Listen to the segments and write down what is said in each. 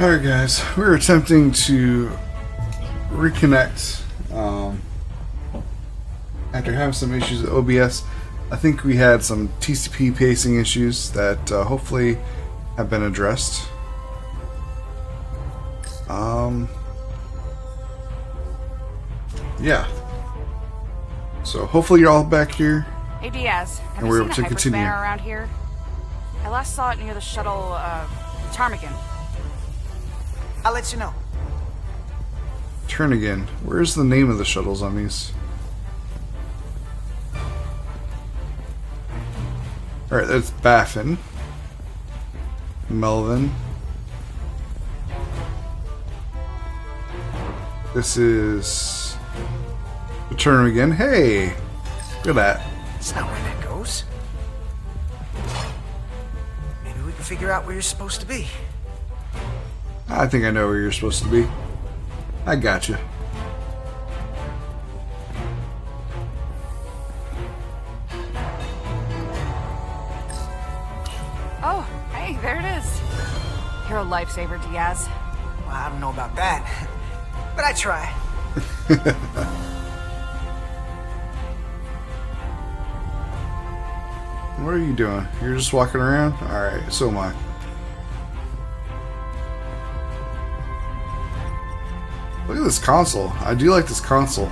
Alright guys, we're attempting to reconnect after having some issues with OBS. I think we had some TCP pacing issues that hopefully have been addressed. Yeah. So hopefully you're all back here. Hey Diaz, have And you we're seen able a to hyper continue. spanner around here? I last saw it near the shuttle, Ptarmigan. I'll let you know. Turn again. Where's the name of the shuttles on these? Alright, that's Baffin. Melvin. This is Return again. Hey! Look at that. That's not where that goes. Maybe we can figure out where you're supposed to be. I think I know where you're supposed to be. I got you. Oh, hey, there it is. You're a lifesaver, Diaz. Well, I don't know about that, but I try. What are you doing? You're just walking around? Alright, so am I. Look at this console. I do like this console.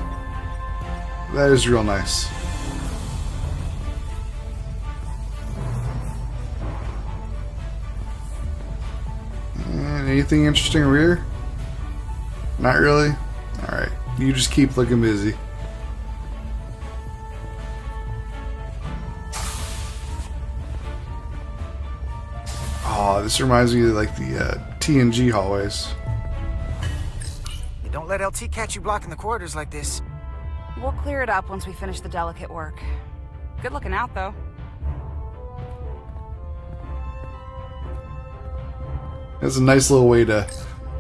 That is real nice. And anything interesting over here? Not really? Alright. You just keep looking busy. Oh, this reminds me of like the TNG hallways. You don't let LT catch you blocking the corridors like this. We'll clear it up once we finish the delicate work. Good looking out, though. That's a nice little way to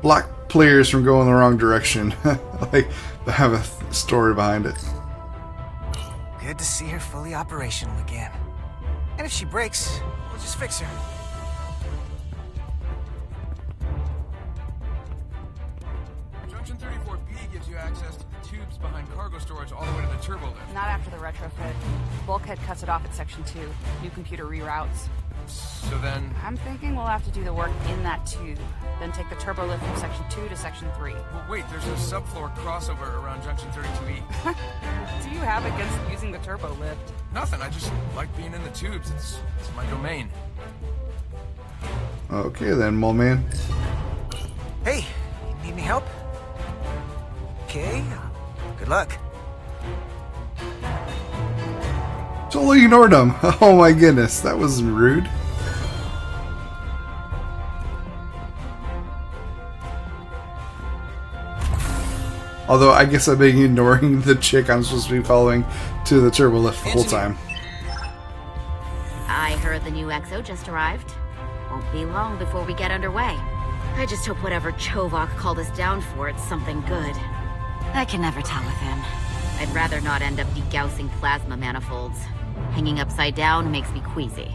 block players from going the wrong direction. Like, to have a story behind it. Good to see her fully operational again. And if she breaks, we'll just fix her. Junction 34B gives you access to the tubes behind cargo storage all the way to the turbo lift. Not after the retrofit. Bulkhead cuts it off at Section 2. New computer reroutes. So then, I'm thinking we'll have to do the work in that tube. Then take the turbo lift from Section 2 to Section 3. well, wait, there's a subfloor crossover around Junction 32E. What do you have against using the turbo lift? Nothing, I just like being in the tubes. It's my domain. Okay then, mole man. Hey, you need any help? Okay, good luck. Totally ignored him. Oh my goodness, that was rude. Although I guess I've been ignoring the chick I'm supposed to be following to the turbo lift the whole time. I heard the new XO just arrived. Won't be long before we get underway. I just hope whatever Chovak called us down for, it's something good. I can never tell with him. I'd rather not end up degaussing plasma manifolds. Hanging upside down makes me queasy.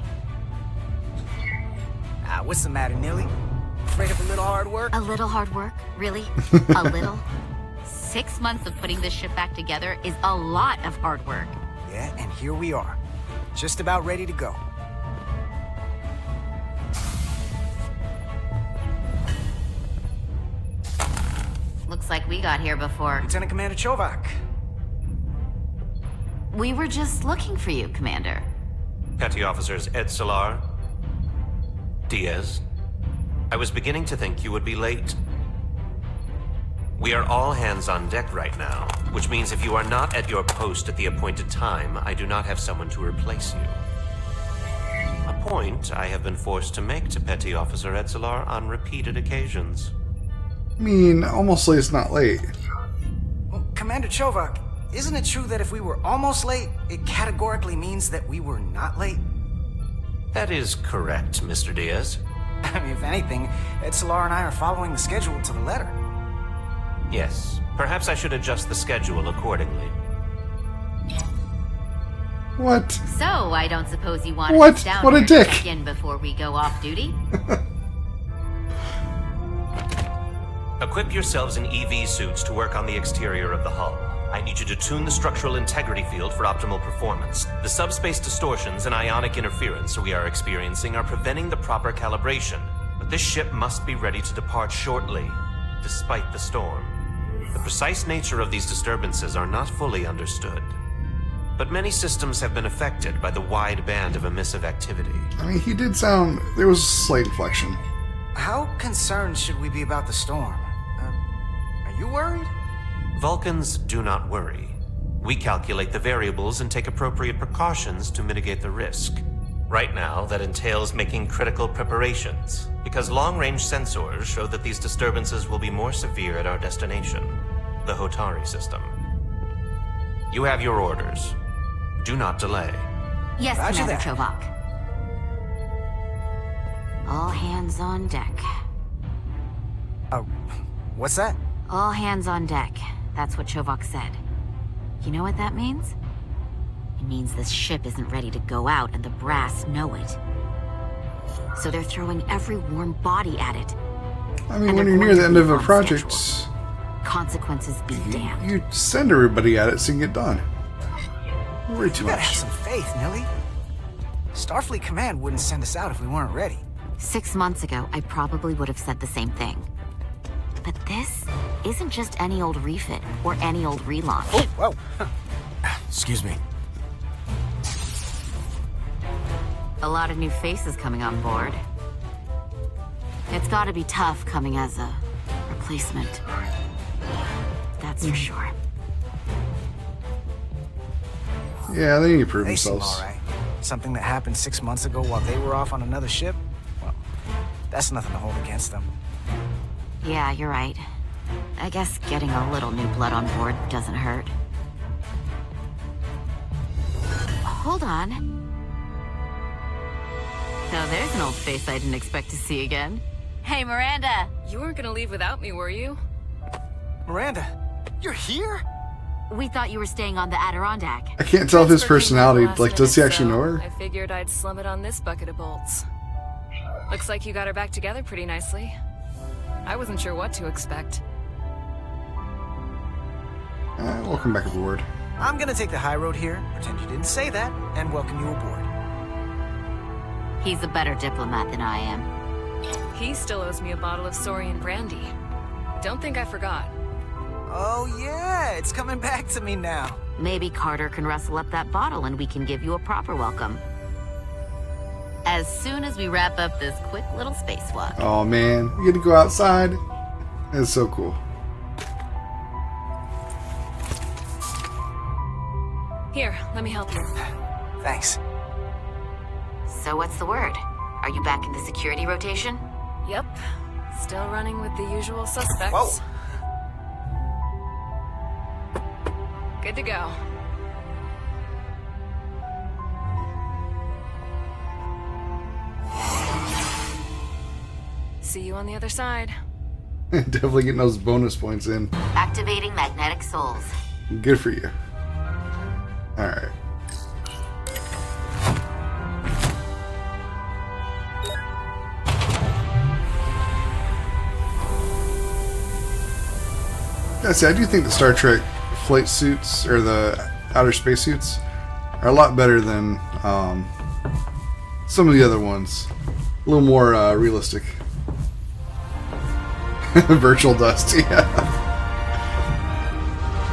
What's the matter, Nilly? Afraid of a little hard work? A little hard work? Really? A little? 6 months of putting this ship back together is a lot of hard work. Yeah, and here we are. Just about ready to go. Looks like we got here before. Lieutenant Commander Chovak. We were just looking for you, Commander. Petty Officers Ed Solar, Diaz. I was beginning to think you would be late. We are all hands on deck right now, which means if you are not at your post at the appointed time, I do not have someone to replace you. A point I have been forced to make to Petty Officer Ed Solar on repeated occasions. I mean, almost late is not late. Well, Commander Chovak, isn't it true that if we were almost late, it categorically means that we were not late? That is correct, Mr. Diaz. I mean, if anything, Ed Solar and I are following the schedule to the letter. Yes, perhaps I should adjust the schedule accordingly. What? So, I don't suppose you want What? us down What a here to dick. check in before we go off duty? Equip yourselves in EV suits to work on the exterior of the hull. I need you to tune the structural integrity field for optimal performance. The subspace distortions and ionic interference we are experiencing are preventing the proper calibration. But this ship must be ready to depart shortly, despite the storm. The precise nature of these disturbances are not fully understood. But many systems have been affected by the wide band of emissive activity. I mean, he did sound... There was a slight inflection. How concerned should we be about the storm? Are you worried? Vulcans do not worry. We calculate the variables and take appropriate precautions to mitigate the risk. Right now, that entails making critical preparations, because long-range sensors show that these disturbances will be more severe at our destination, the Hotari system. You have your orders. Do not delay. Yes, Roger Commander that. Chovak. All hands on deck. What's that? All hands on deck. That's what Chovak said. You know what that means? It means this ship isn't ready to go out and the brass know it. So they're throwing every warm body at it. I mean, And when they're you're near going the to end be of a on project, schedule. Consequences be damned. you send everybody at it so you can get done. Way too You gotta have much. some faith, Millie. Starfleet Command wouldn't send us out if we weren't ready. 6 months ago, I probably would have said the same thing. But this isn't just any old refit or any old relaunch. Whoa. Excuse me. A lot of new faces coming on board. It's gotta be tough coming as a replacement. That's for sure. Yeah, they need to prove They seem themselves. alright. Something that happened 6 months ago while they were off on another ship? Well, that's nothing to hold against them. Yeah, you're right. I guess getting a little new blood on board doesn't hurt. Hold on. Now there's an old face I didn't expect to see again. Hey, Miranda! You weren't gonna leave without me, were you? Miranda, you're here? We thought you were staying on the Adirondack. I can't tell if his Transfer came personality, last like, does he minute, actually so know her? I figured I'd slum it on this bucket of bolts. Looks like you got her back together pretty nicely. I wasn't sure what to expect. Welcome back aboard. I'm gonna take the high road here, pretend you didn't say that, and welcome you aboard. He's a better diplomat than I am. He still owes me a bottle of Saurian brandy. Don't think I forgot. Oh yeah, it's coming back to me now. Maybe Carter can rustle up that bottle and we can give you a proper welcome. As soon as we wrap up this quick little spacewalk. Oh man, we get to go outside. It's so cool. Here, let me help you. Thanks. So what's the word? Are you back in the security rotation? Yep. Still running with the usual suspects. Whoa. Good to go. See you on the other side. Definitely getting those bonus points in. Activating magnetic souls. Good for you. Alright. Yeah, see, I do think the Star Trek flight suits, or the outer space suits, are a lot better than some of the other ones. A little more realistic. Virtual dust, yeah.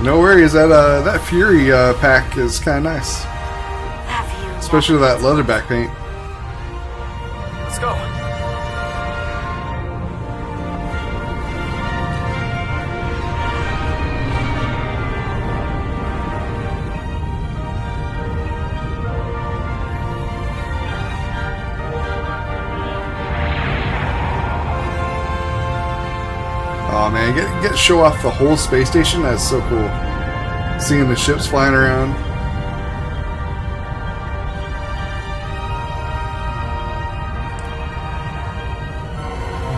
No worries, that Fury pack is kind of nice. Have you Especially with that leatherback paint. Let's go. Oh man, get to show off the whole space station. That's so cool. Seeing the ships flying around.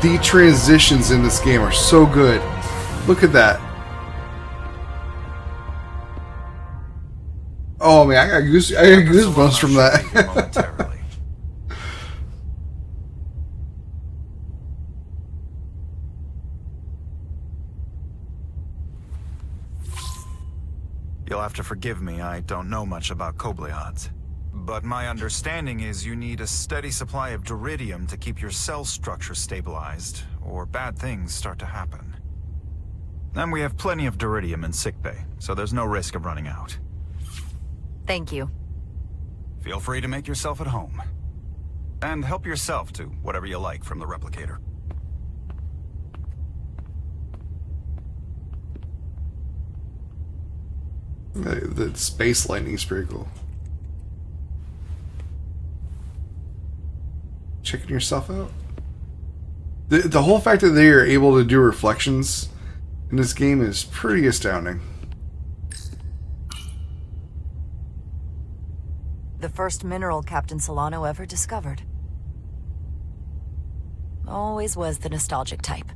The transitions in this game are so good. Look at that. Oh man, I got goosebumps from that. Momentarily. You'll have to forgive me, I don't know much about Kobleods. But my understanding is you need a steady supply of duridium to keep your cell structure stabilized, or bad things start to happen. And we have plenty of duridium in sickbay, so there's no risk of running out. Thank you. Feel free to make yourself at home. And help yourself to whatever you like from the replicator. The space lightning is pretty cool. Checking yourself out. The whole fact that they are able to do reflections in this game is pretty astounding. The first mineral Captain Solano ever discovered. Always was the nostalgic type.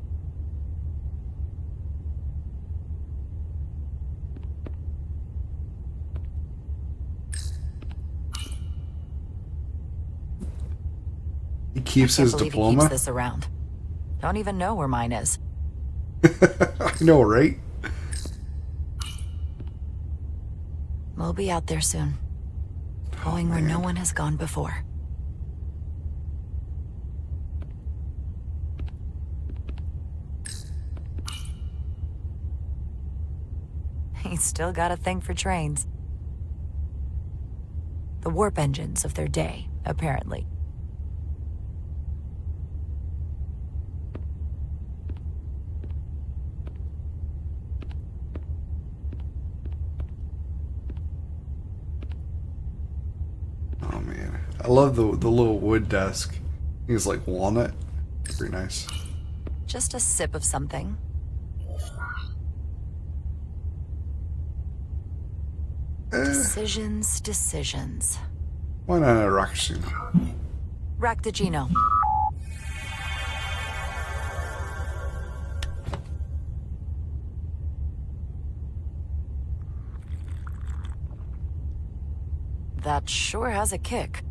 He keeps Can't his believe diploma. He keeps this around. Don't even know where mine is. I know, right? We'll be out there soon. Going where no one has gone before. He's still got a thing for trains. The warp engines of their day, apparently. Oh man, I love the little wood desk. It's like walnut. Pretty nice. Just a sip of something. Decisions. Why not a rocket suit? Rack the genome. That sure has a kick.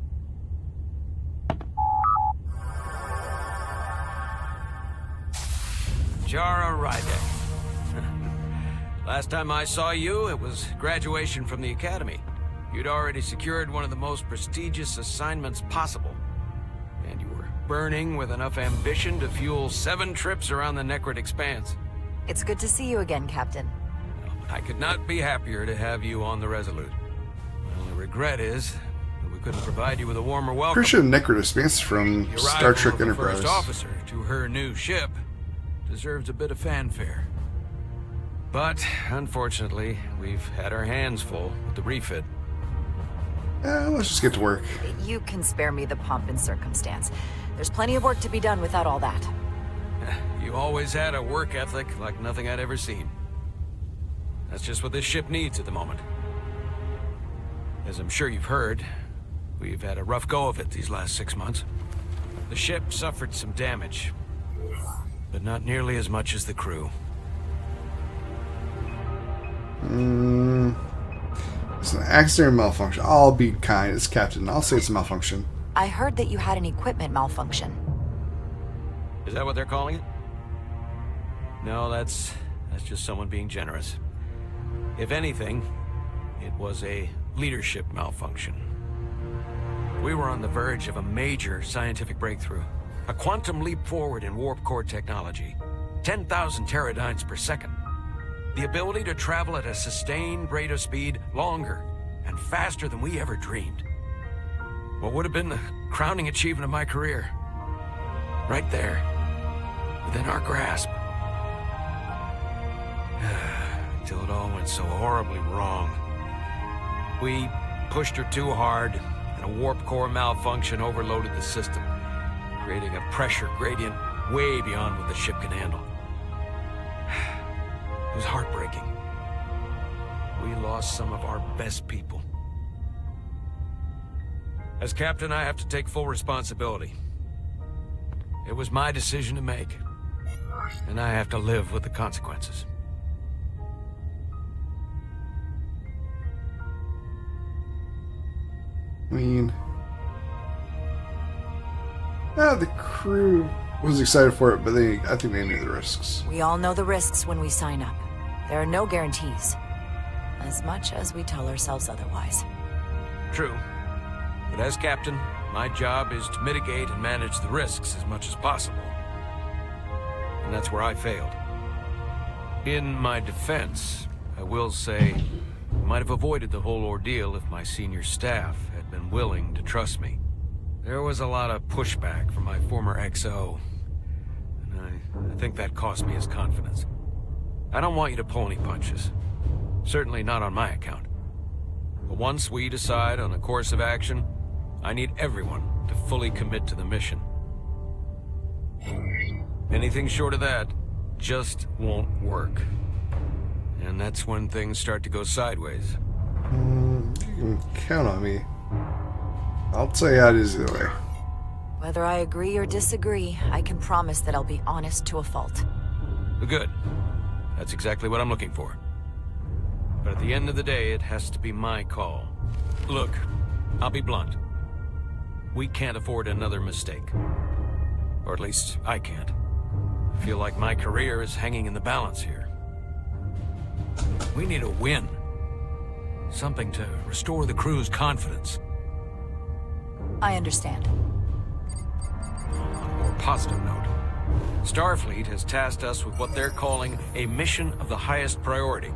Jara Rydek. Last time I saw you, it was graduation from the Academy. You'd already secured one of the most prestigious assignments possible. And you were burning with enough ambition to fuel 7 trips around the Necrit Expanse. It's good to see you again, Captain. I could not be happier to have you on the Resolute. My only regret is that we couldn't provide you with a warmer welcome. Pretty sure Necrit Expanse from The Star arrival Trek of the Enterprise. first officer to her new ship deserves a bit of fanfare. But, unfortunately, we've had our hands full with the refit. Let's just get to work. You can spare me the pomp and circumstance. There's plenty of work to be done without all that. You always had a work ethic like nothing I'd ever seen. That's just what this ship needs at the moment. As I'm sure you've heard, we've had a rough go of it these last 6 months. The ship suffered some damage, but not nearly as much as the crew. It's an accident or malfunction. I'll be kind. It's Captain. I'll say it's a malfunction. I heard that you had an equipment malfunction. Is that what they're calling it? No, that's just someone being generous. If anything, it was a leadership malfunction. We were on the verge of a major scientific breakthrough. A quantum leap forward in warp core technology. 10,000 teradynes per second. The ability to travel at a sustained rate of speed longer and faster than we ever dreamed. What would have been the crowning achievement of my career? Right there, within our grasp. Until it all went so horribly wrong. We pushed her too hard, and a warp core malfunction overloaded the system, creating a pressure gradient way beyond what the ship can handle. It was heartbreaking. We lost some of our best people. As captain, I have to take full responsibility. It was my decision to make, and I have to live with the consequences. I mean, the crew was excited for it, but I think they knew the risks. We all know the risks when we sign up. There are no guarantees. as much as we tell ourselves otherwise. True. But as captain, my job is to mitigate and manage the risks as much as possible. And that's where I failed. In my defense, I will say I might have avoided the whole ordeal if my senior staff had been willing to trust me. There was a lot of pushback from my former XO, and I think that cost me his confidence. I don't want you to pull any punches. Certainly not on my account. But once we decide on a course of action, I need everyone to fully commit to the mission. Anything short of that just won't work. And that's when things start to go sideways. You can count on me. I'll tell you how it is either way. Whether I agree or disagree, I can promise that I'll be honest to a fault. Good. That's exactly what I'm looking for. But at the end of the day, it has to be my call. Look, I'll be blunt. We can't afford another mistake. Or at least, I can't. I feel like my career is hanging in the balance here. We need a win. Something to restore the crew's confidence. I understand. On a more positive note, Starfleet has tasked us with what they're calling a mission of the highest priority.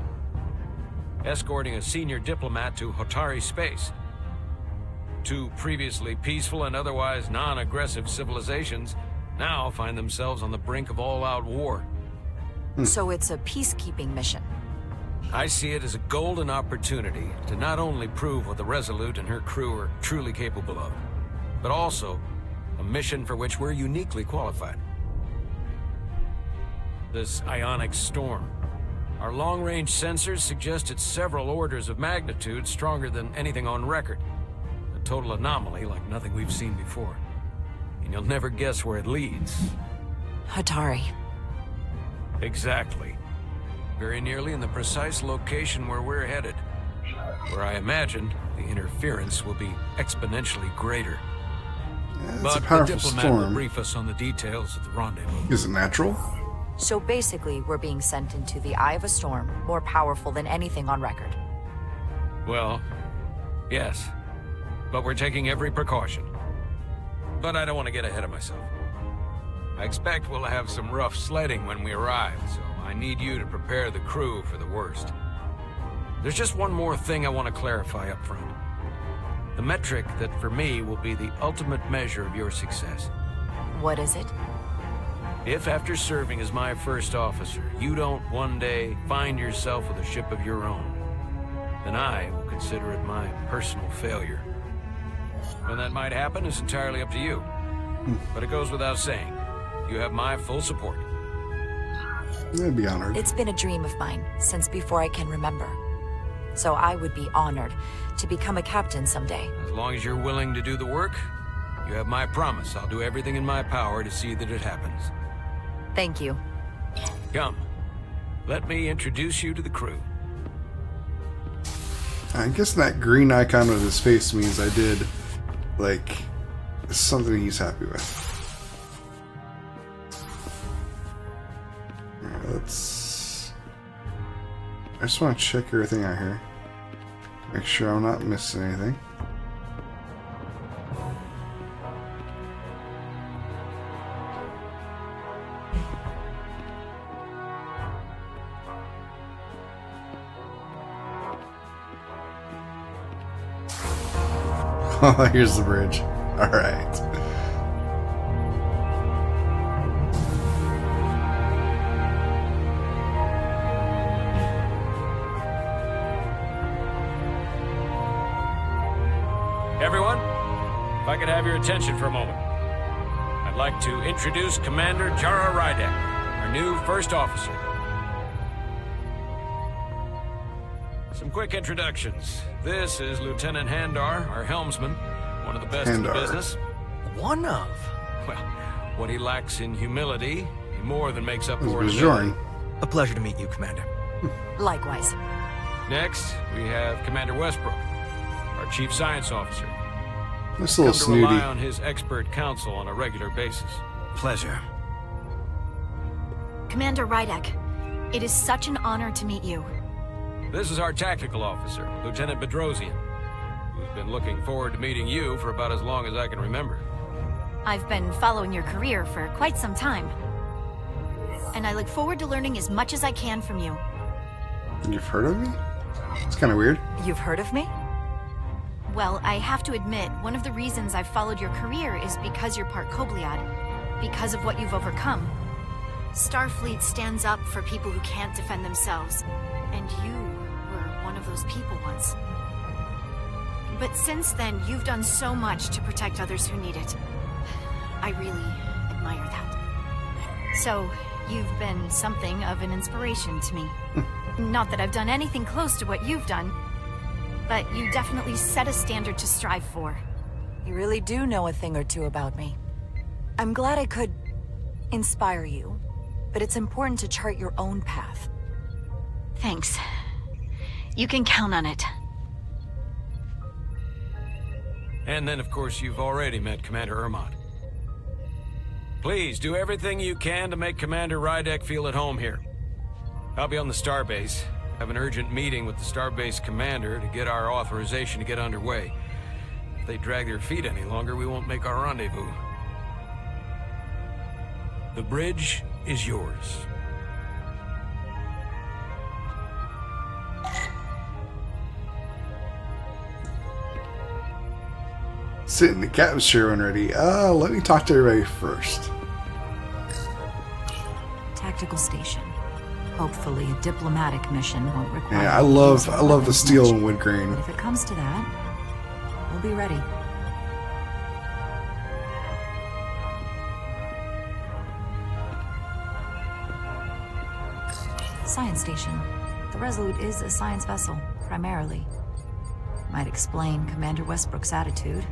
Escorting a senior diplomat to Hotari space. Two previously peaceful and otherwise non-aggressive civilizations now find themselves on the brink of all-out war. So it's a peacekeeping mission. I see it as a golden opportunity to not only prove what the Resolute and her crew are truly capable of, but also a mission for which we're uniquely qualified. This ionic storm. Our long-range sensors suggest it's several orders of magnitude stronger than anything on record. A total anomaly like nothing we've seen before. And you'll never guess where it leads. Hotari. Exactly. Very nearly in the precise location where we're headed. Where I imagine the interference will be exponentially greater. Yeah, it's But a the powerful diplomat storm. will brief us on the details of the rendezvous. Is it natural? So basically, we're being sent into the eye of a storm, more powerful than anything on record. Well, yes. But we're taking every precaution. But I don't want to get ahead of myself. I expect we'll have some rough sledding when we arrive, so I need you to prepare the crew for the worst. There's just one more thing I want to clarify up front. The metric that for me will be the ultimate measure of your success. What is it? If after serving as my first officer, you don't one day find yourself with a ship of your own, then I will consider it my personal failure. When that might happen is entirely up to you. But it goes without saying, you have my full support. I'd be honored. It's been a dream of mine since before I can remember. So I would be honored to become a captain someday. As long as you're willing to do the work, you have my promise. I'll do everything in my power to see that it happens. Thank you. Come, let me introduce you to the crew. I guess that green icon with his face means I did, like, something he's happy with. Alright, let's... I just want to check everything out here. Make sure I'm not missing anything. Oh, here's the bridge. Alright. Everyone, if I could have your attention for a moment. I'd like to introduce Commander Jara Rydek, our new first officer. Some quick introductions. This is Lieutenant Handar, our helmsman, one of the best in the Handar. business. One of. Well, what he lacks in humility, he more than makes up This for is in Bajorn. ability. A pleasure to meet you, Commander. Likewise. Next, we have Commander Westbrook, our chief science officer. This little Come to snooty. rely on his expert counsel on a regular basis. Pleasure. Commander Rydek, it is such an honor to meet you. This is our tactical officer, Lieutenant Bedrosian, who's been looking forward to meeting you for about as long as I can remember. I've been following your career for quite some time. And I look forward to learning as much as I can from you. You've heard of me? It's kind of weird. You've heard of me? Well, I have to admit, one of the reasons I've followed your career is because you're part Kobliad. Because of what you've overcome. Starfleet stands up for people who can't defend themselves. And you were one of those people once. But since then, you've done so much to protect others who need it. I really admire that. So, you've been something of an inspiration to me. Not that I've done anything close to what you've done, but you definitely set a standard to strive for. You really do know a thing or two about me. I'm glad I could inspire you, but it's important to chart your own path. Thanks. You can count on it. And then, of course, you've already met Commander Ermont. Please, do everything you can to make Commander Rydek feel at home here. I'll be on the starbase. Have an urgent meeting with the starbase commander to get our authorization to get underway. If they drag their feet any longer, we won't make our rendezvous. The bridge is yours. Sit in the captain's chair when ready. Let me talk to everybody first. Tactical station. Hopefully a diplomatic mission won't require... Yeah, I love the steel and wood grain. But if it comes to that, we'll be ready. Science station. The Resolute is a science vessel, primarily. Might explain Commander Westbrook's attitude.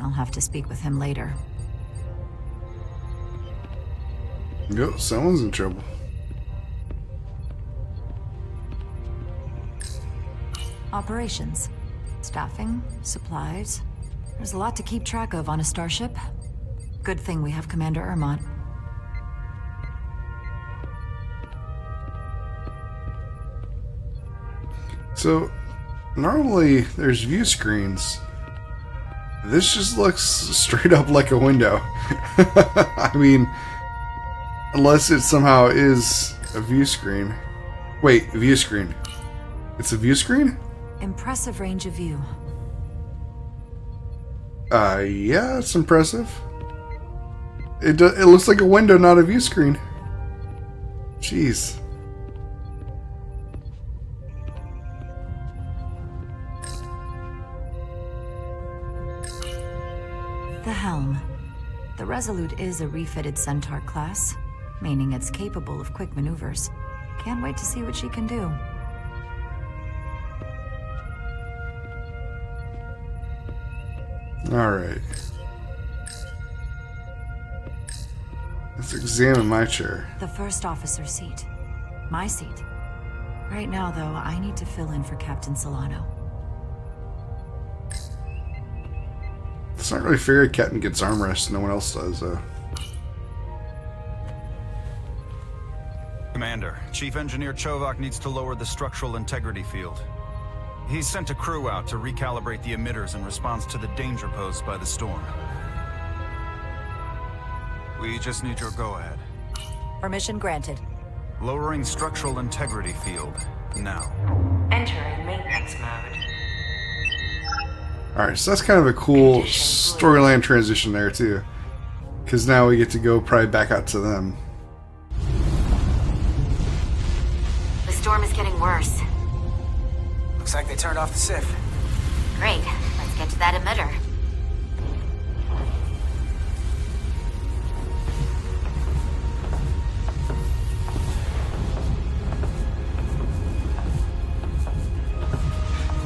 I'll have to speak with him later. Yep, someone's in trouble. Operations. Staffing, supplies. There's a lot to keep track of on a starship. Good thing we have Commander Ermont. So, normally there's view screens. This just looks straight up like a window. I mean, unless it somehow is a view screen. Wait, a view screen. It's a view screen? Impressive range of view. Yeah, it's impressive. It looks like a window, not a view screen. Jeez. The helm. The Resolute is a refitted Centaur class, meaning it's capable of quick maneuvers. Can't wait to see what she can do. Alright. Let's examine my chair. The first officer's seat. My seat. Right now, though, I need to fill in for Captain Solano. It's not really fair a captain gets armrest, no one else does, though. Commander, Chief Engineer Chovak needs to lower the structural integrity field. He's sent a crew out to recalibrate the emitters in response to the danger posed by the storm. We just need your go-ahead. Permission granted. Lowering structural integrity field, now. Enter in maintenance mode. Alright, so that's kind of a cool storyline transition there, too. Because now we get to go probably back out to them. The storm is getting worse. Looks like they turned off the SIF. Great. Let's get to that emitter.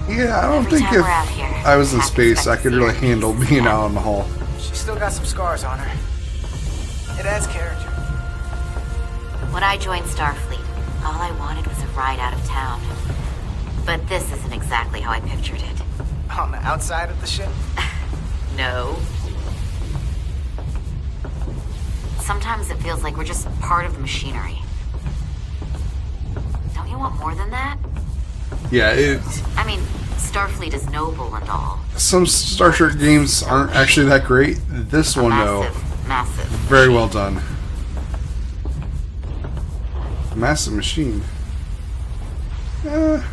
Yeah, I don't think if I was in space, I could really handle being out in the hall. She's still got some scars on her. It adds character. When I joined Starfleet, all I wanted was a ride out of town. But this isn't exactly how I pictured it. On the outside of the ship? No. Sometimes it feels like we're just part of the machinery. Don't you want more than that? Yeah, it's I mean, Starfleet is noble and all. some Star Trek games aren't actually that great. This one, though, Massive. very well done. Massive machine. I'm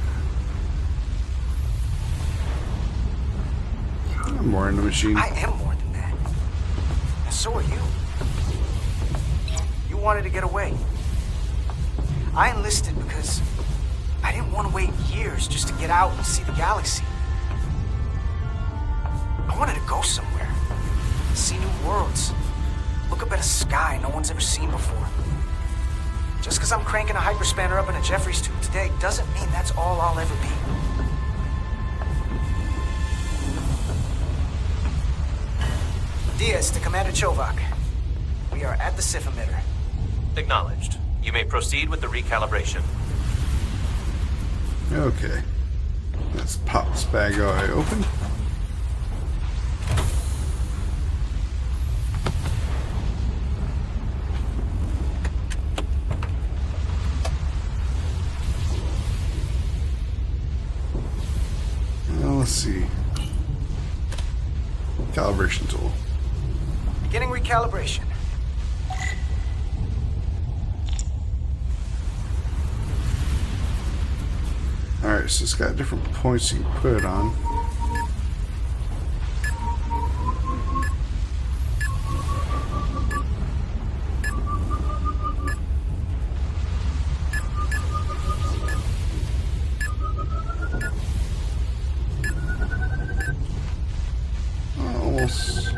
more into machine. I am more than that. And so are you. You wanted to get away. I enlisted because I didn't want to wait years just to get out and see the galaxy. I wanted to go somewhere. See new worlds. Look up at a sky no one's ever seen before. Just because I'm cranking a hyperspanner up in a Jeffries tube today doesn't mean that's all I'll ever be. Diaz to Commander Chovak. We are at the SIF emitter. Acknowledged. You may proceed with the recalibration. Okay. Let's pop this bad guy open. Well, let's see. Calibration tool. Beginning recalibration. Alright, so it's got different points you can put it on. Almost.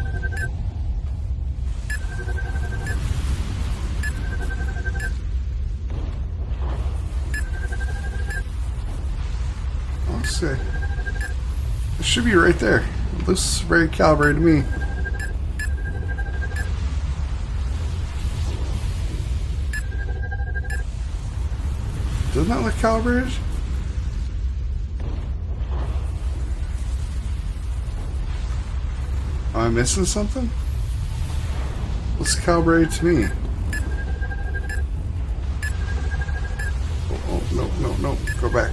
Let's see. It should be right there. It looks very calibrated to me. Doesn't that look calibrated? Am I missing something? Looks calibrated to me. Oh, no. Go back.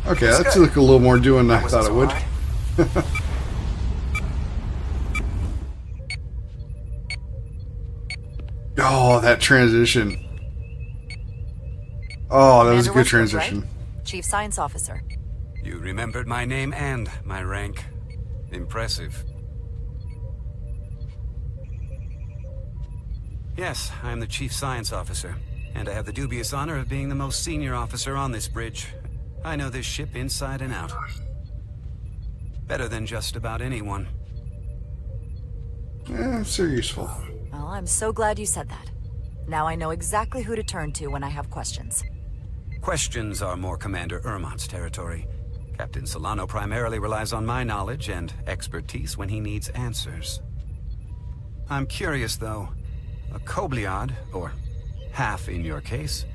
Okay, that took a little more doing than I thought it would. Oh, that transition. Oh, that was a good transition. Right? Chief Science Officer. You remembered my name and my rank. Impressive. Yes, I am the Chief Science Officer, and I have the dubious honor of being the most senior officer on this bridge. I know this ship inside and out. Better than just about anyone. Yeah, it's so useful. Well, I'm so glad you said that. Now I know exactly who to turn to when I have questions. Questions are more Commander Ermont's territory. Captain Solano primarily relies on my knowledge and expertise when he needs answers. I'm curious, though. A Kobliad, or half in your case,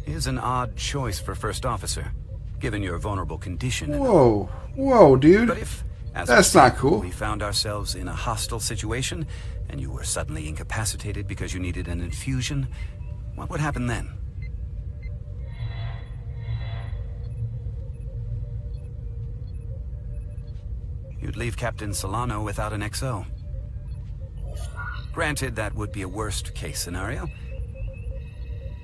is an odd choice for first officer, given your vulnerable condition. Whoa, dude. But if, as that's not cool. We found ourselves in a hostile situation, and you were suddenly incapacitated because you needed an infusion, what would happen then? You'd leave Captain Solano without an XO. Granted, that would be a worst-case scenario.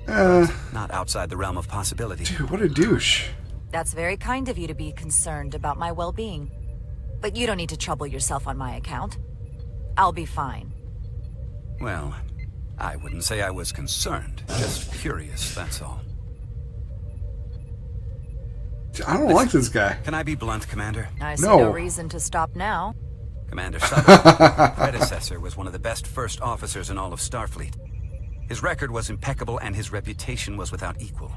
Not outside the realm of possibility. Dude, what a douche. That's very kind of you to be concerned about my well-being. But you don't need to trouble yourself on my account. I'll be fine. Well, I wouldn't say I was concerned. Just curious, that's all. I don't like this guy. Can I be blunt, Commander? I see no reason to stop now. Commander Sutton, predecessor, was one of the best first officers in all of Starfleet. His record was impeccable and his reputation was without equal.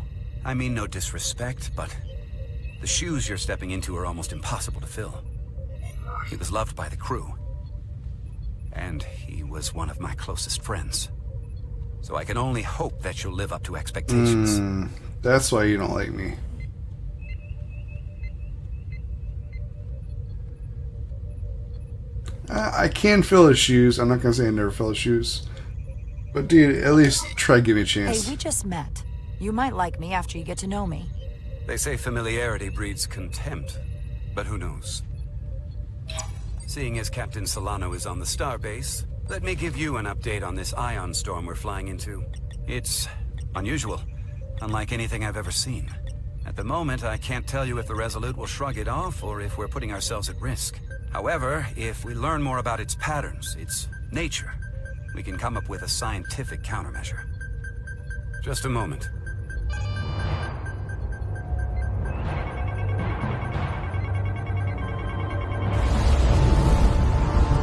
I mean no disrespect, but the shoes you're stepping into are almost impossible to fill. He was loved by the crew. and he was one of my closest friends. So I can only hope that you'll live up to expectations. That's why you don't like me. I can fill his shoes. I'm not gonna say I never fill his shoes. But dude, at least try to give me a chance. Hey, we just met. You might like me after you get to know me. They say familiarity breeds contempt, but who knows? Seeing as Captain Solano is on the starbase, let me give you an update on this ion storm we're flying into. It's unusual, unlike anything I've ever seen. At the moment, I can't tell you if the Resolute will shrug it off or if we're putting ourselves at risk. However, if we learn more about its patterns, its nature, we can come up with a scientific countermeasure. Just a moment.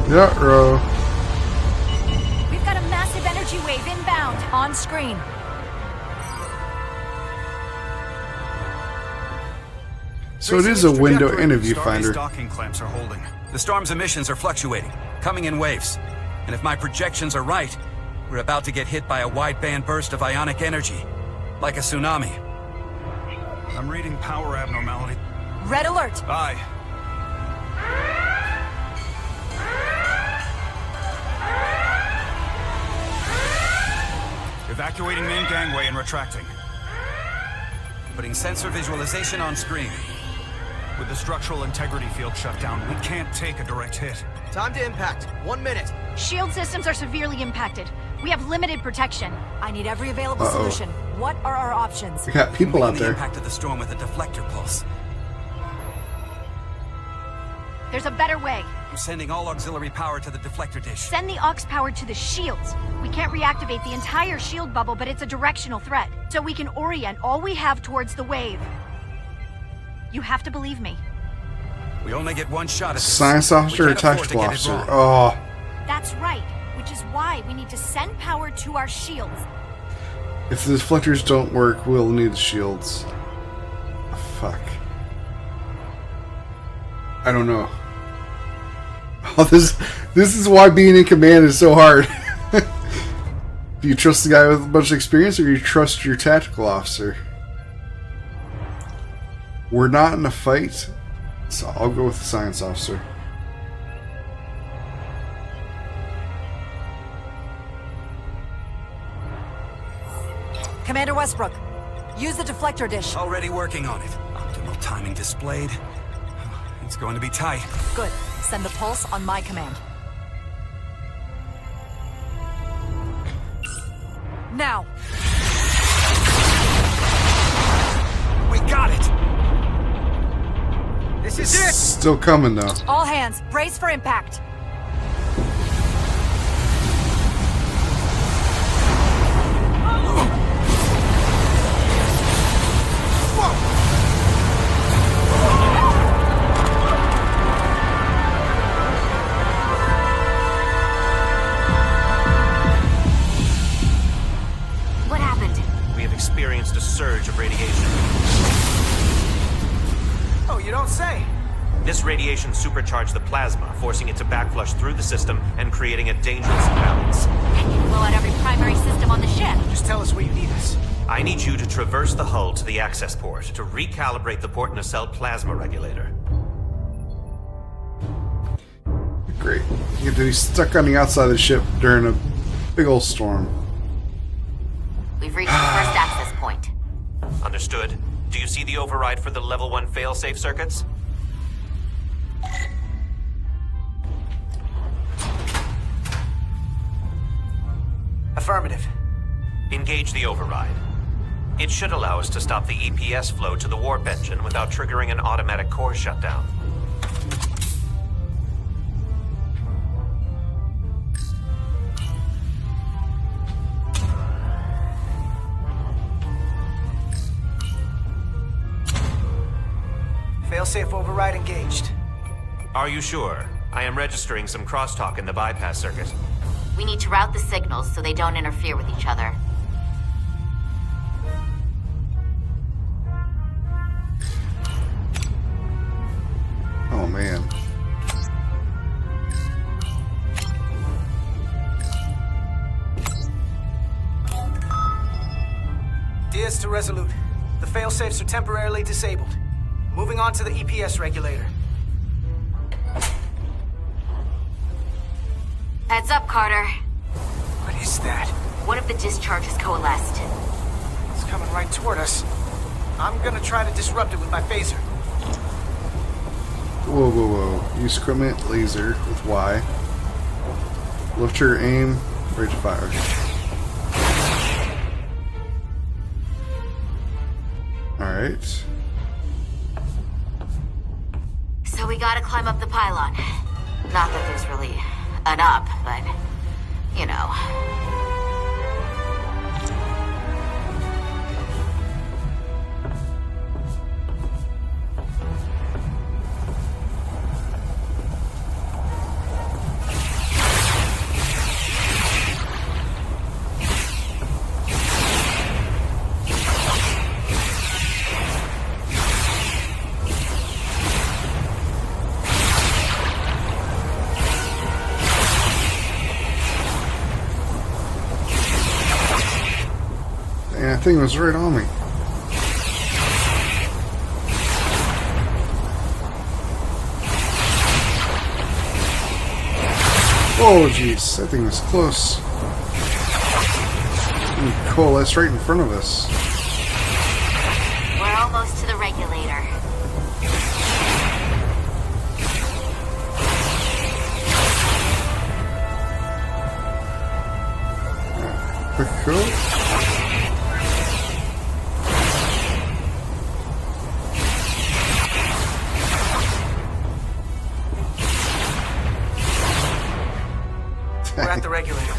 Yeah, We've got a massive energy wave inbound. On screen. so it is a window and a viewfinder. Docking clamps are holding. The storm's emissions are fluctuating, coming in waves. And if my projections are right, we're about to get hit by a wideband burst of ionic energy, like a tsunami. I'm reading power abnormality. Red alert. Aye. Evacuating main gangway and retracting. Putting sensor visualization on screen. With the structural integrity field shut down, we can't take a direct hit. Time to impact. 1 minute. Shield systems are severely impacted. We have limited protection. I need every available solution. What are our options? We got people out The there. impact of the storm with a deflector pulse. There's a better way. I'm sending all auxiliary power to the deflector dish. Send the aux power to the shields. We can't reactivate the entire shield bubble, but it's a directional threat. So we can orient all we have towards the wave. You have to believe me. We only get one shot at this. Science officer We or can't afford to tactical get it officer? wrong. Oh, That's right, which is why we need to send power to our shields. if the deflectors don't work, we'll need the shields. Fuck. I don't know. Oh, this is why being in command is so hard. Do you trust the guy with a bunch of experience, or do you trust your tactical officer? We're not in a fight, so I'll go with the science officer. Commander Westbrook, use the deflector dish. Already working on it. Optimal timing displayed. It's going to be tight. Good. Send the pulse on my command. Now. We got it! This is it! Still coming though. All hands, brace for impact. What happened? We have experienced a surge of radiation. Oh, you don't say. This radiation supercharged the plasma, forcing it to backflush through the system and creating a dangerous imbalance. And you blow out every primary system on the ship. Just tell us where you need us. I need you to traverse the hull to the access port to recalibrate the port nacelle plasma regulator. Great. You get to be stuck on the outside of the ship during a big old storm. We've reached the first access point. Understood. Do you see the override for the level 1 failsafe circuits? Affirmative. Engage the override. It should allow us to stop the EPS flow to the warp engine without triggering an automatic core shutdown. Failsafe override engaged. Are you sure? I am registering some crosstalk in the bypass circuit. We need to route the signals so they don't interfere with each other. Oh man. Diaz to Resolute. The failsafes are temporarily disabled. Moving on to the EPS regulator. Heads up, Carter. What is that? One of the discharges coalesced. It's coming right toward us. I'm gonna try to disrupt it with my phaser. Whoa, whoa, whoa. Use equipment, laser with Y. Lift your aim, ready to fire. Alright. So we gotta climb up the pylon. Not that there's really an up, but, you know. That thing was right on me. Oh jeez, that thing was close. Coalesce right in front of us. We're almost to the regulator. Quick go. We're at the regulator.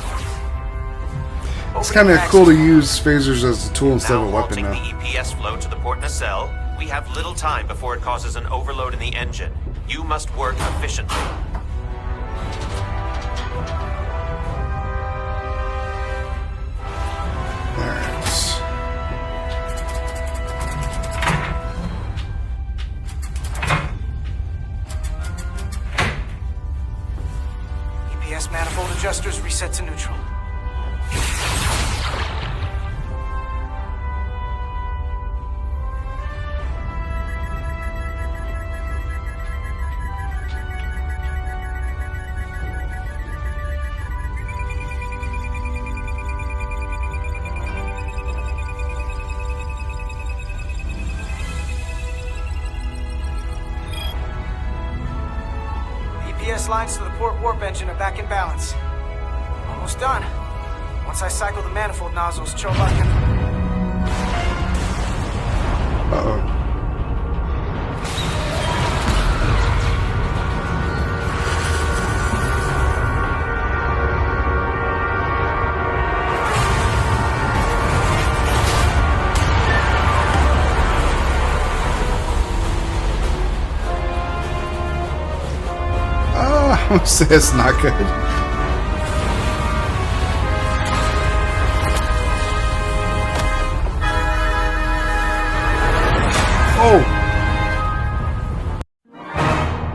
It's kind of cool to use phasers as a tool instead of a weapon now. now. The EPS flow to the port nacelle. We have little time before it causes an overload in the engine. You must work efficiently. EPS manifold adjusters reset to neutral. EPS lines to the port warp engine are back in balance. Almost done. Once I cycle the manifold nozzles, Chobot can... Uh-oh. It's not good. Oh!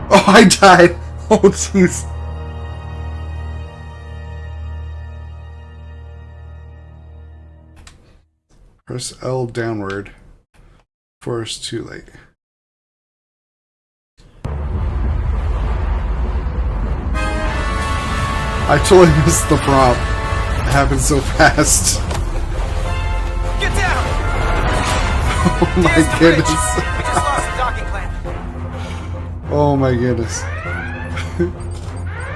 Oh, I died! Oh, jeez. Press L downward before it's too late. I totally missed the prompt. It happened so fast. Get down! Oh my goodness. We just lost the docking clamp. Oh my goodness.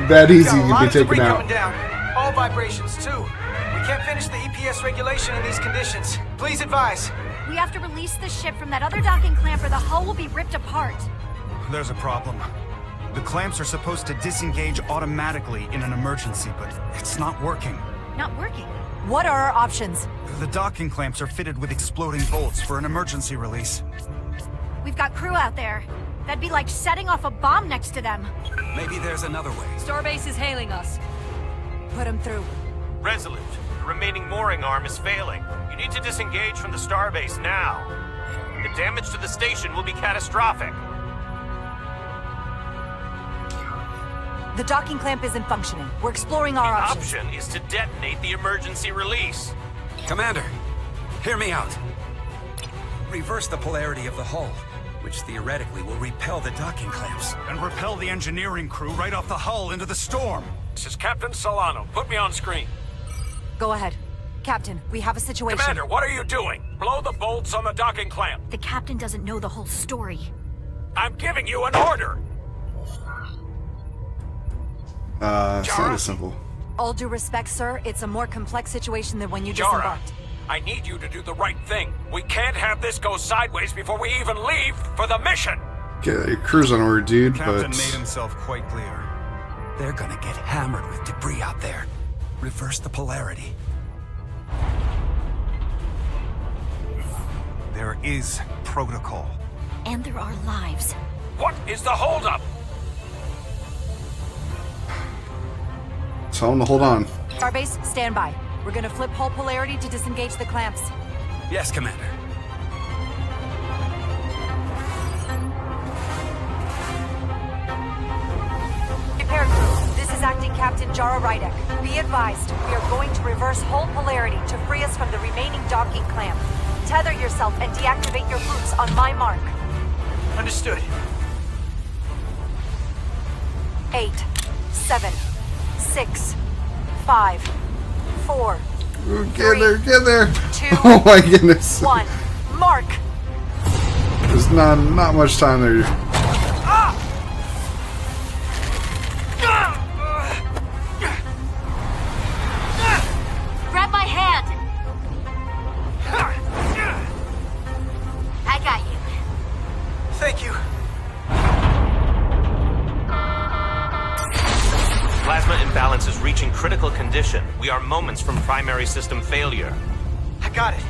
That easy you can be taken out. Coming down. All vibrations too. We can't finish the EPS regulation in these conditions. Please advise. We have to release the ship from that other docking clamp or the hull will be ripped apart. There's a problem. The clamps are supposed to disengage automatically in an emergency, but it's not working. Not working. What are our options? The docking clamps are fitted with exploding bolts for an emergency release. We've got crew out there. That'd be like setting off a bomb next to them. Maybe there's another way. Starbase is hailing us. Put them through. Resolute, the remaining mooring arm is failing. You need to disengage from the starbase now. The damage to the station will be catastrophic. The docking clamp isn't functioning. We're exploring our options. The option is to detonate the emergency release. Commander, hear me out. reverse the polarity of the hull, which theoretically will repel the docking clamps. And repel the engineering crew right off the hull into the storm. This is Captain Solano. Put me on screen. Go ahead. Captain, we have a situation. Commander, what are you doing? Blow the bolts on the docking clamp. The captain doesn't know the whole story. I'm giving you an order. It's not as simple. All due respect, sir, it's a more complex situation than when you Jara, disembarked. I need you to do the right thing. We can't have this go sideways before we even leave for the mission. Get your crew's on order, dude, Captain but... made himself quite clear. They're gonna get hammered with debris out there. Reverse the polarity. There is protocol. And there are lives. What is the holdup? Tell him to hold on. Starbase, stand by. We're gonna flip hull polarity to disengage the clamps. Yes, Commander. Repair crew, this is Acting Captain Jara Rydek. Be advised, we are going to reverse hull polarity to free us from the remaining docking clamp. Tether yourself and deactivate your boots on my mark. Understood. 8, 7, 6, 5, 4, Ooh, get there, get there! 2, Oh my goodness. 1. Mark! There's not much time there. Grab my hand! I got you. Thank you. Plasma imbalance is reaching critical condition. We are moments from primary system failure. I got it.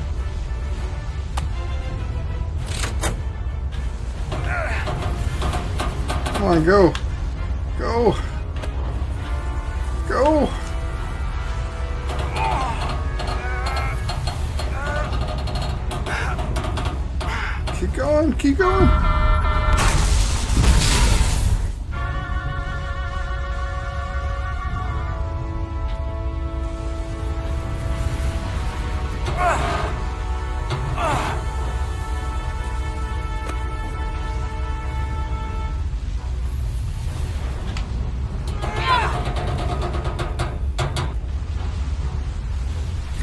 Come on, go. Go. Go. Keep going, keep going.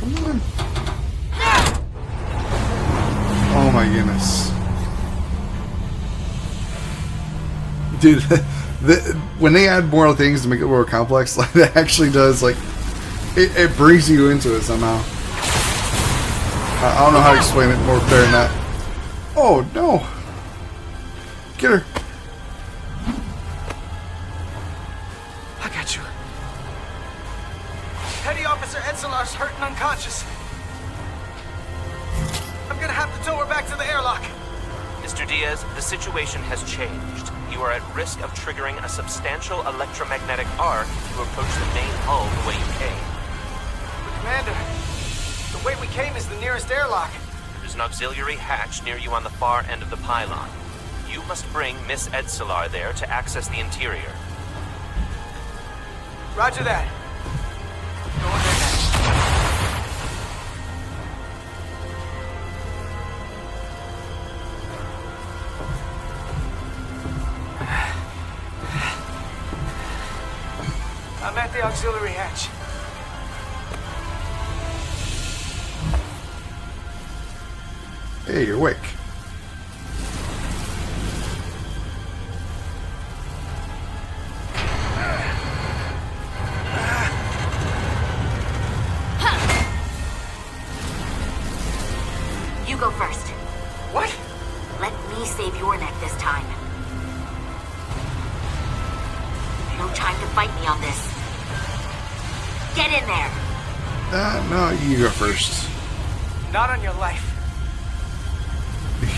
Come on. Oh my goodness. Dude, when they add more things to make it more complex, like that actually does, like, it brings you into it somehow. I don't know how to explain it more clear than that. Oh, no. Get her. I got you. Petty Officer Etzelar's hurt and unconscious. I'm gonna have to tow her back to the airlock. Mr. Diaz, the situation has changed. You are at risk of triggering a substantial electromagnetic arc to approach the main hull the way you came. But Commander, the way we came is the nearest airlock. There's an auxiliary hatch near you on the far end of the pylon. You must bring Miss Etzelar there to access the interior. Roger that. Going there next. I'm at the auxiliary hatch. Hey, you're awake. You go first. What? Let me save your neck this time. No time to fight me on this. Get in there! No, you go first. Not on your life.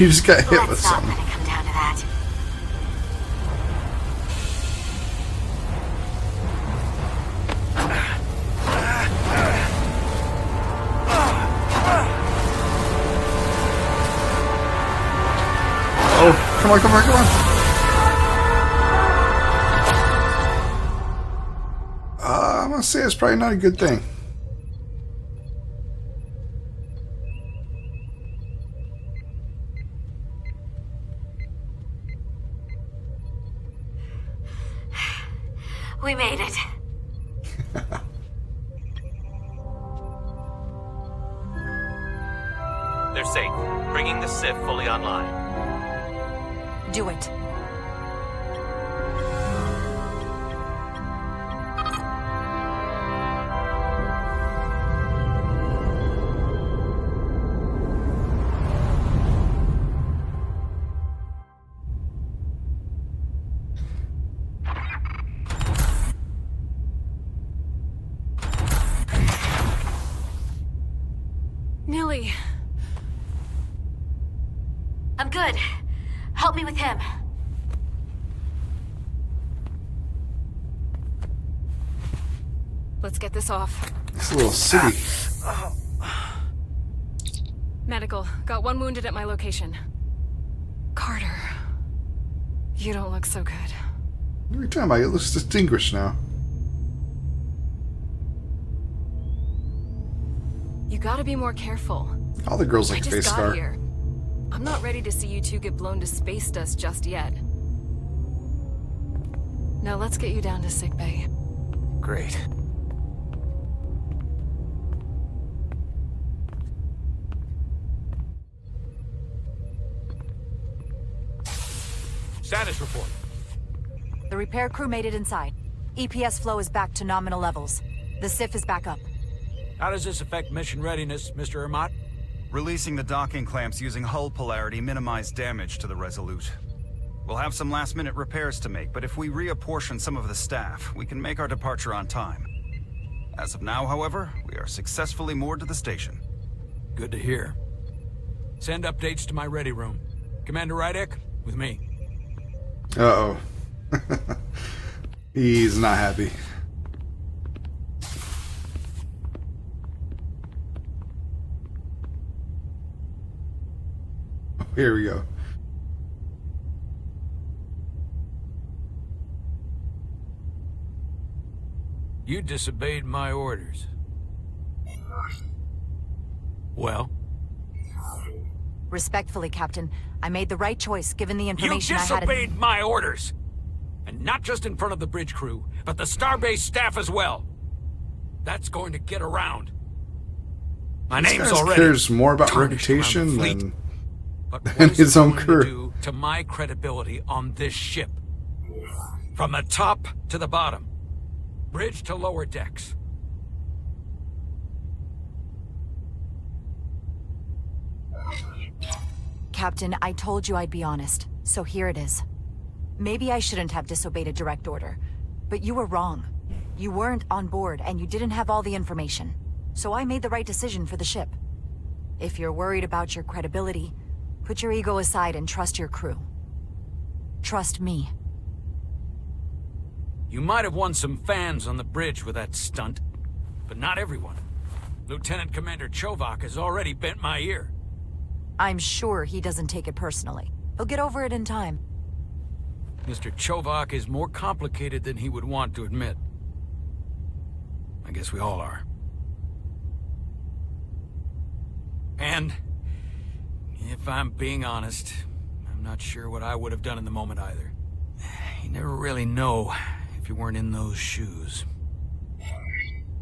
You just got hit with Let's not something. let it come down to that. Oh, come on, come on, come on. I'm gonna say it's probably not a good thing. We made it. They're safe, bringing the Sif fully online. Do it. Nilly. I'm good. Help me with him. Let's get this off. This little city. Medical. Got one wounded at my location. Carter. You don't look so good. What are you talking about? It looks distinguished now. You gotta be more careful. All the girls I like a just face got scar. here. I'm not ready to see you two get blown to space dust just yet. Now let's get you down to sickbay. Great. Status report. The repair crew made it inside. EPS flow is back to nominal levels. The SIF is back up. How does this affect mission readiness, Mr. Ermot? Releasing the docking clamps using hull polarity minimized damage to the Resolute. We'll have some last-minute repairs to make, but if we reapportion some of the staff, we can make our departure on time. As of now, however, we are successfully moored to the station. Good to hear. Send updates to my ready room. Commander Rydek, with me. Uh-oh. He's not happy. Here we go. You disobeyed my orders. Well? Respectfully, Captain, I made the right choice given the You information I had. disobeyed my orders! And not just in front of the bridge crew, but the Starbase staff as well. That's going to get around. My This name's guy already cares more about tarnished around the reputation fleet. than But and what is his it own going crew. to do to my credibility on this ship? From the top to the bottom. Bridge to lower decks. Captain, I told you I'd be honest, so here it is. Maybe I shouldn't have disobeyed a direct order, but you were wrong. You weren't on board, and you didn't have all the information. So I made the right decision for the ship. If you're worried about your credibility, put your ego aside and trust your crew. Trust me. You might have won some fans on the bridge with that stunt, but not everyone. Lieutenant Commander Chovak has already bent my ear. I'm sure he doesn't take it personally. He'll get over it in time. Mr. Chovak is more complicated than he would want to admit. I guess we all are. And, if I'm being honest, I'm not sure what I would have done in the moment either. You never really know if you weren't in those shoes.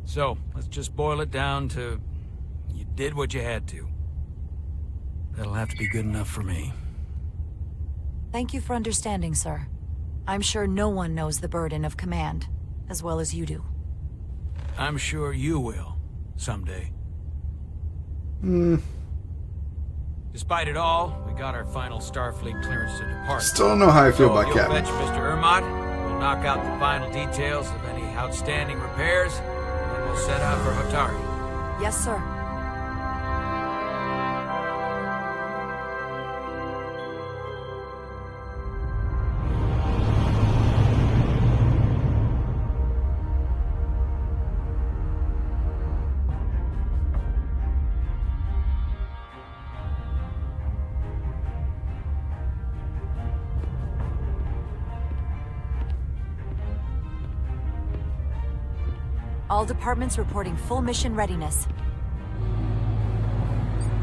So, let's just boil it down to, you did what you had to. That'll have to be good enough for me. Thank you for understanding, sir. I'm sure no one knows the burden of command as well as you do. I'm sure you will, someday. Despite it all, we got our final Starfleet clearance to depart. Still don't know how I feel So about you'll Captain. fetch Mr. Ermot, we'll knock out the final details of any outstanding repairs, and then we'll set out for Hatari. Yes, sir. All departments reporting full mission readiness.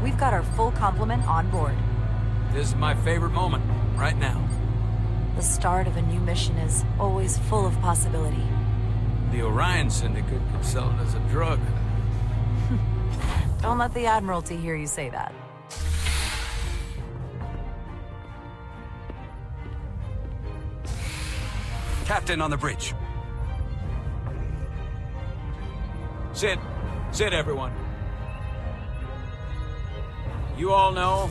We've got our full complement on board. This is my favorite moment, right now. The start of a new mission is always full of possibility. The Orion Syndicate could sell it as a drug. Don't let the Admiralty hear you say that. Captain on the bridge. Sit. Sit, everyone. You all know,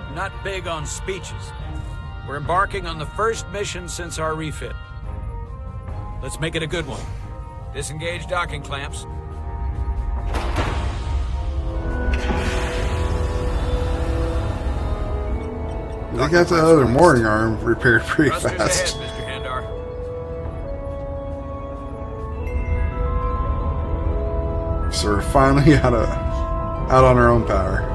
I'm not big on speeches. We're embarking on the first mission since our refit. Let's make it a good one. Disengage docking clamps. They got the other mooring arm repaired pretty Thrusters fast. ahead, Mr. Handar. So we're finally out on our own power.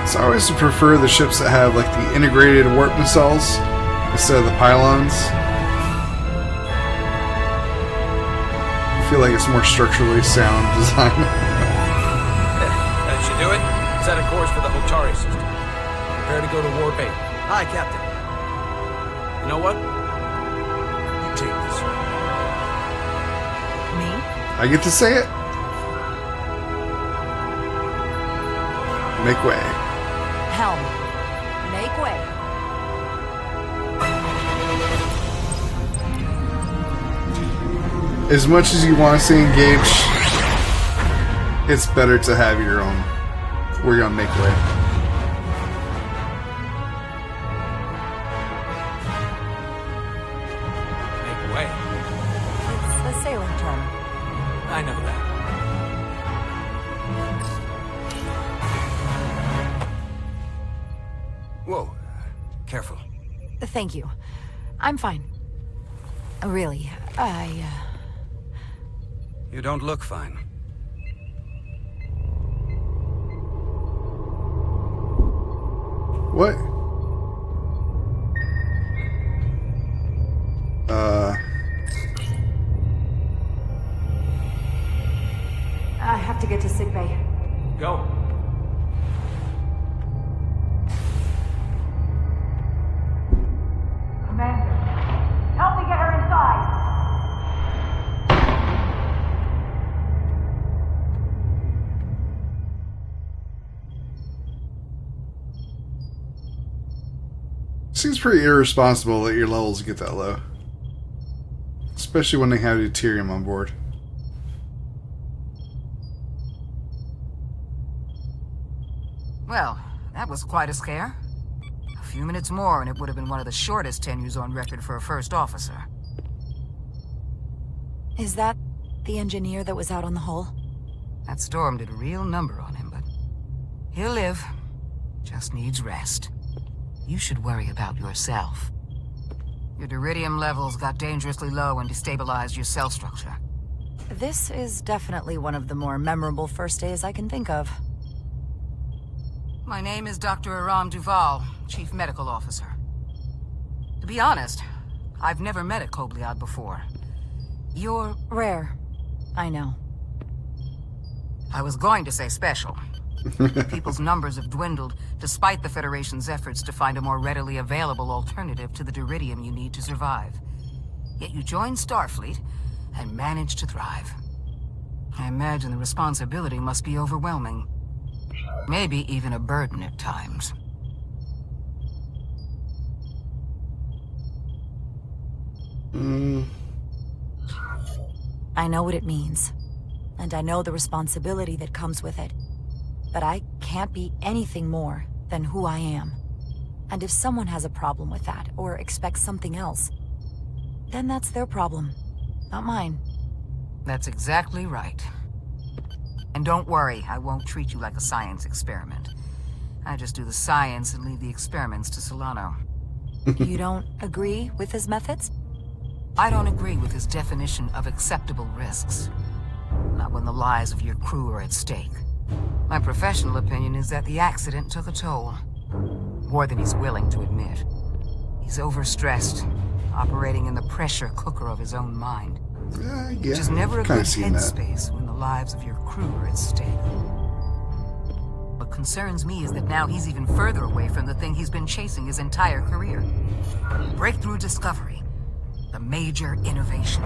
So I always prefer the ships that have like the integrated warp nacelles instead of the pylons. I feel like it's more structurally sound design. That should do it. Set a course for the Hotari system. Prepare to go to Warp 8. Hi, Captain. You know what? You take this. Me? I get to say it. Make way. Helm. Make way. As much as you want to say engage, it's better to have your own. We're gonna make way. Make way. It's a sailing term. I know that. Whoa. Careful. Thank you. I'm fine. Really, You don't look fine. What? I have to get to sickbay. Go. Commander, help me get her inside. Seems pretty irresponsible that your levels get that low. Especially when they have deuterium on board. Well, that was quite a scare. A few minutes more and it would have been one of the shortest tenures on record for a first officer. Is that the engineer that was out on the hull? That storm did a real number on him, but he'll live. Just needs rest. You should worry about yourself. Your duridium levels got dangerously low and destabilized your cell structure. This is definitely one of the more memorable first days I can think of. My name is Dr. Aram Duval, Chief Medical Officer. To be honest, I've never met a Kobliad before. You're rare. I know. I was going to say special. People's numbers have dwindled, despite the Federation's efforts to find a more readily available alternative to the duridium you need to survive. Yet you joined Starfleet and managed to thrive. I imagine the responsibility must be overwhelming. Maybe even a burden at times. I know what it means. And I know the responsibility that comes with it. But I can't be anything more than who I am. And if someone has a problem with that, or expects something else, then that's their problem, not mine. That's exactly right. And don't worry, I won't treat you like a science experiment. I just do the science and leave the experiments to Solano. You don't agree with his methods? I don't agree with his definition of acceptable risks. Not when the lives of your crew are at stake. My professional opinion is that the accident took a toll. More than he's willing to admit. He's overstressed, operating in the pressure cooker of his own mind. Yeah, Which is never a good headspace when the lives of your crew are at stake. What concerns me is that now he's even further away from the thing he's been chasing his entire career. Breakthrough discovery. The major innovation.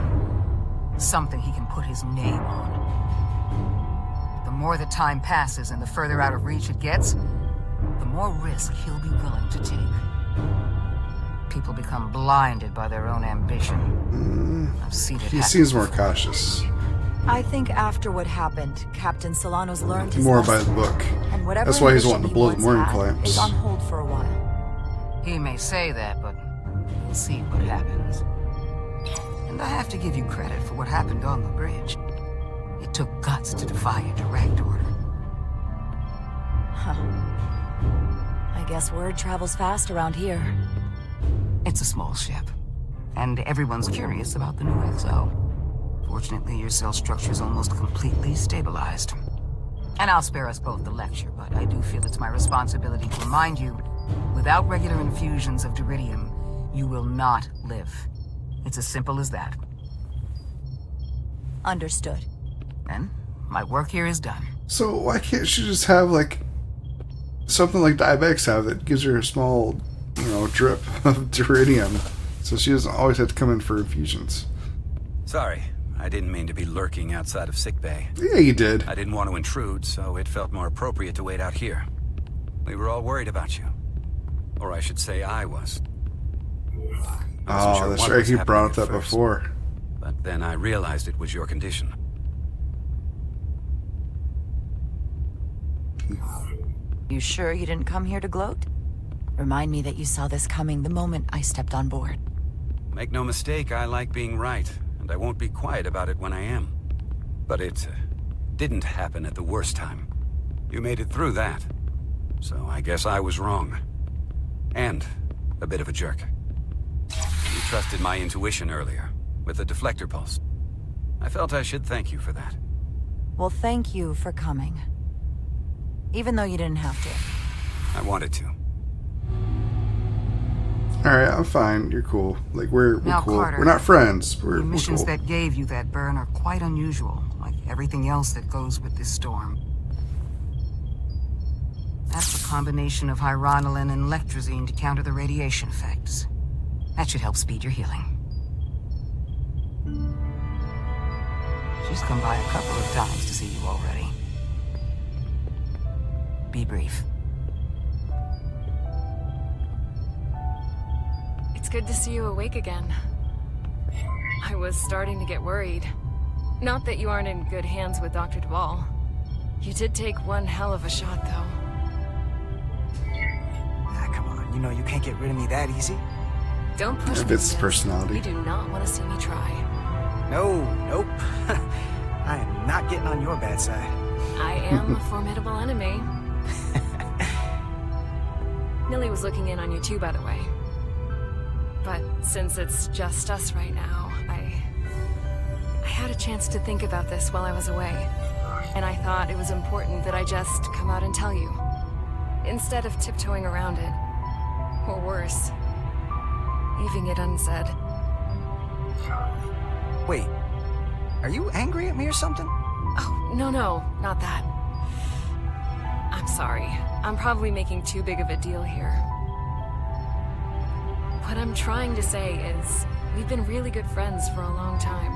Something he can put his name on. The more the time passes and the further out of reach it gets, the more risk he'll be willing to take. People become blinded by their own ambition. I've seen it He happen. seems more cautious. I think after what happened, Captain Solano's learned his More by lesson, the book. and whatever That's why he's ambition wanting to he blow the once mooring had clamps. is on hold for a while. He may say that, but we'll see what happens. And I have to give you credit for what happened on the bridge. It took guts to defy a direct order. Huh. I guess word travels fast around here. It's a small ship, and everyone's curious about the new XO. Fortunately, your cell structure's almost completely stabilized. And I'll spare us both the lecture, but I do feel it's my responsibility to remind you, without regular infusions of Duridium, you will not live. It's as simple as that. Understood. Then, my work here is done. So why can't she just have, like, something like diabetics have that gives her a small, drip of Duridium, so she doesn't always have to come in for infusions? Sorry, I didn't mean to be lurking outside of sickbay. Yeah, you did. I didn't want to intrude, so it felt more appropriate to wait out here. We were all worried about you. Or I should say I was. I wasn't sure That's what right. was He happening brought at up that first, before. But then I realized it was your condition. You sure you didn't come here to gloat? Remind me that you saw this coming the moment I stepped on board. Make no mistake, I like being right, and I won't be quiet about it when I am. But it didn't happen at the worst time. You made it through that. So I guess I was wrong. And a bit of a jerk. You trusted my intuition earlier, with the deflector pulse. I felt I should thank you for that. Well, thank you for coming. Even though you didn't have to. I wanted to. Alright, I'm fine. You're cool. Like, we're Now, cool. Carter, We're not friends. The We're missions cool. that gave you that burn are quite unusual, like everything else that goes with this storm. That's a combination of hyronolin and lectrazine to counter the radiation effects. That should help speed your healing. She's come by a couple of times to see you already. Be brief. It's good to see you awake again. I was starting to get worried. Not that you aren't in good hands with Dr. Duvall. You did take one hell of a shot, though. Ah, come on. You know you can't get rid of me that easy. Don't push me. If it's to this. personality. You do not want to see me try. No, nope. I am not getting on your bad side. I am a formidable enemy. Millie was looking in on you too, by the way. But since it's just us right now, I had a chance to think about this while I was away. And I thought it was important that I just come out and tell you. Instead of tiptoeing around it. Or worse, leaving it unsaid. Wait, are you angry at me or something? Oh, no, not that. I'm sorry. I'm probably making too big of a deal here. What I'm trying to say is, we've been really good friends for a long time.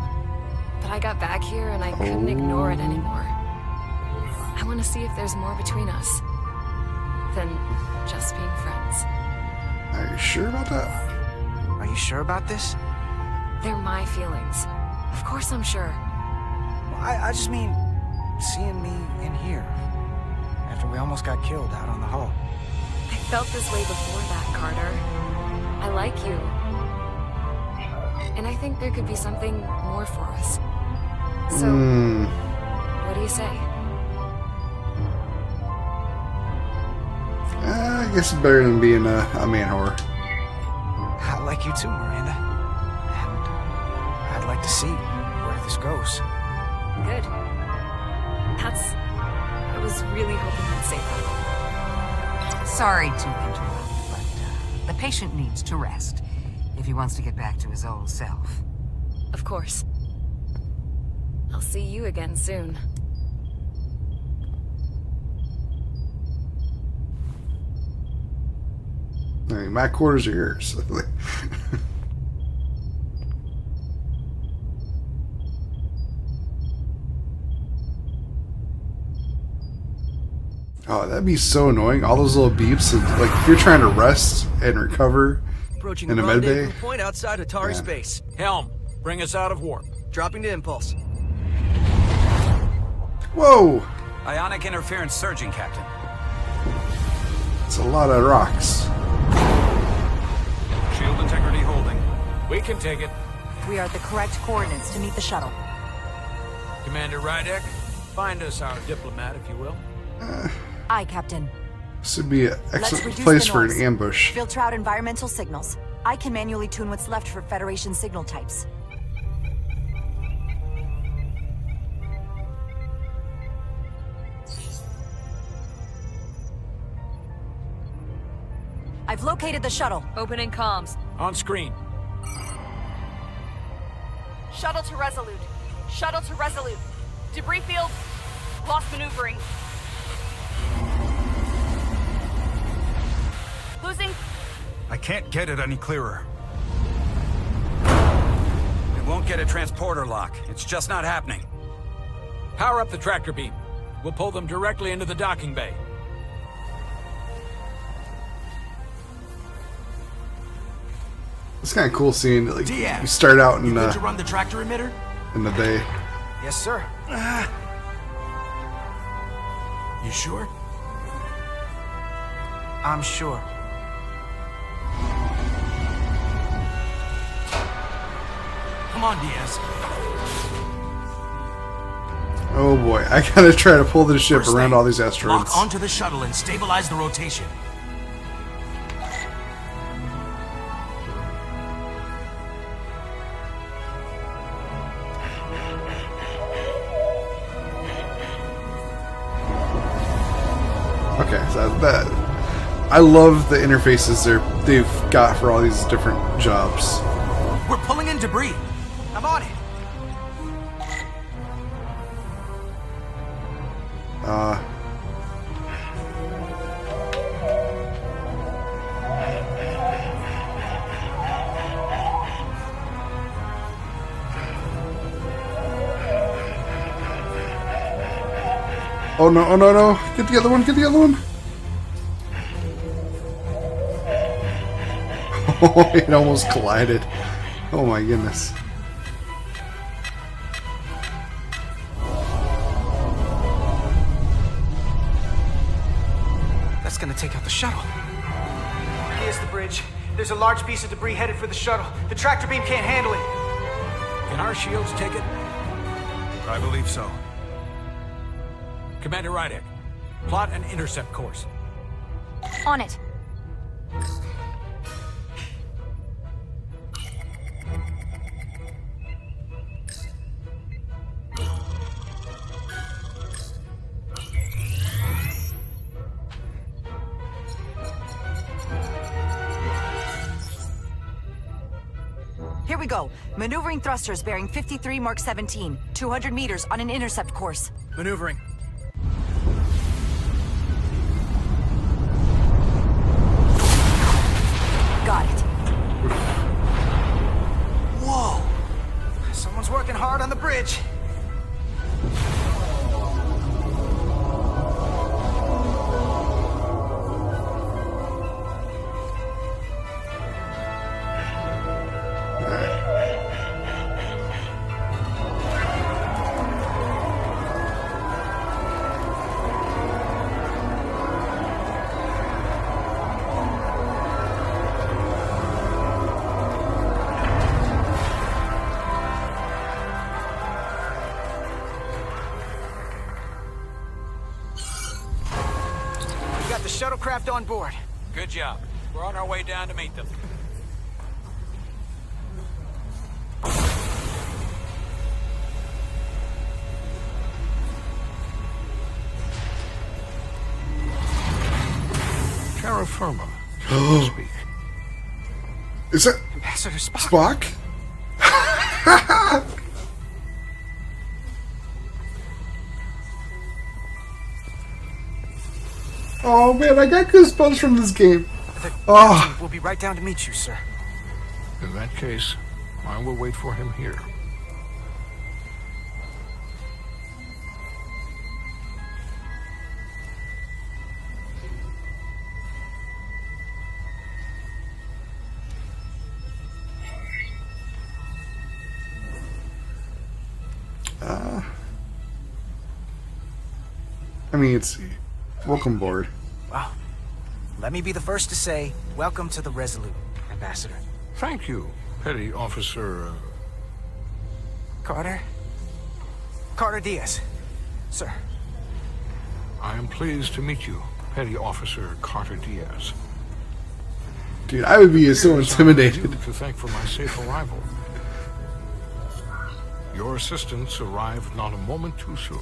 But I got back here and I couldn't ignore it anymore. I want to see if there's more between us than just being friends. Are you sure about that? Are you sure about this? They're my feelings. Of course I'm sure. Well, I just mean, seeing me in here, after we almost got killed out on the hull. I felt this way before that, Carter. I like you. And I think there could be something more for us. So, what do you say? I guess it's better than being a man whore. I like you too, Miranda. And I'd like to see where this goes. Good. I was really hoping you'd say that. Sorry to interrupt, but the patient needs to rest. if he wants to get back to his old self. Of course. I'll see you again soon. I mean, my quarters are yours. Oh, that'd be so annoying. All those little beeps. And, like, if you're trying to rest and recover Approaching in a the med bay. rendezvous point outside Atari Yeah. space. Helm, bring us out of warp. Dropping to impulse. Whoa! Ionic interference surging, Captain. It's a lot of rocks. Shield integrity holding. We can take it. We are at the correct coordinates to meet the shuttle. Commander Rydek, find us our diplomat, if you will. Aye, Captain. This would be an Let's excellent reduce place the for an noise. ambush. Filter out environmental signals. I can manually tune what's left for Federation signal types. I've located the shuttle. Opening comms. On screen. Shuttle to Resolute. Shuttle to Resolute. Debris field. Lost maneuvering. Losing. I can't get it any clearer. We won't get a transporter lock. It's just not happening. Power up the tractor beam. We'll pull them directly into the docking bay. It's kind of cool seeing like Diaz, you start out in You good to run the tractor emitter? the day. Yes, sir. You sure? I'm sure. Come on, Diaz. Oh boy, I gotta try to pull this ship First around thing, all these asteroids. Lock onto the shuttle and stabilize the rotation. Okay, so that I love the interfaces they've got for all these different jobs. We're pulling in debris. I'm on it. Oh no, oh no, no. Get the other one, get the other one. Oh, it almost collided. Oh my goodness. That's gonna take out the shuttle. Here's the bridge. There's a large piece of debris headed for the shuttle. The tractor beam can't handle it. Can our shields take it? I believe so. Commander Rydek, plot an intercept course. On it. Here we go. Maneuvering thrusters bearing 53 Mark 17. 200 meters on an intercept course. Maneuvering. Got it. Whoa! Someone's working hard on the bridge. Got the shuttlecraft on board. Good job. We're on our way down to meet them. Terra firma, so to speak. Is that Ambassador Spock? Spock? Oh man, I got goosebumps from this game. Oh. We'll be right down to meet you, sir. In that case, I will wait for him here. I mean, it's welcome aboard. Well, let me be the first to say, welcome to the Resolute, Ambassador. Thank you, Petty Officer... Carter? Carter Diaz. Sir. I am pleased to meet you, Petty Officer Carter Diaz. Dude, I would be so intimidated. To thank for my safe arrival. Your assistance arrived not a moment too soon,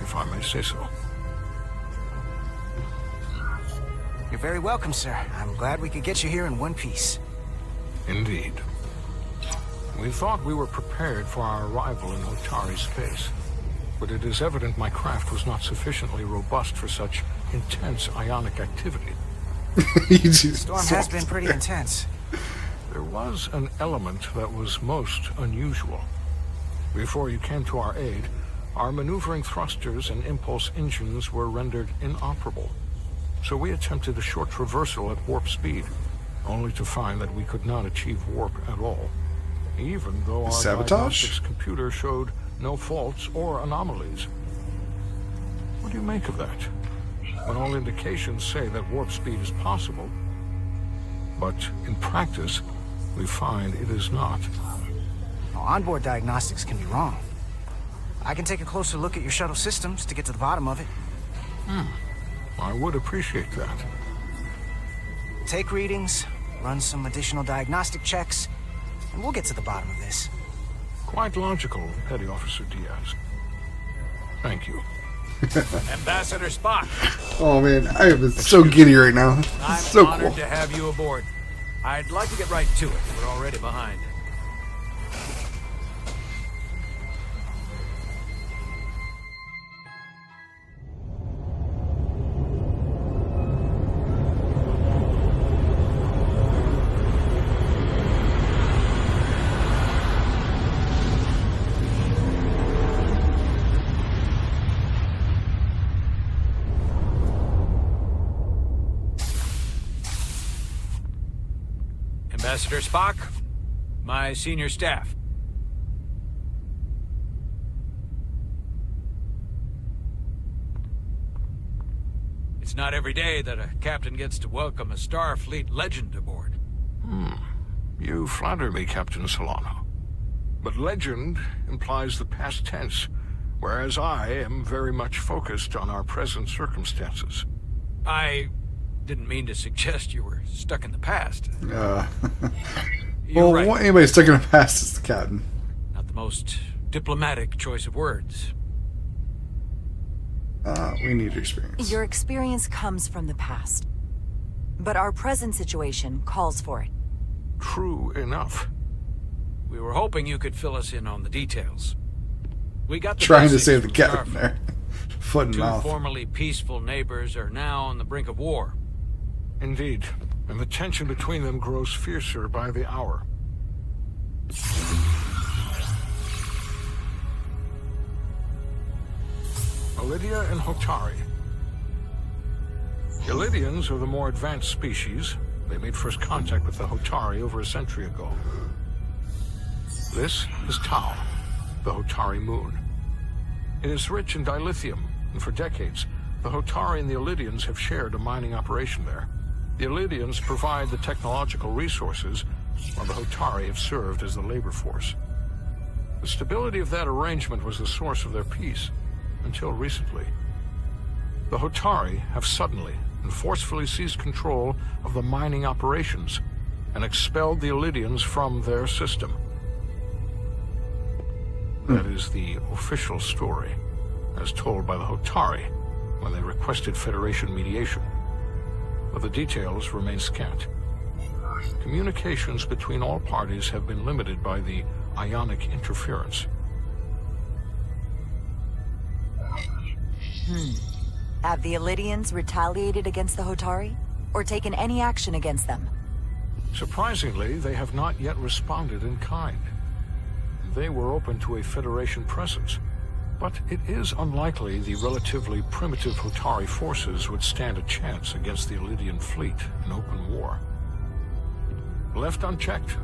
if I may say so. You're very welcome, sir. I'm glad we could get you here in one piece. Indeed. We thought we were prepared for our arrival in Otari space, but it is evident my craft was not sufficiently robust for such intense ionic activity. The storm has been pretty intense. There was an element that was most unusual. Before you came to our aid, our maneuvering thrusters and impulse engines were rendered inoperable. So we attempted a short traversal at warp speed, only to find that we could not achieve warp at all, even though our diagnostics computer showed no faults or anomalies. What do you make of that? When all indications say that warp speed is possible, but in practice, we find it is not. Well, onboard diagnostics can be wrong. I can take a closer look at your shuttle systems to get to the bottom of it. I would appreciate that. Take readings, run some additional diagnostic checks, and we'll get to the bottom of this. Quite logical, Petty Officer Diaz. Thank you. Ambassador Spock. Oh man, I am so giddy right now. I'm So honored cool. to have you aboard. I'd like to get right to it. We're already behind. Ambassador Spock, my senior staff. It's not every day that a captain gets to welcome a Starfleet legend aboard. You flatter me, Captain Solano. But legend implies the past tense, whereas I am very much focused on our present circumstances. I didn't mean to suggest you were stuck in the past. Well, right. anybody stuck in the past is the captain. Not the most diplomatic choice of words. We need experience. Your experience comes from the past. But our present situation calls for it. True enough. We were hoping you could fill us in on the details. We got the Trying to message save the from captain Starfleet. there. Foot and Two mouth. formerly peaceful neighbors are now on the brink of war. Indeed, and the tension between them grows fiercer by the hour. Elydia and Hotari. Elydians are the more advanced species. They made first contact with the Hotari over a century ago. This is Tau, the Hotari moon. It is rich in dilithium, and for decades, the Hotari and the Elydians have shared a mining operation there. The Elydians provide the technological resources, while the Hotari have served as the labor force. The stability of that arrangement was the source of their peace, until recently. The Hotari have suddenly and forcefully seized control of the mining operations and expelled the Elydians from their system. That is the official story, as told by the Hotari when they requested Federation mediation. But the details remain scant. Communications between all parties have been limited by the ionic interference. Have the Elydians retaliated against the Hotari? Or taken any action against them? Surprisingly, they have not yet responded in kind. They were open to a Federation presence, but it is unlikely the relatively primitive Hotari forces would stand a chance against the Elydian fleet in open war. Left unchecked,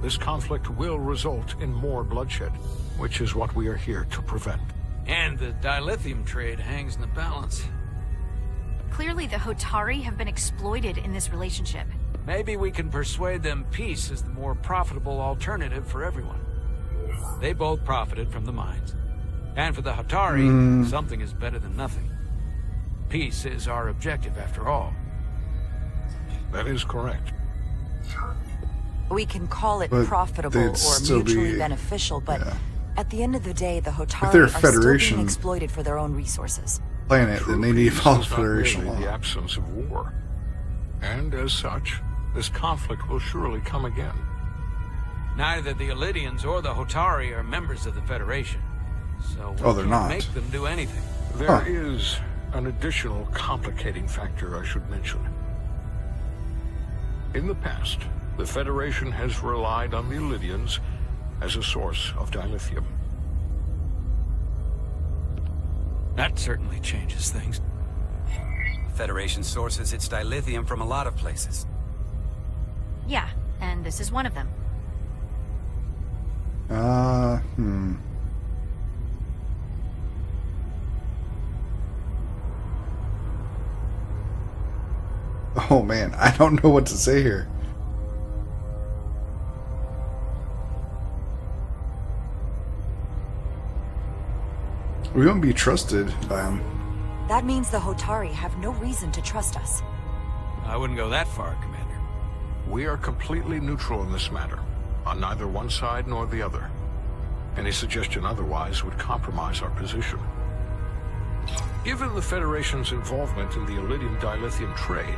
this conflict will result in more bloodshed, which is what we are here to prevent. And the dilithium trade hangs in the balance. Clearly, the Hotari have been exploited in this relationship. Maybe we can persuade them peace is the more profitable alternative for everyone. They both profited from the mines. And for the Hotari, something is better than nothing. Peace is our objective, after all. That is correct. We can call it But profitable they'd or still mutually be- beneficial, but yeah. at the end of the day, the Hotari they're are still Federation- being exploited for their own resources. Planet, then they need to True follow peace is not Federation merely law. the absence of war. And as such, this conflict will surely come again. Neither the Elydians or the Hotari are members of the Federation. So we Oh, they're can't not. make them do anything. There is an additional complicating factor I should mention. In the past, the Federation has relied on the Elydians as a source of dilithium. That certainly changes things. The Federation sources its dilithium from a lot of places. Yeah, and this is one of them. Oh man, I don't know what to say here. We won't be trusted by them. That means the Hotari have no reason to trust us. I wouldn't go that far, Commander. We are completely neutral in this matter, on neither one side nor the other. Any suggestion otherwise would compromise our position. Given the Federation's involvement in the Elydium dilithium trade,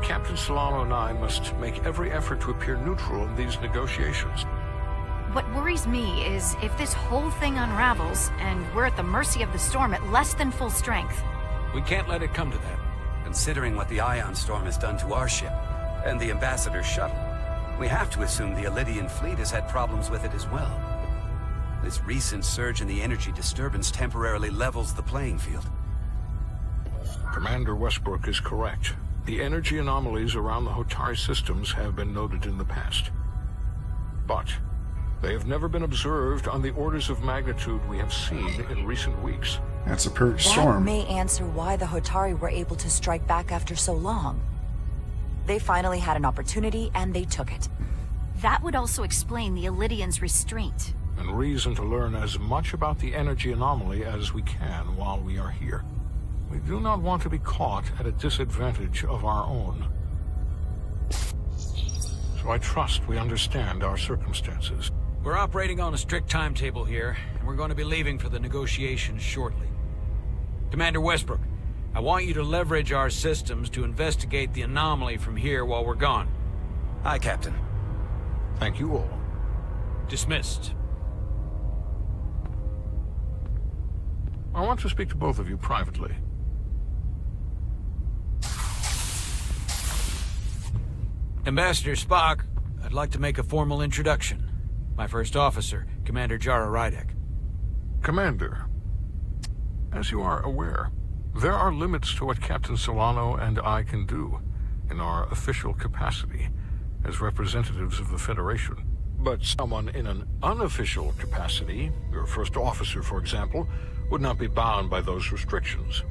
Captain Solano and I must make every effort to appear neutral in these negotiations. What worries me is if this whole thing unravels and we're at the mercy of the storm at less than full strength. We can't let it come to that. Considering what the Ion Storm has done to our ship, and the Ambassador's shuttle, we have to assume the Elydian fleet has had problems with it as well. This recent surge in the energy disturbance temporarily levels the playing field. Commander Westbrook is correct. The energy anomalies around the Hotari systems have been noted in the past. But they have never been observed on the orders of magnitude we have seen in recent weeks. That's a perfect That storm. may answer why the Hotari were able to strike back after so long. They finally had an opportunity, and they took it. That would also explain the Elydians' restraint. And reason to learn as much about the energy anomaly as we can while we are here. We do not want to be caught at a disadvantage of our own. So I trust we understand our circumstances. We're operating on a strict timetable here, and we're going to be leaving for the negotiations shortly. Commander Westbrook, I want you to leverage our systems to investigate the anomaly from here while we're gone. Aye, Captain. Thank you all. Dismissed. I want to speak to both of you privately. Ambassador Spock, I'd like to make a formal introduction. My first officer, Commander Jara Rydek. Commander, as you are aware, there are limits to what Captain Solano and I can do in our official capacity as representatives of the Federation. But someone in an unofficial capacity, your first officer, for example, would not be bound by those restrictions.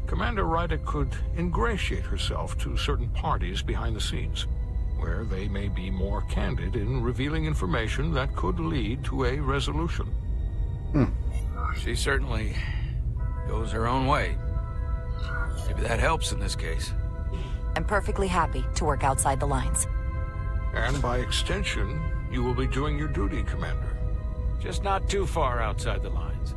Commander Rydek could ingratiate herself to certain parties behind the scenes, where they may be more candid in revealing information that could lead to a resolution. She certainly goes her own way. Maybe that helps in this case. I'm perfectly happy to work outside the lines. And by extension, you will be doing your duty, Commander. Just not too far outside the lines.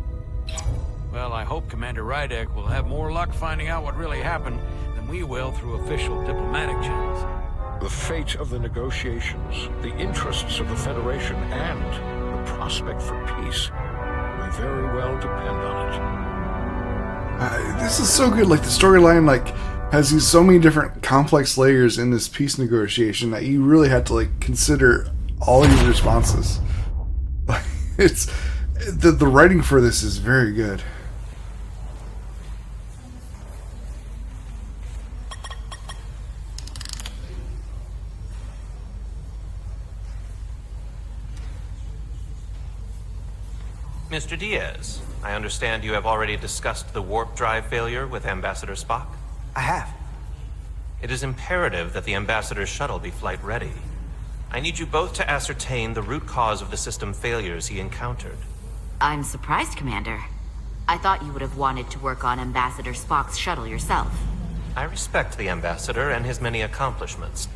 Well, I hope Commander Rydek will have more luck finding out what really happened than we will through official diplomatic channels. The fate of the negotiations, the interests of the Federation, and the prospect for peace may very well depend on it. This is so good. Like, the storyline, like, has these so many different complex layers in this peace negotiation that you really had to, like, consider all your responses. It's the writing for this is very good. Mr. Diaz, I understand you have already discussed the warp drive failure with Ambassador Spock? I have. It is imperative that the Ambassador's shuttle be flight ready. I need you both to ascertain the root cause of the system failures he encountered. I'm surprised, Commander. I thought you would have wanted to work on Ambassador Spock's shuttle yourself. I respect the Ambassador and his many accomplishments,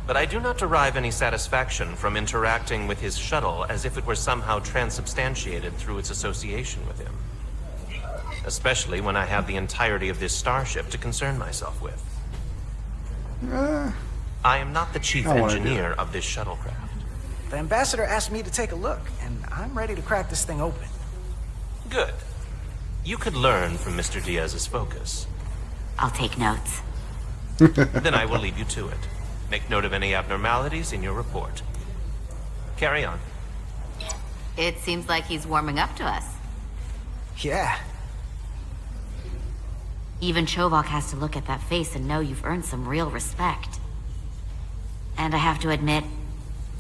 but I do not derive any satisfaction from interacting with his shuttle as if it were somehow transubstantiated through its association with him. Especially when I have the entirety of this starship to concern myself with. I am not the chief engineer of this shuttlecraft. The Ambassador asked me to take a look, and I'm ready to crack this thing open. Good. You could learn from Mr. Diaz's focus. I'll take notes. Then I will leave you to it. Make note of any abnormalities in your report. Carry on. It seems like he's warming up to us. Yeah. Even Chovok has to look at that face and know you've earned some real respect. And I have to admit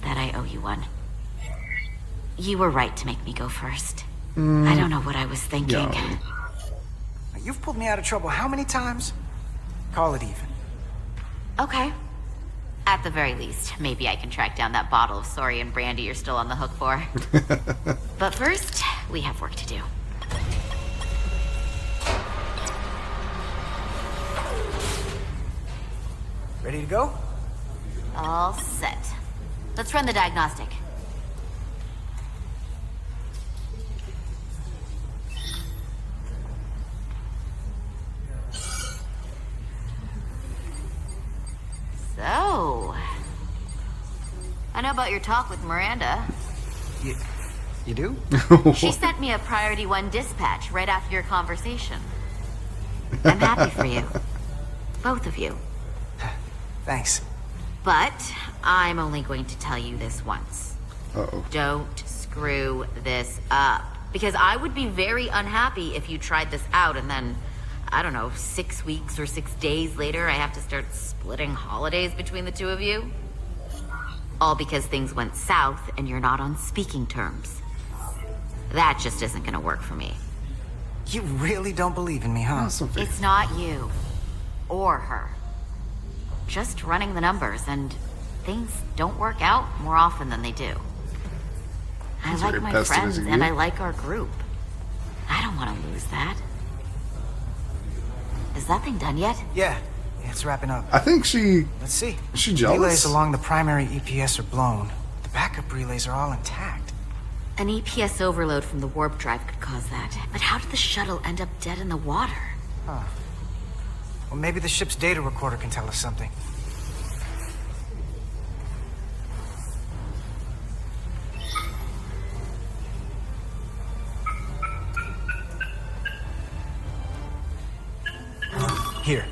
that I owe you one. You were right to make me go first. I don't know what I was thinking. Yeah. You've pulled me out of trouble how many times? Call it even. Okay. At the very least, maybe I can track down that bottle of Saurian brandy you're still on the hook for. But first, we have work to do. Ready to go? All set. Let's run the diagnostic. So, I know about your talk with Miranda. You do? She sent me a Priority 1 dispatch right after your conversation. I'm happy for you. Both of you. Thanks. But I'm only going to tell you this once. Uh-oh. Don't screw this up. Because I would be very unhappy if you tried this out and then, I don't know, 6 weeks or 6 days later, I have to start splitting holidays between the two of you. All because things went south and you're not on speaking terms. That just isn't gonna work for me. You really don't believe in me, huh? It's not you. Or her. Just running the numbers, and things don't work out more often than they do. I like my friends, and I like our group. I don't want to lose that. Is that thing done yet? Yeah, it's wrapping up. I think she... Let's see. Is she jealous? Relays along the primary EPS are blown. The backup relays are all intact. An EPS overload from the warp drive could cause that. But how did the shuttle end up dead in the water? Huh. Well, maybe the ship's data recorder can tell us something. Here.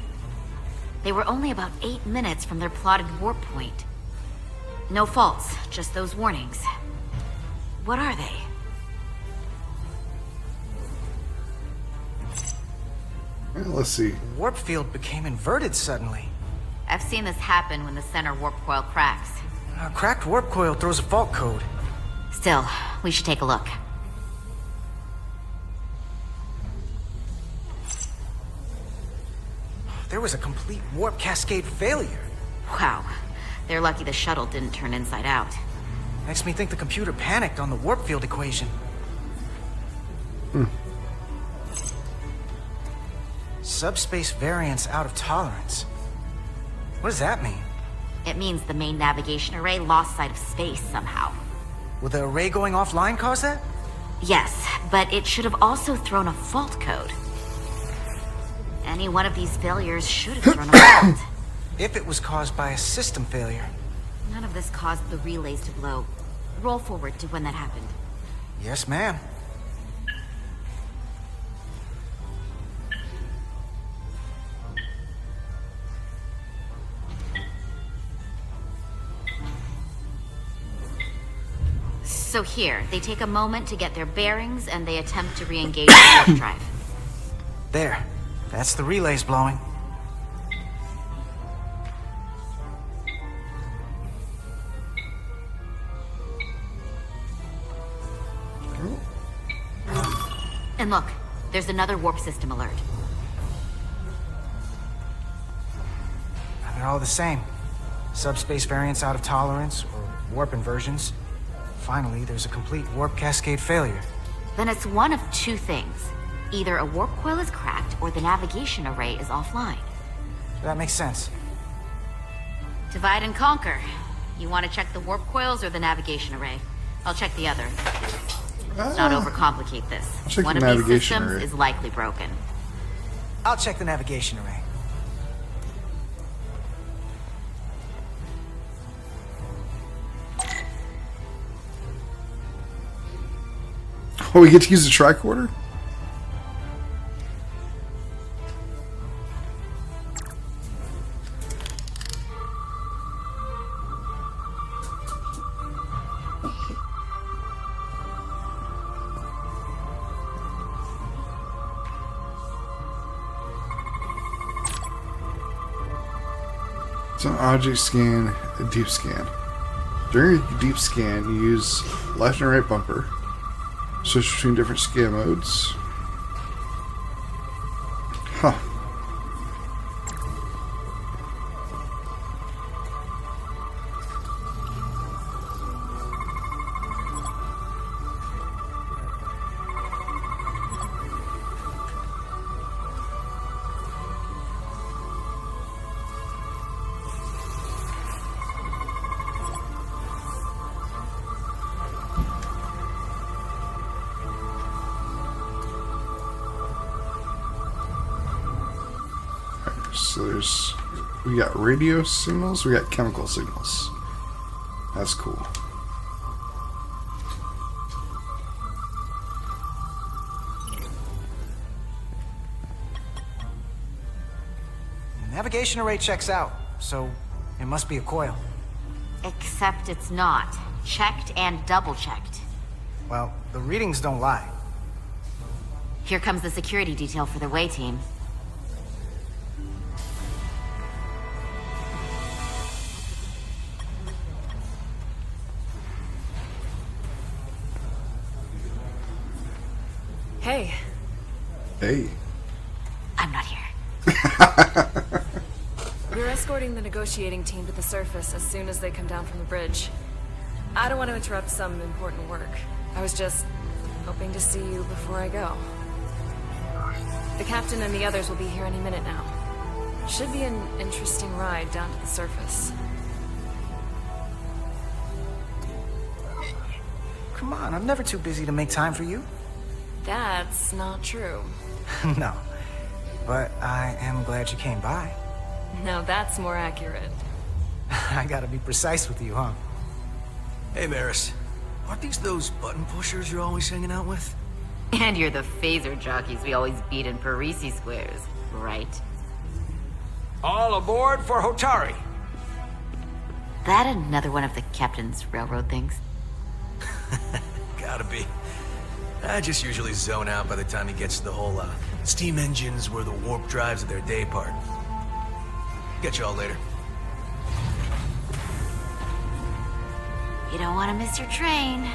They were only about 8 minutes from their plotted warp point. No faults, just those warnings. What are they? Let's see. Warp field became inverted suddenly. I've seen this happen when the center warp coil cracks. A cracked warp coil throws a fault code. Still, we should take a look. There was a complete warp cascade failure. Wow. They're lucky the shuttle didn't turn inside out. Makes me think the computer panicked on the warp field equation. Subspace variance out of tolerance. What does that mean? It means the main navigation array lost sight of space somehow. Will the array going offline cause that? Yes, but it should have also thrown a fault code. Any one of these failures should have thrown a fault. if it was caused by a system failure. None of this caused the relays to blow. Roll forward to when that happened. Yes, ma'am. So here, they take a moment to get their bearings and they attempt to re-engage the warp drive. There. That's the relays blowing. And look, there's another warp system alert. They're all the same. Subspace variants out of tolerance, or warp inversions. Finally, there's a complete warp cascade failure. Then it's one of two things. Either a warp coil is cracked, or the navigation array is offline. That makes sense. Divide and conquer. You want to check the warp coils or the navigation array? I'll check the other. Let's not overcomplicate this. Check One the of these navigation systems array. is likely broken. I'll check the navigation array. Oh, we get to use the tricorder? It's an object scan, a deep scan. During a deep scan, you use left and right bumper. Switch between different scan modes. Huh. So we got radio signals, we got chemical signals. That's cool. Navigation array checks out, so it must be a coil. Except it's not. Checked and double-checked. Well, the readings don't lie. Here comes the security detail for the way team. Hey. Hey. I'm not here. We're escorting the negotiating team to the surface as soon as they come down from the bridge. I don't want to interrupt some important work. I was just hoping to see you before I go. The captain and the others will be here any minute now. Should be an interesting ride down to the surface. Come on, I'm never too busy to make time for you. That's not true. No. But I am glad you came by. No, that's more accurate. I gotta be precise with you, huh? Hey, Maris. Aren't these those button pushers you're always hanging out with? And you're the phaser jockeys we always beat in Parisi squares, right? All aboard for Hotari. That another one of the captain's railroad things? Gotta be. I just usually zone out by the time he gets to the whole, steam engines were the warp drives of their day part. Get you all later. You don't want to miss your train.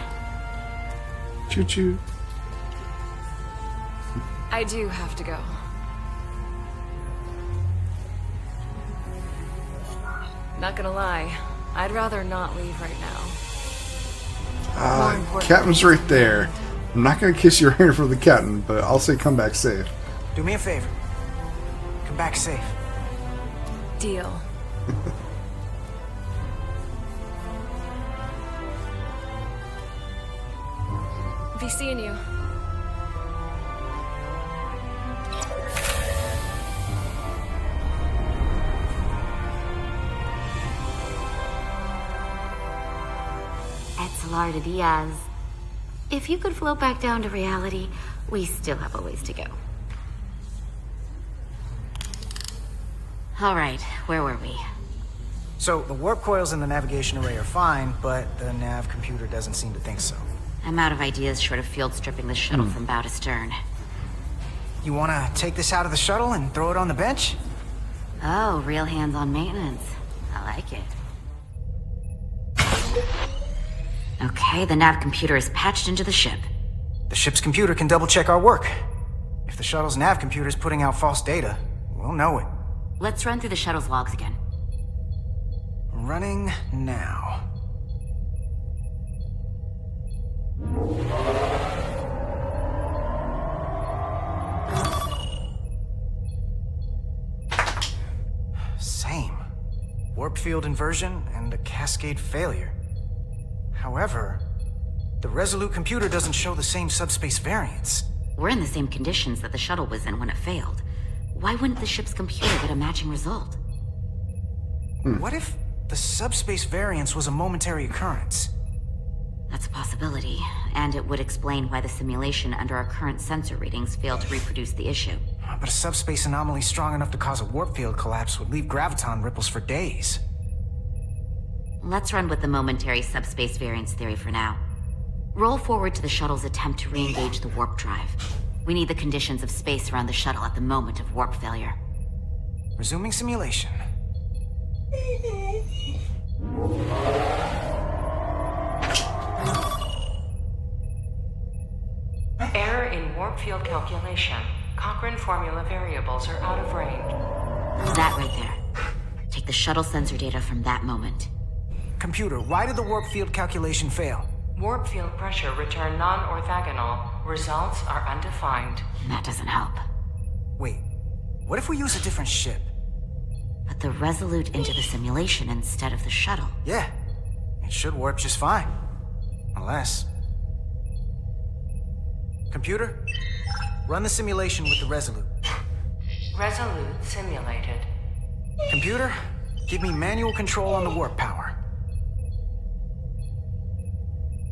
Choo-choo. I do have to go. Not gonna lie, I'd rather not leave right now. Captain's right there. I'm not gonna kiss your hand for the captain, but I'll say come back safe. Do me a favor. Come back safe. Deal. Be seeing you. Solar to Diaz. If you could float back down to reality, we still have a ways to go. All right, where were we? So, the warp coils in the navigation array are fine, but the nav computer doesn't seem to think so. I'm out of ideas short of field stripping the shuttle from bow to stern. You wanna take this out of the shuttle and throw it on the bench? Oh, real hands-on maintenance. I like it. Okay, the nav computer is patched into the ship. The ship's computer can double-check our work. If the shuttle's nav computer is putting out false data, we'll know it. Let's run through the shuttle's logs again. Running now. Same. Warp field inversion and a cascade failure. However, the Resolute computer doesn't show the same subspace variance. We're in the same conditions that the shuttle was in when it failed. Why wouldn't the ship's computer get a matching result? What if the subspace variance was a momentary occurrence? That's a possibility, and it would explain why the simulation under our current sensor readings failed to reproduce the issue. But a subspace anomaly strong enough to cause a warp field collapse would leave graviton ripples for days. Let's run with the momentary subspace variance theory for now. Roll forward to the shuttle's attempt to re-engage the warp drive. We need the conditions of space around the shuttle at the moment of warp failure. Resuming simulation. Error in warp field calculation. Cochrane formula variables are out of range. That right there. Take the shuttle sensor data from that moment. Computer, why did the warp field calculation fail? Warp field pressure returned non-orthogonal. Results are undefined. That doesn't help. Wait, what if we use a different ship? Put the Resolute into the simulation instead of the shuttle. Yeah, it should warp just fine. Unless... Computer, run the simulation with the Resolute. Resolute simulated. Computer, give me manual control on the warp power.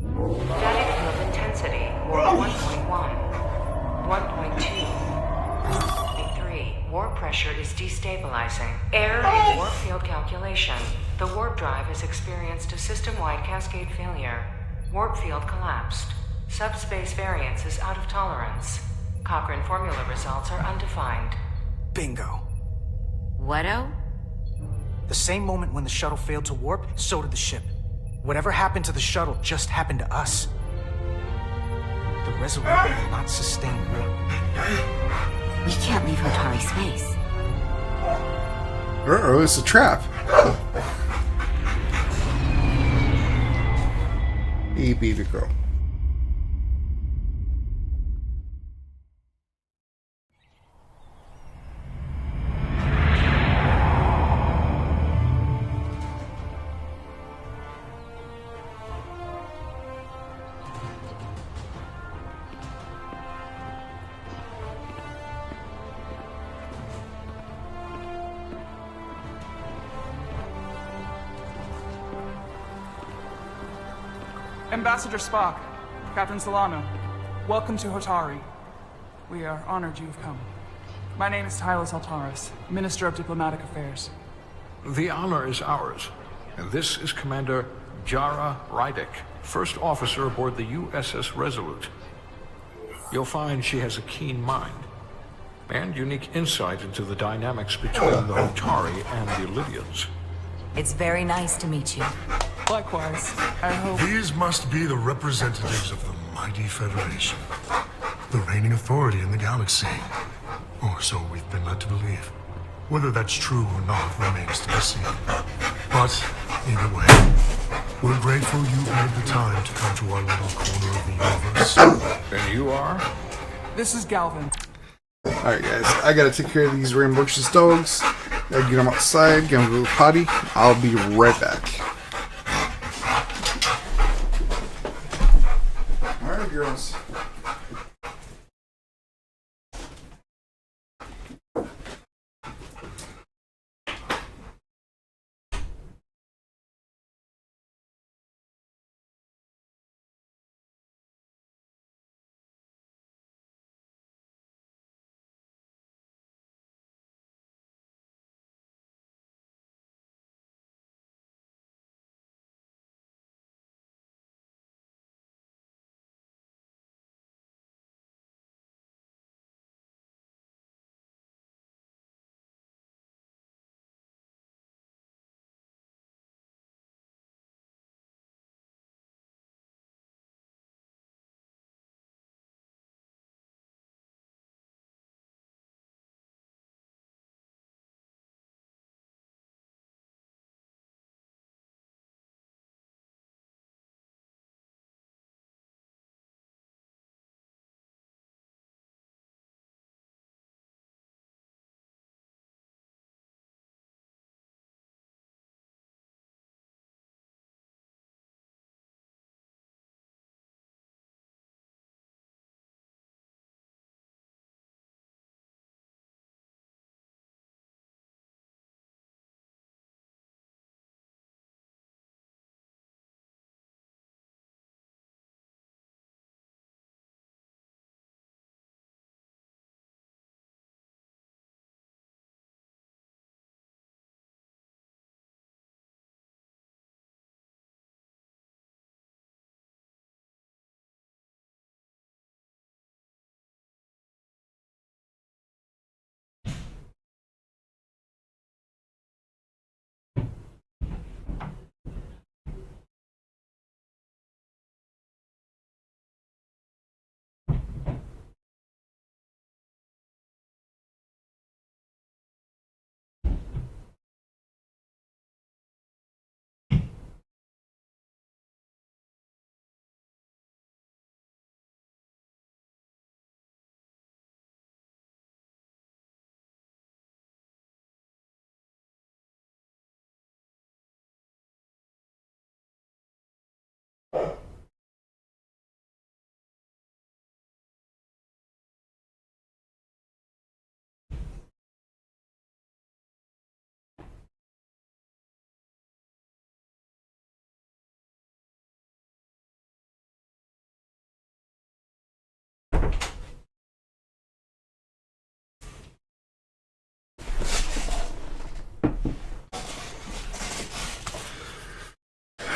Static field intensity, warp 1.1. 1.2. 3. Warp pressure is destabilizing. Error in warp field calculation. The warp drive has experienced a system-wide cascade failure. Warp field collapsed. Subspace variance is out of tolerance. Cochrane formula results are undefined. Bingo. What-o? The same moment when the shuttle failed to warp, so did the ship. Whatever happened to the shuttle just happened to us. The Resolute will not sustain warp. We can't leave Hotari space. Uh-oh, it's a trap. Hey, baby girl. Ambassador Spock, Captain Solano, welcome to Hotari. We are honored you've come. My name is Tyler Saltaris, Minister of Diplomatic Affairs. The honor is ours, and this is Commander Jara Rydick, first officer aboard the USS Resolute. You'll find she has a keen mind and unique insight into the dynamics between the Hotari and the Lydians. It's very nice to meet you. Likewise, I hope... These must be the representatives of the mighty Federation, the reigning authority in the galaxy. Or so we've been led to believe. Whether that's true or not remains to be seen. But, either way, we're grateful you've made the time to come to our little corner of the universe. And you are? This is Galvin. Alright guys, I gotta take care of these rambunctious dogs. Gotta get them outside, get them to go potty. I'll be right back. Alright girls.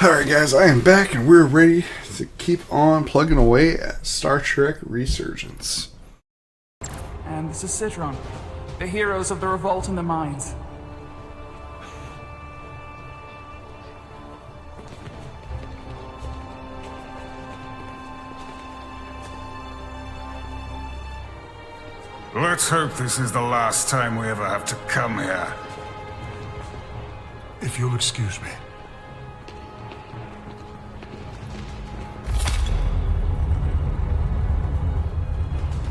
Alright guys, I am back and we're ready to keep on plugging away at Star Trek Resurgence. And this is Citron, the heroes of the revolt in the mines. Let's hope this is the last time we ever have to come here. If you'll excuse me.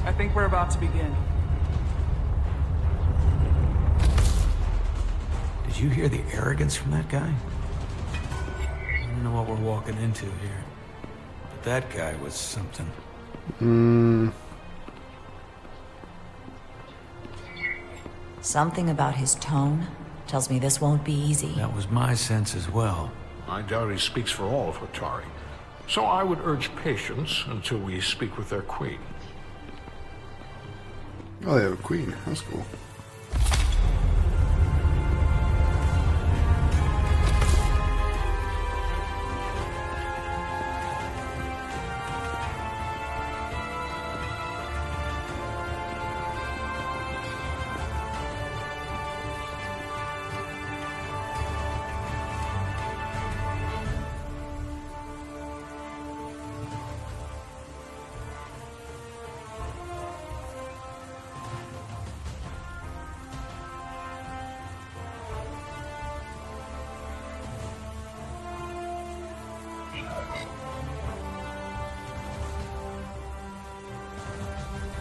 I think we're about to begin. Did you hear the arrogance from that guy? I don't know what we're walking into here. But that guy was something. Something about his tone tells me this won't be easy. That was my sense as well. I doubt he speaks for all of Hotari. So I would urge patience until we speak with their queen. Oh, they have a queen. That's cool.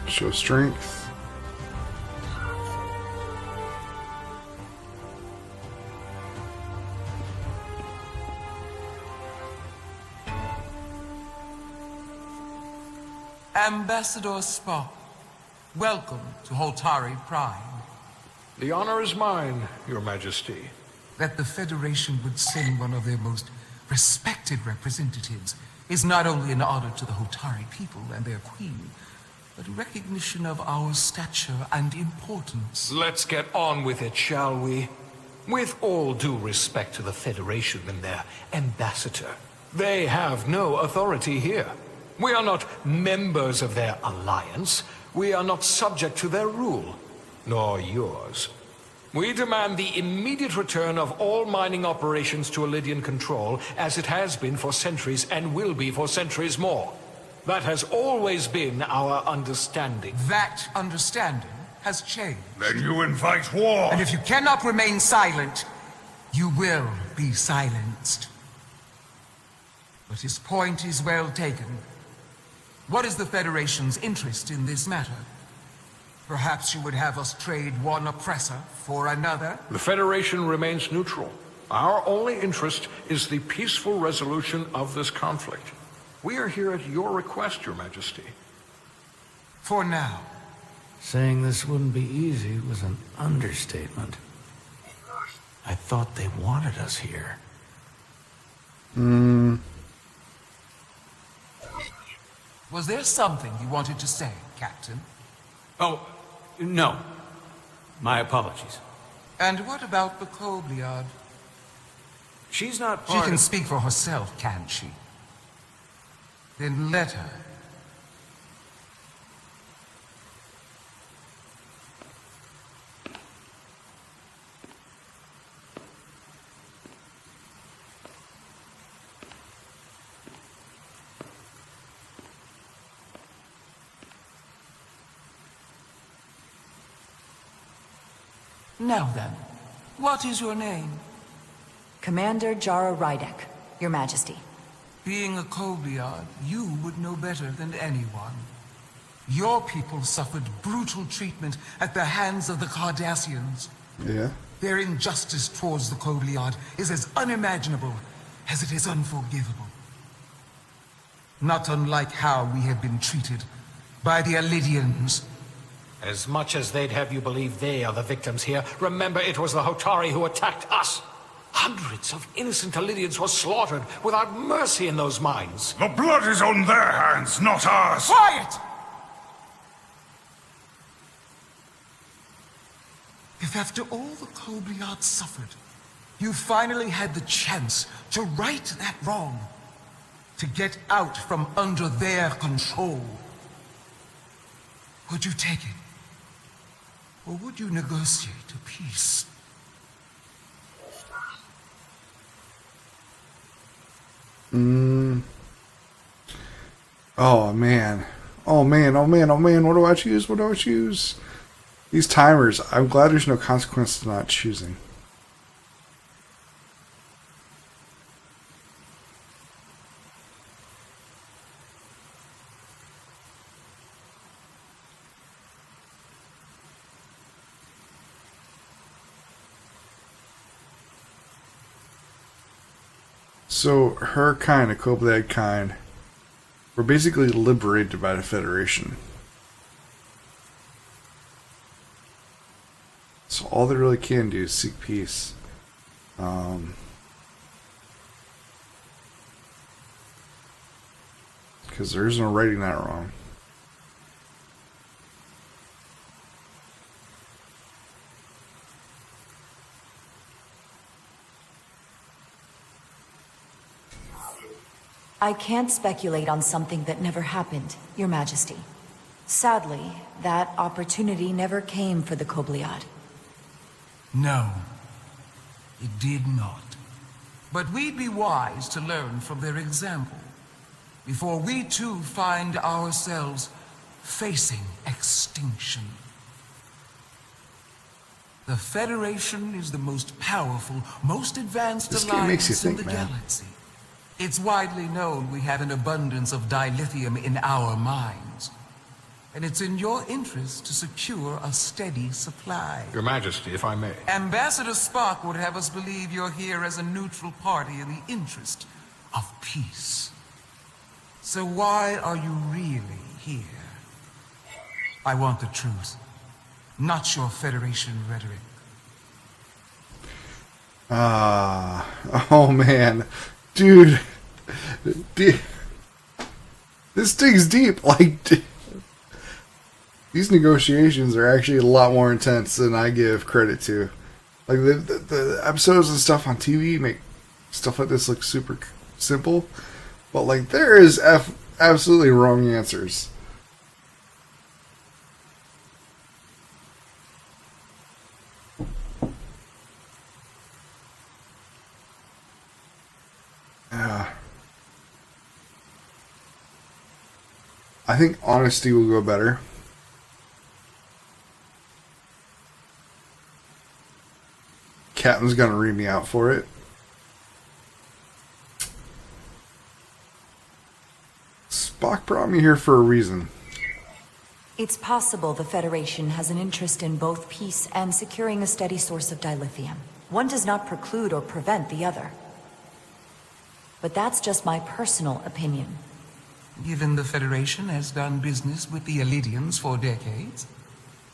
Show strength. Ambassador Spock, welcome to Hotari Prime. The honor is mine, Your Majesty. That the Federation would send one of their most respected representatives is not only an honor to the Hotari people and their queen, but recognition of our stature and importance. Let's get on with it, shall we? With all due respect to the Federation and their ambassador, they have no authority here. We are not members of their alliance. We are not subject to their rule, nor yours. We demand the immediate return of all mining operations to Elydian control, as it has been for centuries and will be for centuries more. That has always been our understanding. That understanding has changed. Then you invite war! And if you cannot remain silent, you will be silenced. But his point is well taken. What is the Federation's interest in this matter? Perhaps you would have us trade one oppressor for another? The Federation remains neutral. Our only interest is the peaceful resolution of this conflict. We are here at your request, Your Majesty. For now. Saying this wouldn't be easy was an understatement. I thought they wanted us here. Was there something you wanted to say, Captain? Oh, no. My apologies. And what about the Kobliad? She's not She part can of... speak for herself, can't she? Then let her. Now then, what is your name? Commander Jara Rydek, Your Majesty. Being a Kobliad, you would know better than anyone. Your people suffered brutal treatment at the hands of the Cardassians. Yeah. Their injustice towards the Kobliad is as unimaginable as it is unforgivable. Not unlike how we have been treated by the Elydians. As much as they'd have you believe they are the victims here, remember it was the Hotari who attacked us. Hundreds of innocent Elydians were slaughtered without mercy in those mines. The blood is on their hands, not ours! Quiet! If after all the Kobliad suffered, You finally had the chance to right that wrong, to get out from under their control. Would you take it? Or would you negotiate a peace? Oh man. Oh man, oh man, oh man, what do I choose? What do I choose? These timers, I'm glad there's no consequence to not choosing. So, her kind, a Koblad kind, were basically liberated by the Federation. So all they really can do is seek peace. Because there's no righting that wrong. I can't speculate on something that never happened, Your Majesty. Sadly, that opportunity never came for the Kobliad. No, it did not. But we'd be wise to learn from their example, before we too find ourselves facing extinction. The Federation is the most powerful, most advanced alliance in the galaxy. It's widely known we have an abundance of dilithium in our mines. And it's in your interest to secure a steady supply. Your Majesty, if I may. Ambassador Spock would have us believe you're here as a neutral party in the interest of peace. So why are you really here? I want the truth, not your Federation rhetoric. Oh man. Dude. This digs deep. Like, these negotiations are actually a lot more intense than I give credit to. Like, the episodes and stuff on TV make stuff like this look super simple. But, like, there is absolutely wrong answers. I think honesty will go better. Captain's gonna read me out for it. Spock brought me here for a reason. It's possible the Federation has an interest in both peace and securing a steady source of dilithium. One does not preclude or prevent the other. But that's just my personal opinion. Given the Federation has done business with the Elidians for decades,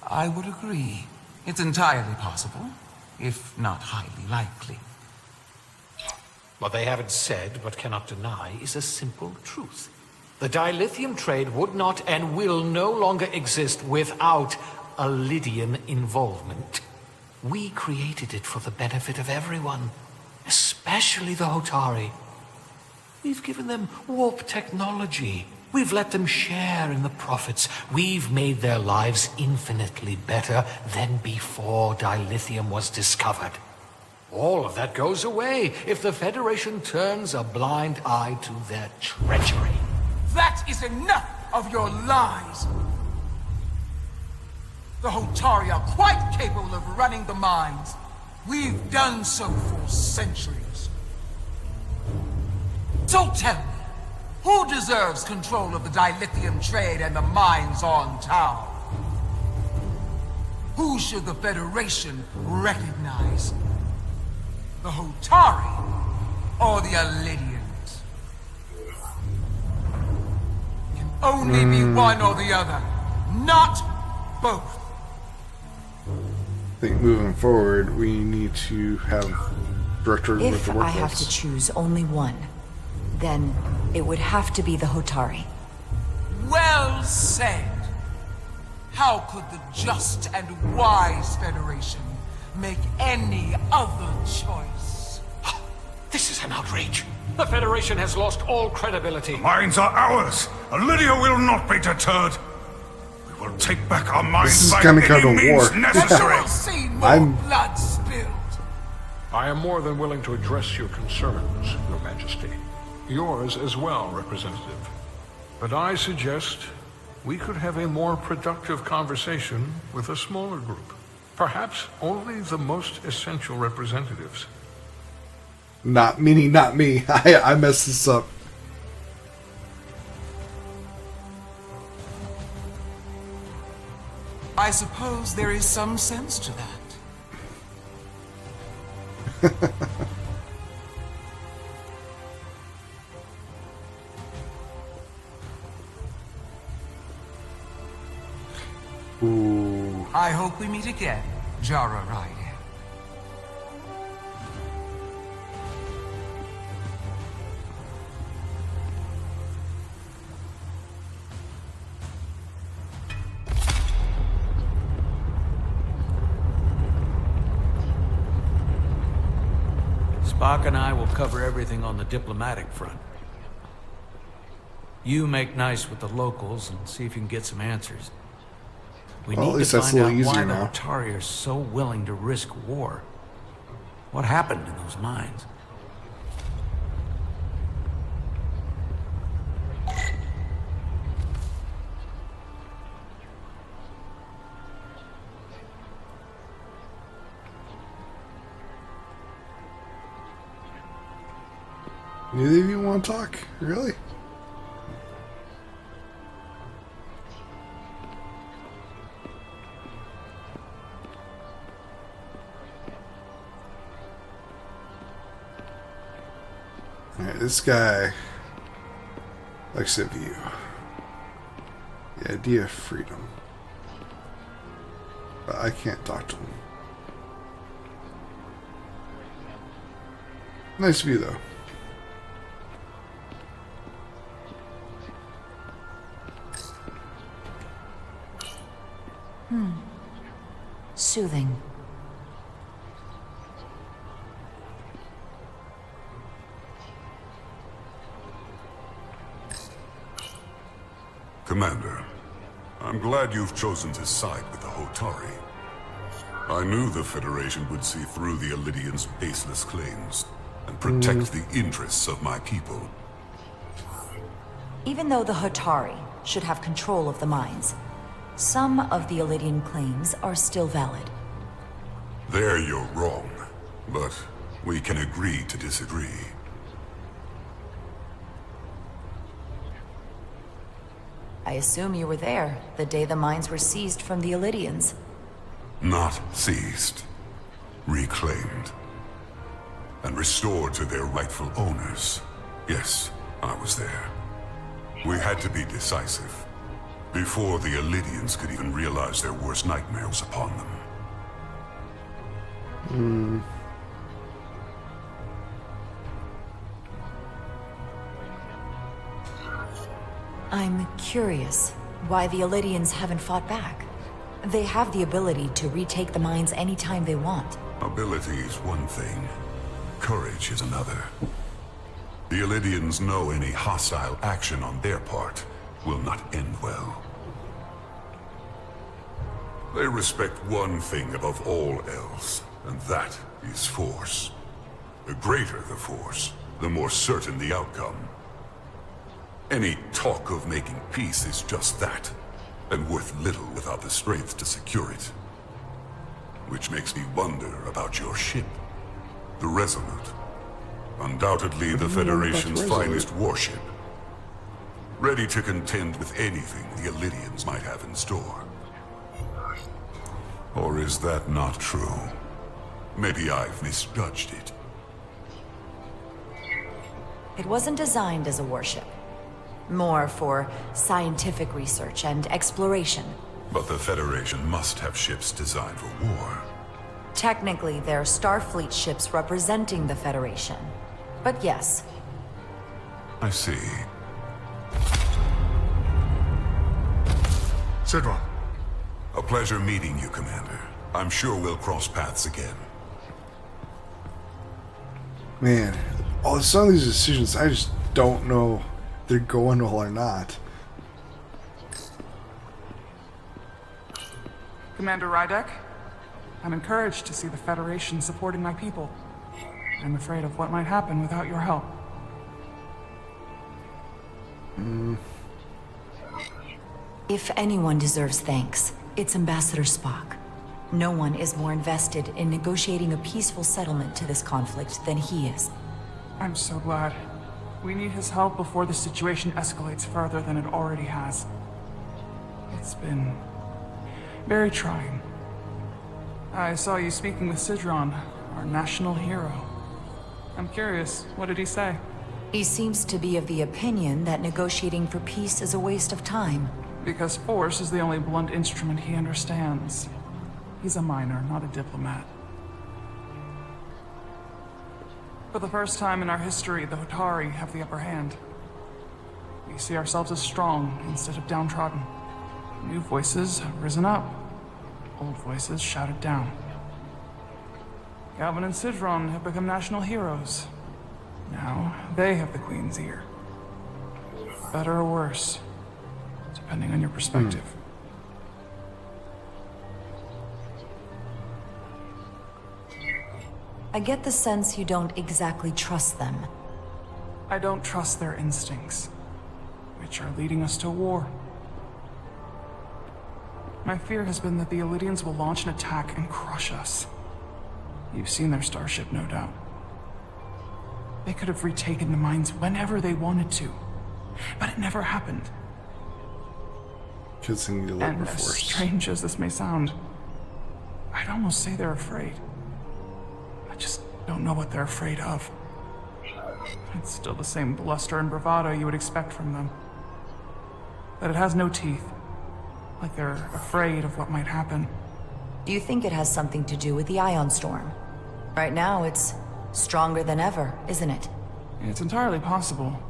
I would agree. It's entirely possible, if not highly likely. What they haven't said, but cannot deny, is a simple truth. The dilithium trade would not and will no longer exist without Elidian involvement. We created it for the benefit of everyone, especially the Hotari. We've given them warp technology. We've let them share in the profits. We've made their lives infinitely better than before dilithium was discovered. All of that goes away if the Federation turns a blind eye to their treachery. That is enough of your lies! The Hotari are quite capable of running the mines. We've done so for centuries. So tell me, who deserves control of the dilithium trade and the mines on Tau? Who should the Federation recognize? The Hotari or the Elidians? Can only be one or the other, not both. I think moving forward, we need to have director with the If workforce. I have to choose only one, then it would have to be the Hotari. Well said. How could the just and wise Federation make any other choice. This is an outrage. The Federation has lost all credibility. Mines are ours. Lydia will not be deterred. We will take back our mines This is by gonna go any to means war. necessary. See more I'm- blood spilled. I am more than willing to address your concerns, Your Majesty. Yours as well, Representative. But I suggest we could have a more productive conversation with a smaller group. Perhaps only the most essential representatives. Not meaning not me. I messed this up. I suppose there is some sense to that. Ooh. I hope we meet again, Jara Ryder. Spock and I will cover everything on the diplomatic front. You make nice with the locals and see if you can get some answers. We Well, at need least to that's a find out little why easier the now. Atari are so willing to risk war. What happened in those mines? Neither of you want to talk? Really? Alright, this guy likes to view the idea of freedom. But I can't talk to him. Nice view, though. Soothing. Commander, I'm glad you've chosen to side with the Hotari. I knew the Federation would see through the Elydians' baseless claims and protect the interests of my people. Even though the Hotari should have control of the mines, some of the Elydian claims are still valid. There you're wrong, but we can agree to disagree. I assume you were there the day the mines were seized from the Elydians. Not seized. Reclaimed. And restored to their rightful owners. Yes, I was there. We had to be decisive. Before the Elydians could even realize their worst nightmare was upon them. I'm curious why the Elydians haven't fought back. They have the ability to retake the mines anytime they want. Ability is one thing. Courage is another. The Elydians know any hostile action on their part will not end well. They respect one thing above all else, and that is force. The greater the force, the more certain the outcome. Any talk of making peace is just that, and worth little without the strength to secure it. Which makes me wonder about your ship, the Resolute. Undoubtedly the Federation's finest warship. Ready to contend with anything the Elydians might have in store. Or is that not true? Maybe I've misjudged it. It wasn't designed as a warship. More for scientific research and exploration. But the Federation must have ships designed for war. Technically, they're Starfleet ships representing the Federation. But yes. I see. Sidron. A pleasure meeting you, Commander. I'm sure we'll cross paths again. Man, some of these decisions, I just don't know if they're going well or not. Commander Rydek, I'm encouraged to see the Federation supporting my people. I'm afraid of what might happen without your help. If anyone deserves thanks, it's Ambassador Spock. No one is more invested in negotiating a peaceful settlement to this conflict than he is. I'm so glad. We need his help before the situation escalates further than it already has. It's been very trying. I saw you speaking with Sidron, our national hero. I'm curious, what did he say? He seems to be of the opinion that negotiating for peace is a waste of time. Because force is the only blunt instrument he understands. He's a miner, not a diplomat. For the first time in our history, the Hotari have the upper hand. We see ourselves as strong instead of downtrodden. New voices have risen up. Old voices shouted down. Calvin and Sidron have become national heroes. Now, they have the Queen's ear. Better or worse, depending on your perspective. I get the sense you don't exactly trust them. I don't trust their instincts, which are leading us to war. My fear has been that the Illidians will launch an attack and crush us. You've seen their starship, no doubt. They could have retaken the mines whenever they wanted to, but it never happened. Kids need a little And more as force. strange as this may sound, I'd almost say they're afraid. I just don't know what they're afraid of. It's still the same bluster and bravado you would expect from them. But it has no teeth. Like they're afraid of what might happen. Do you think it has something to do with the ion storm? Right now, it's stronger than ever, isn't it? It's entirely possible.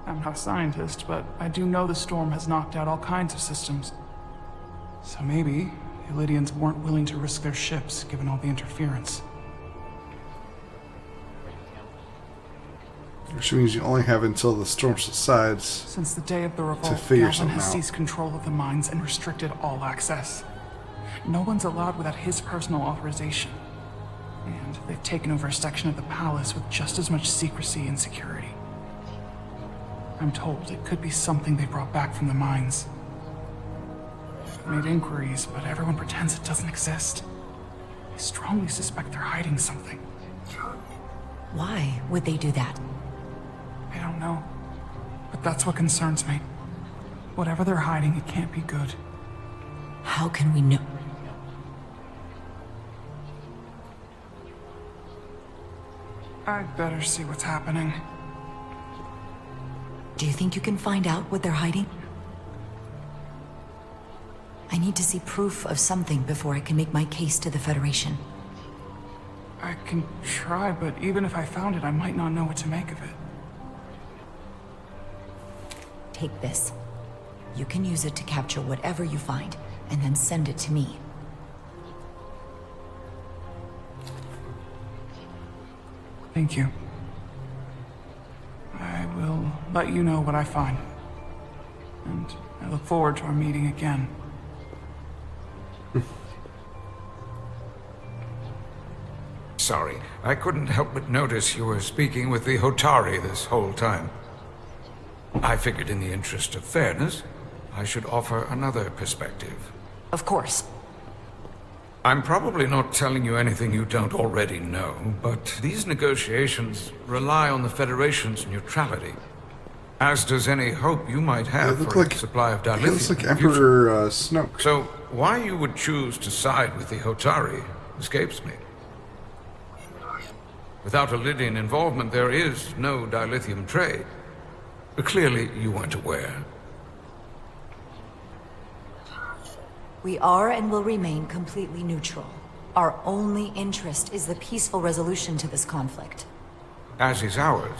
I'm not a scientist, but I do know the storm has knocked out all kinds of systems. So maybe the Illidians weren't willing to risk their ships, given all the interference. Which means you only have until the storm subsides. Since the day of the revolt, figure Galvin something has out. seized control of the mines and restricted all access. No one's allowed without his personal authorization. And they've taken over a section of the palace with just as much secrecy and security. I'm told it could be something they brought back from the mines. I've made inquiries, but everyone pretends it doesn't exist. I strongly suspect they're hiding something. Why would they do that? I don't know. But that's what concerns me. Whatever they're hiding, it can't be good. How can we know? I'd better see what's happening. Do you think you can find out what they're hiding? I need to see proof of something before I can make my case to the Federation. I can try, but even if I found it, I might not know what to make of it. Take this. You can use it to capture whatever you find, and then send it to me. Thank you. I will let you know what I find. And I look forward to our meeting again. Sorry, I couldn't help but notice you were speaking with the Hotari this whole time. I figured in the interest of fairness, I should offer another perspective. Of course. I'm probably not telling you anything you don't already know, but these negotiations rely on the Federation's neutrality. As does any hope you might have for a supply of dilithium. It looks like in the future. Emperor Snoke. So, why you would choose to side with the Hotari escapes me. Without Illidian involvement, there is no dilithium trade. But clearly, you weren't aware. We are and will remain completely neutral. Our only interest is the peaceful resolution to this conflict. As is ours.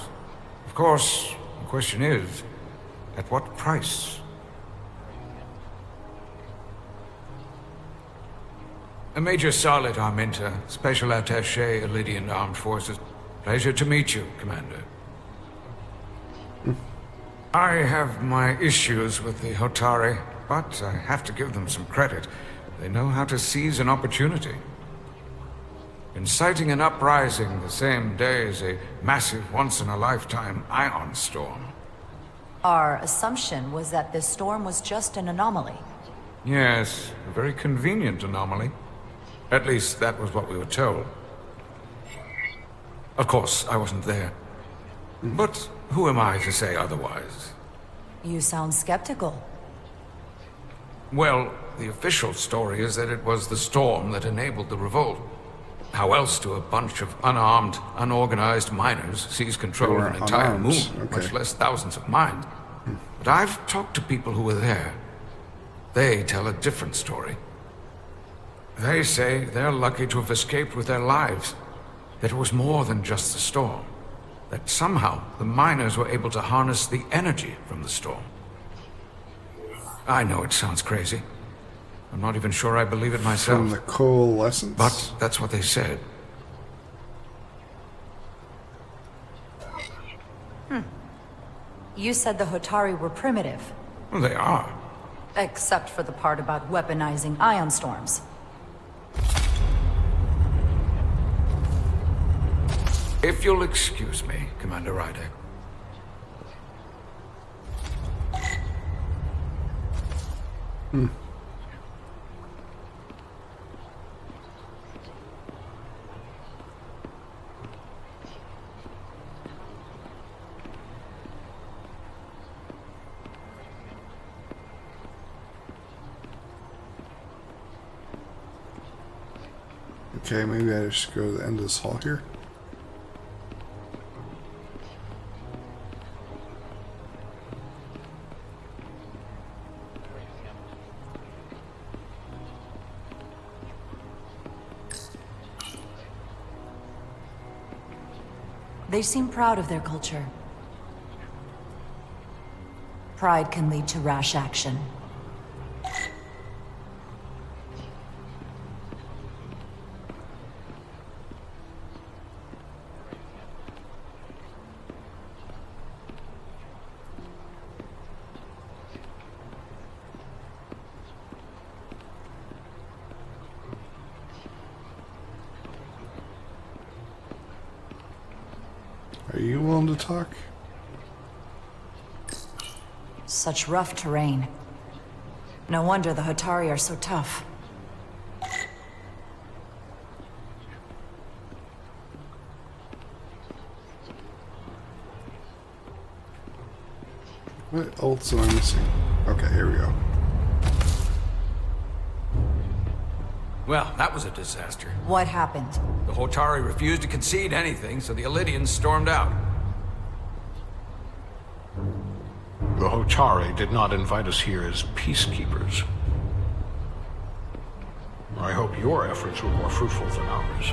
Of course, the question is, at what price? Major Solid Arminta, Special Attaché, Elydian Armed Forces. Pleasure to meet you, Commander. I have my issues with the Hotari, but I have to give them some credit. They know how to seize an opportunity. Inciting an uprising the same day as a massive once-in-a-lifetime ion storm. Our assumption was that this storm was just an anomaly. Yes, a very convenient anomaly. At least that was what we were told. Of course, I wasn't there. But who am I to say otherwise? You sound skeptical. Well, the official story is that it was the storm that enabled the revolt. How else do a bunch of unarmed, unorganized miners seize control of an entire moon, much less thousands of mines? But I've talked to people who were there. They tell a different story. They say they're lucky to have escaped with their lives. That it was more than just the storm. That somehow the miners were able to harness the energy from the storm. I know it sounds crazy. I'm not even sure I believe it myself. From the coalescence? But that's what they said. You said the Hotari were primitive. Well, they are. Except for the part about weaponizing ion storms. If you'll excuse me, Commander Rydek. Okay, maybe I just go to the end of this hall here. They seem proud of their culture. Pride can lead to rash action. Are you willing to talk? Such rough terrain. No wonder the Hotari are so tough. What else am I missing? Okay, here we go. Well, that was a disaster. What happened? The Hotari refused to concede anything, so the Elydians stormed out. The Hotari did not invite us here as peacekeepers. I hope your efforts were more fruitful than ours.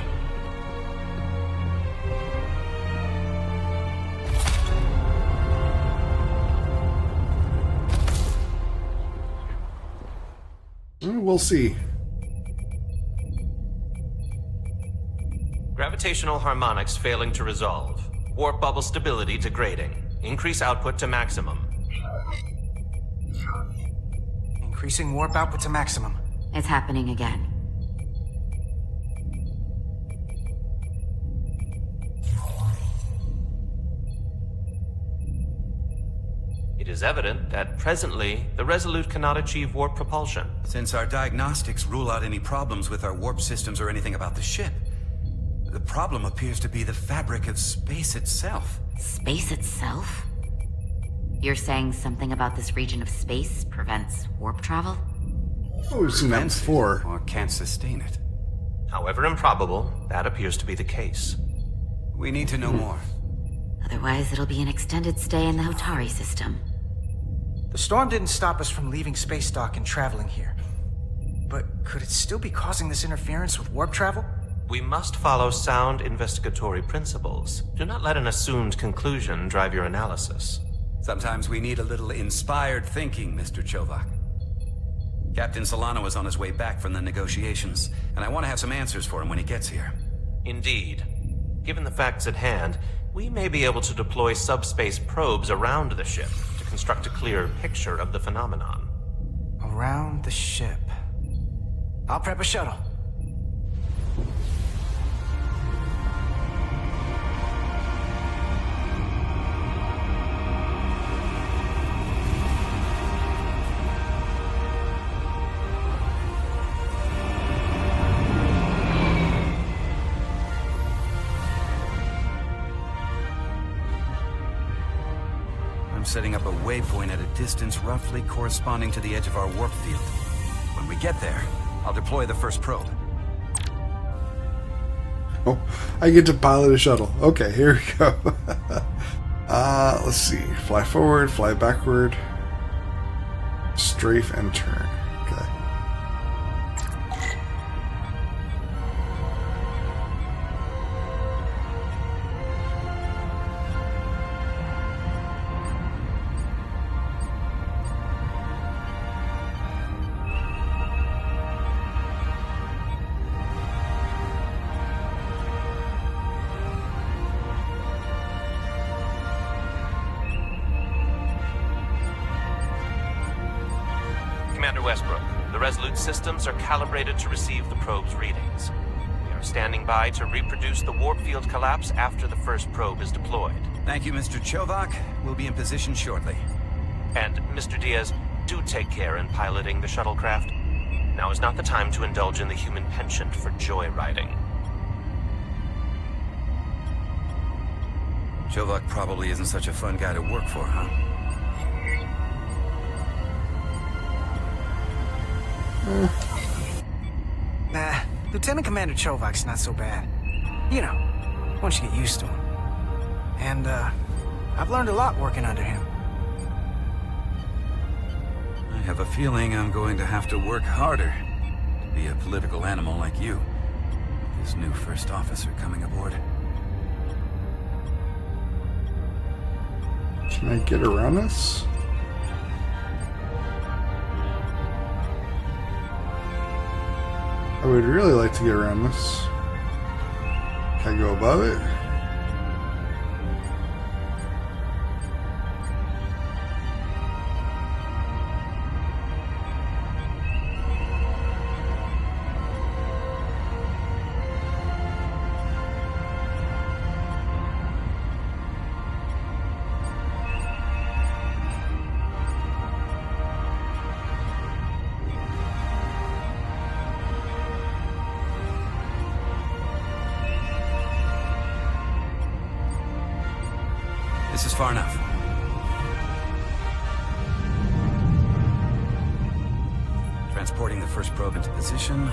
We'll see. Gravitational harmonics failing to resolve. Warp bubble stability degrading. Increase output to maximum. Increasing warp output to maximum. It's happening again. It is evident that presently, the Resolute cannot achieve warp propulsion. Since our diagnostics rule out any problems with our warp systems or anything about the ship, the problem appears to be the fabric of space itself. Space itself? You're saying something about this region of space prevents warp travel? Oh, we've seen that before. Or can't sustain it. However improbable, that appears to be the case. We need to know more. Otherwise, it'll be an extended stay in the Hotari system. The storm didn't stop us from leaving space dock and traveling here. But could it still be causing this interference with warp travel? We must follow sound investigatory principles. Do not let an assumed conclusion drive your analysis. Sometimes we need a little inspired thinking, Mr. Chovak. Captain Solano is on his way back from the negotiations, and I want to have some answers for him when he gets here. Indeed. Given the facts at hand, we may be able to deploy subspace probes around the ship to construct a clear picture of the phenomenon. Around the ship. I'll prep a shuttle. I'm setting up a waypoint at a distance roughly corresponding to the edge of our warp field. When we get there, I'll deploy the first probe. Oh, I get to pilot a shuttle. Okay, here we go. Let's see. Fly forward, fly backward, strafe, and turn. Okay. Commander Westbrook, the Resolute systems are calibrated to receive the probe's readings. We are standing by to reproduce the warp field collapse after the first probe is deployed. Thank you, Mr. Chovak. We'll be in position shortly. And, Mr. Diaz, do take care in piloting the shuttlecraft. Now is not the time to indulge in the human penchant for joyriding. Chovak probably isn't such a fun guy to work for, huh? Nah, Lieutenant Commander Chovak's not so bad. You know, once you get used to him. And, I've learned a lot working under him. I have a feeling I'm going to have to work harder to be a political animal like you. This new first officer coming aboard. Can I get around this? I would really like to get around this. Can I go above it? This is far enough. Transporting the first probe into position.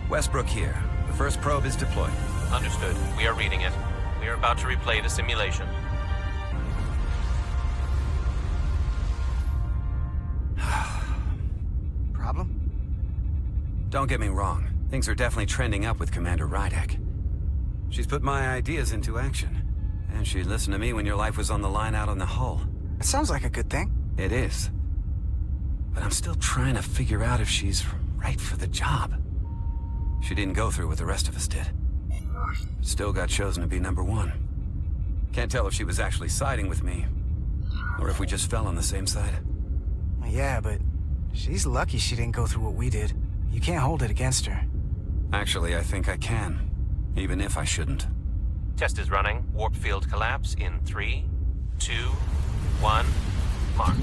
Westbrook here. The first probe is deployed. Understood. We are reading it. We are about to replay the simulation. Problem? Don't get me wrong. Things are definitely trending up with Commander Rydek. She's put my ideas into action. And she listened to me when your life was on the line out on the hull. It sounds like a good thing. It is. But I'm still trying to figure out if she's right for the job. She didn't go through what the rest of us did. Still got chosen to be number one. Can't tell if she was actually siding with me, or if we just fell on the same side. Yeah, but she's lucky she didn't go through what we did. You can't hold it against her. Actually, I think I can, even if I shouldn't. Test is running. Warp field collapse in 3, 2, 1, mark.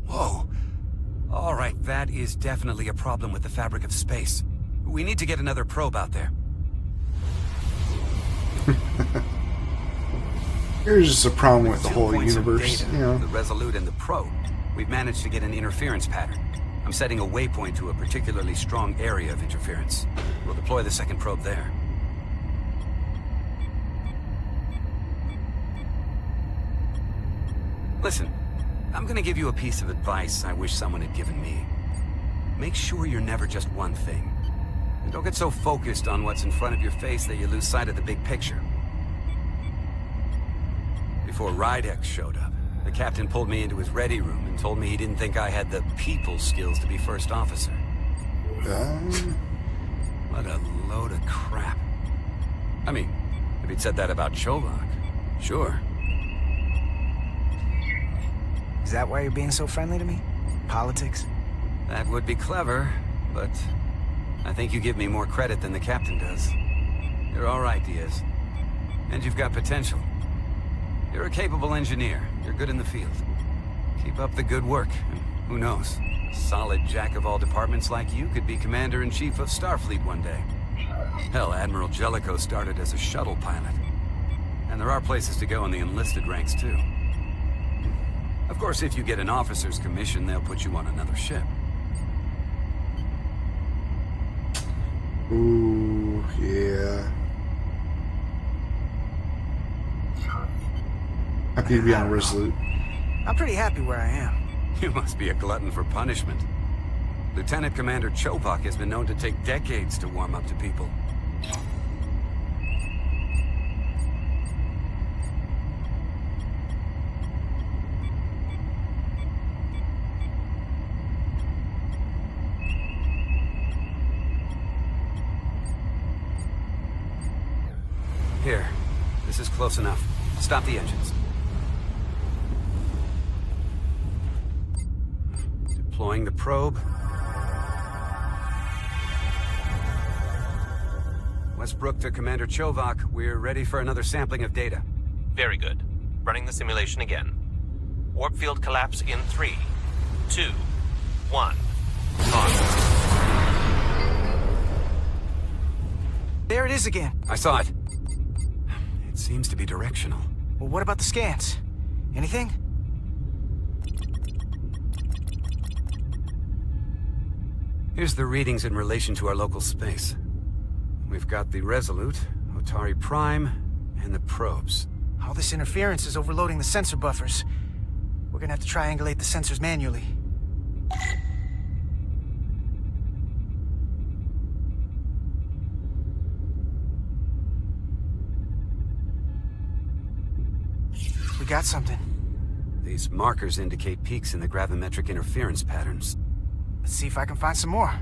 Whoa. All right, that is definitely a problem with the fabric of space. We need to get another probe out there. Here's just a problem with the whole Points of universe, data, you know. the Resolute and the probe. We've managed to get an interference pattern. I'm setting a waypoint to a particularly strong area of interference. We'll deploy the second probe there. Listen, I'm gonna give you a piece of advice I wish someone had given me. Make sure you're never just one thing. And don't get so focused on what's in front of your face that you lose sight of the big picture. Before Rydek showed up, the captain pulled me into his ready room and told me he didn't think I had the people skills to be first officer. What a load of crap. I mean, if he'd said that about Chovak, sure. Is that why you're being so friendly to me? Politics? That would be clever, but I think you give me more credit than the captain does. You're all right, Diaz. And you've got potential. You're a capable engineer. You're good in the field. Keep up the good work, and who knows? A solid jack of all departments like you could be Commander-in-Chief of Starfleet one day. Hell, Admiral Jellicoe started as a shuttle pilot. And there are places to go in the enlisted ranks, too. Of course, if you get an officer's commission, they'll put you on another ship. Ooh, yeah. Happy to be on Resolute. I'm pretty happy where I am. You must be a glutton for punishment. Lieutenant Commander Chovak has been known to take decades to warm up to people. Here. This is close enough. Stop the engines. Deploying the probe. Westbrook to Commander Chovak. We're ready for another sampling of data. Very good. Running the simulation again. Warp field collapse in 3, 2, 1. On. There it is again. I saw it. It seems to be directional. Well, what about the scans? Anything? Here's the readings in relation to our local space. We've got the Resolute, Otari Prime, and the probes. All this interference is overloading the sensor buffers. We're gonna have to triangulate the sensors manually. We got something. These markers indicate peaks in the gravimetric interference patterns. Let's see if I can find some more.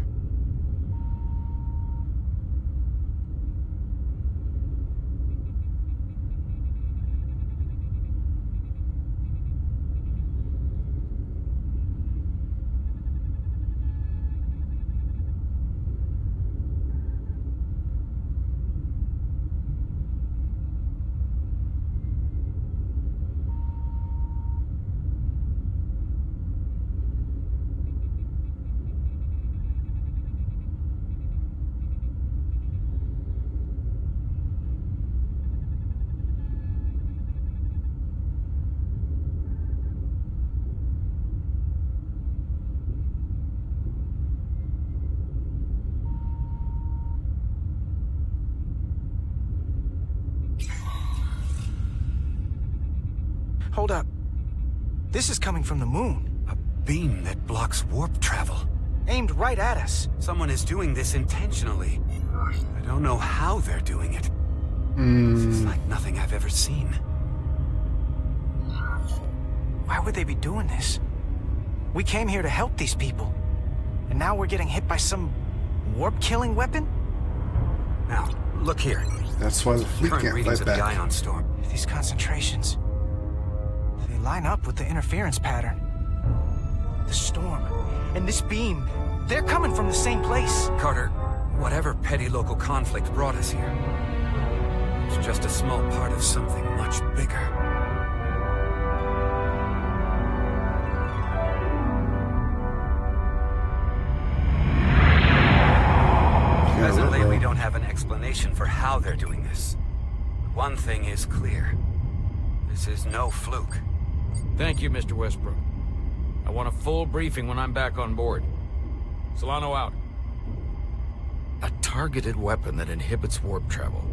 Hold up. This is coming from the moon. A beam that blocks warp travel. Aimed right at us. Someone is doing this intentionally. I don't know how they're doing it. This is like nothing I've ever seen. Why would they be doing this? We came here to help these people. And now we're getting hit by some warp-killing weapon? Now, look here. That's why the fleet Current can't readings fight of the back. ion storm. These concentrations. They line up with the interference pattern. The storm and this beam, they're coming from the same place. Carter, whatever petty local conflict brought us here, it's just a small part of something much bigger. Presently, we don't have an explanation for how they're doing this. But one thing is clear. This is no fluke. Thank you, Mr. Westbrook. I want a full briefing when I'm back on board. Solano out. A targeted weapon that inhibits warp travel.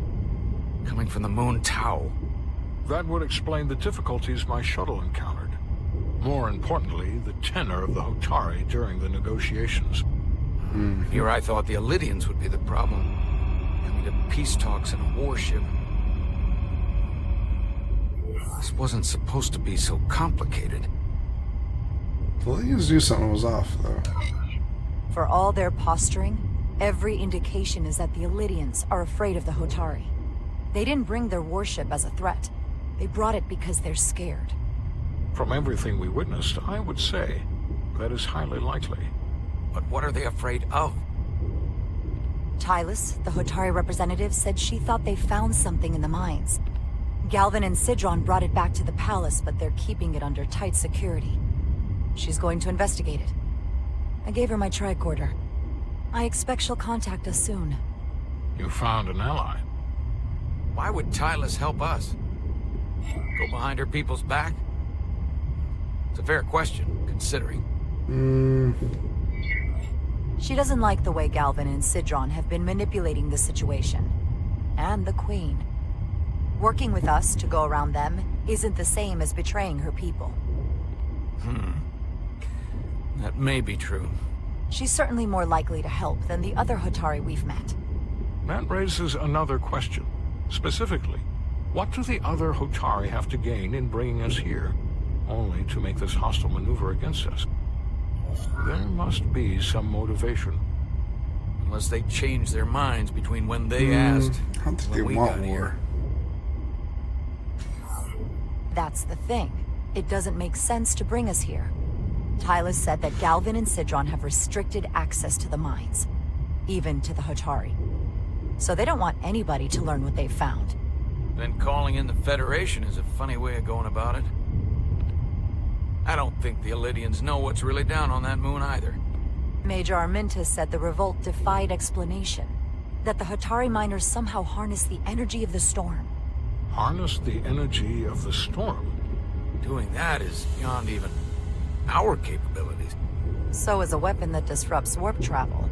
Coming from the moon Tau. That would explain the difficulties my shuttle encountered. More importantly, the tenor of the Hotari during the negotiations. Here I thought the Illydians would be the problem. Coming to peace talks in a warship. This wasn't supposed to be so complicated. The Illydians knew something was off, though. For all their posturing, every indication is that the Illydians are afraid of the Hotari. They didn't bring their warship as a threat. They brought it because they're scared. From everything we witnessed, I would say that is highly likely. But what are they afraid of? Tylus, the Hotari representative, said she thought they found something in the mines. Galvin and Sidron brought it back to the palace, but they're keeping it under tight security. She's going to investigate it. I gave her my tricorder. I expect she'll contact us soon. You found an ally. Why would Tylus help us? Go behind her people's back? It's a fair question, considering. She doesn't like the way Galvin and Sidron have been manipulating the situation. And the Queen. Working with us to go around them isn't the same as betraying her people. That may be true. She's certainly more likely to help than the other Hotari we've met. That raises another question. Specifically, what do the other Hotari have to gain in bringing us here, only to make this hostile maneuver against us? There must be some motivation. Unless they changed their minds between when they asked I don't think when they we want got war. here. That's the thing. It doesn't make sense to bring us here. Tylus said that Galvin and Sidron have restricted access to the mines, even to the Hotari. So they don't want anybody to learn what they've found. Then calling in the Federation is a funny way of going about it. I don't think the Illydians know what's really down on that moon either. Major Armintas said the revolt defied explanation. That the Hotari miners somehow harnessed the energy of the storm. Harness the energy of the storm? Doing that is beyond even our capabilities. So is a weapon that disrupts warp travel.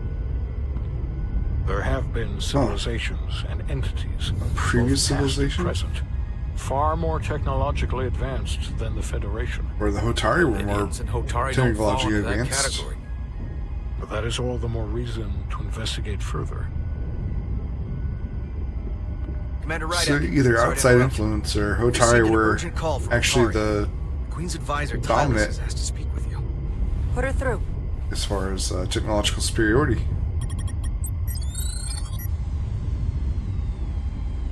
There have been civilizations and entities, Previous both past and civilization? present, far more technologically advanced than the Federation. Where the Hotari were more Illydians and Hotari don't fall technologically into that advanced. category. But that is all the more reason to investigate further. Commander Ryder. So either outside influence or Hotari were actually the Queen's advisor Tylus dominant has asked to speak with you. Put her through. as far as technological superiority.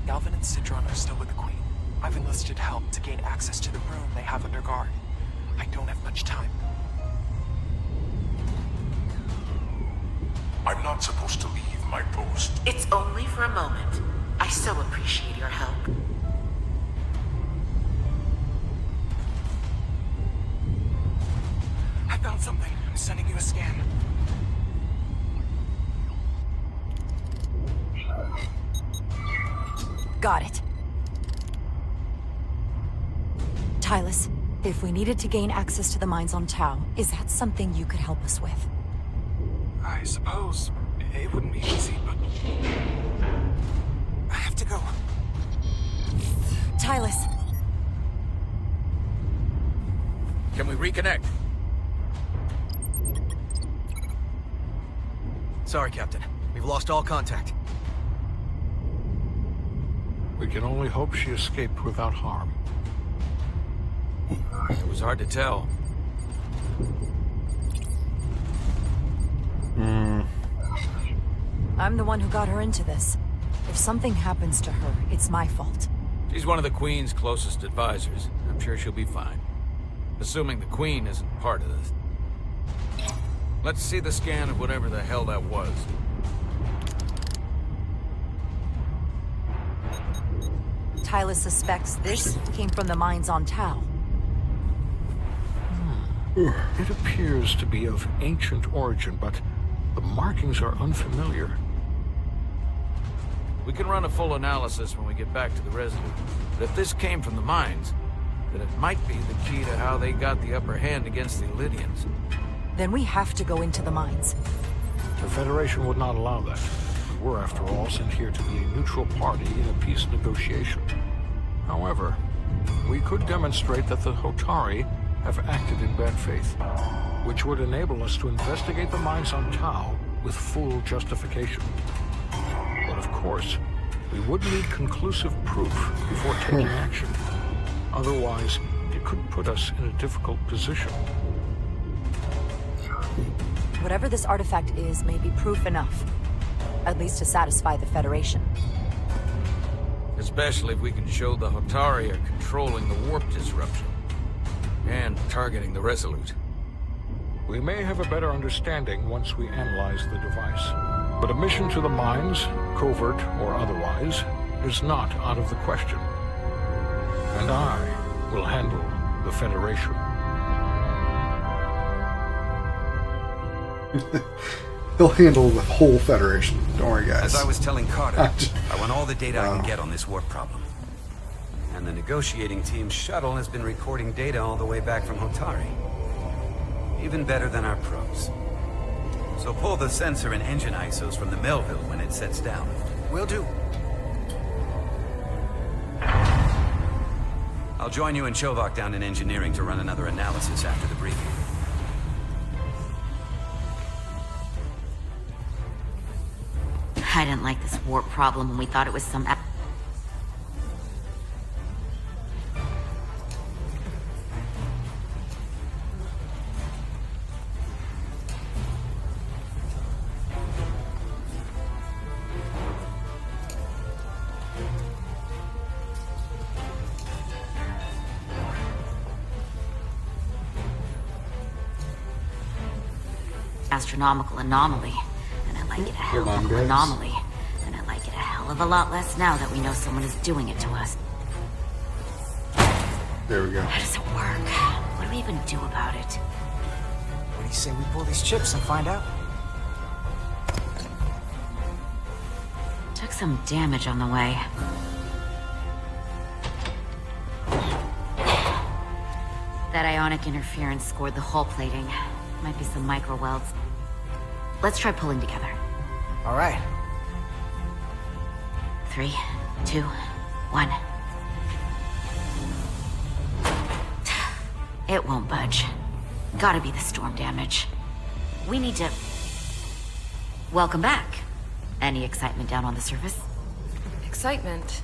Galvin and Sidron are still with the Queen. I've enlisted help to gain access to the room they have under guard. I don't have much time. I'm not supposed to leave my post. It's only for a moment. I so appreciate your help. I found something. I'm sending you a scan. Got it. Tylus, if we needed to gain access to the mines on Tau, is that something you could help us with? I suppose it wouldn't be easy, but I have to go. Tylus. Can we reconnect? Sorry, Captain. We've lost all contact. We can only hope she escaped without harm. It was hard to tell. I'm the one who got her into this. If something happens to her, it's my fault. She's one of the Queen's closest advisors. I'm sure she'll be fine. Assuming the Queen isn't part of this. Let's see the scan of whatever the hell that was. Tylus suspects this came from the mines on Tau. It appears to be of ancient origin, but the markings are unfamiliar. We can run a full analysis when we get back to the residue. But if this came from the mines, then it might be the key to how they got the upper hand against the Illydians. Then we have to go into the mines. The Federation would not allow that. We're, after all, sent here to be a neutral party in a peace negotiation. However, we could demonstrate that the Hotari have acted in bad faith, which would enable us to investigate the mines on Tau with full justification. But of course, we would need conclusive proof before taking action. Otherwise, it could put us in a difficult position. Whatever this artifact is may be proof enough. At least to satisfy the Federation. Especially if we can show the Hotari are controlling the warp disruption. And targeting the Resolute. We may have a better understanding once we analyze the device. But a mission to the mines, covert or otherwise, is not out of the question. And I will handle the Federation. He'll handle the whole Federation. Don't worry, guys. As I was telling Carter, I want all the data I can get on this warp problem. And the negotiating team's shuttle has been recording data all the way back from Hotari. Even better than our probes. So pull the sensor and engine ISOs from the Melville when it sets down. Will do. I'll join you and Chovak down in engineering to run another analysis after the briefing. I didn't like this warp problem when we thought it was some... astronomical anomaly, and I like it a hell of an anomaly, and I like it a hell of a lot less now that we know someone is doing it to us. There we go. How does it work? What do we even do about it? What do you say we pull these chips and find out? Took some damage on the way. That ionic interference scored the hull plating. Might be some micro welds. Let's try pulling together. All right. 3, 2, 1. It won't budge. Gotta be the storm damage. We need to... Welcome back. Any excitement down on the surface? Excitement?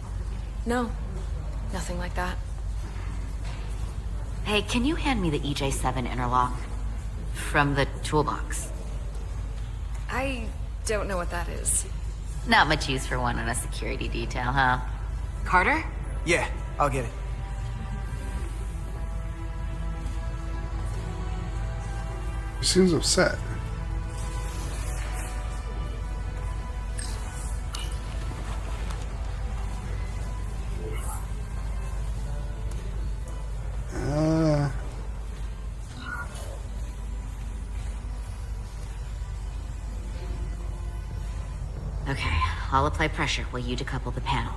No. Nothing like that. Hey, can you hand me the EJ7 interlock? From the toolbox. I don't know what that is. Not much use for one on a security detail, huh? Carter? Yeah, I'll get it. He seems upset. Okay, I'll apply pressure while you decouple the panel.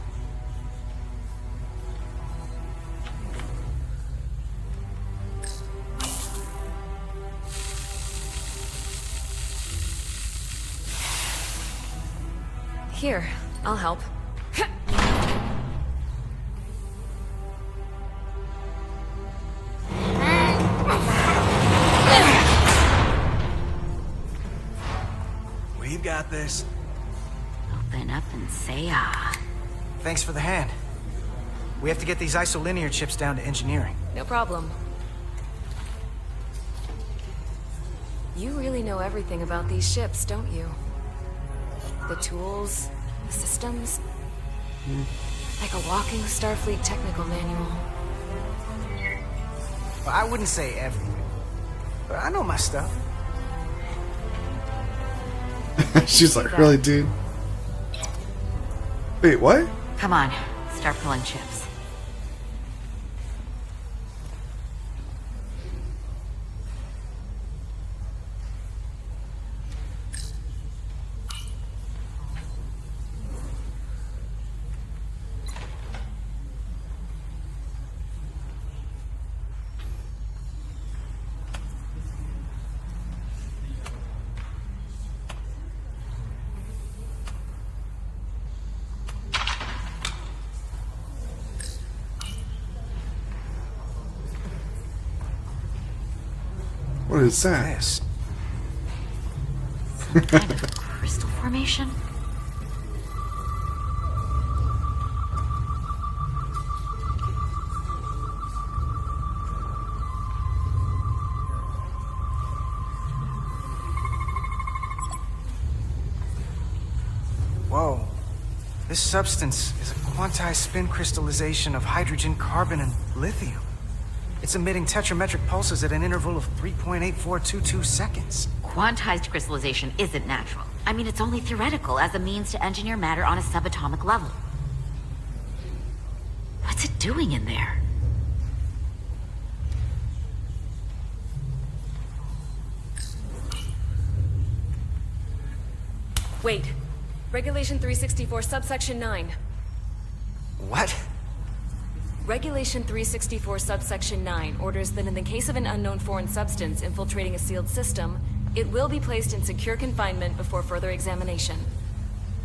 Here, I'll help. We've got this. Open up and say ah. Thanks for the hand. We have to get these isolinear chips down to engineering. No problem. You really know everything about these ships, don't you? The tools, the systems. Like a walking Starfleet technical manual. Well, I wouldn't say everything, but I know my stuff. She's like, really, dude? Wait, what? Come on, start pulling chips. What is that? Yes. Some kind of crystal formation? Whoa. This substance is a quantized spin crystallization of hydrogen, carbon, and lithium. It's emitting tetrametric pulses at an interval of 3.8422 seconds. Quantized crystallization isn't natural. I mean, it's only theoretical as a means to engineer matter on a subatomic level. What's it doing in there? Wait. Regulation 364, subsection 9. What? Regulation 364, subsection 9 orders that in the case of an unknown foreign substance infiltrating a sealed system, it will be placed in secure confinement before further examination.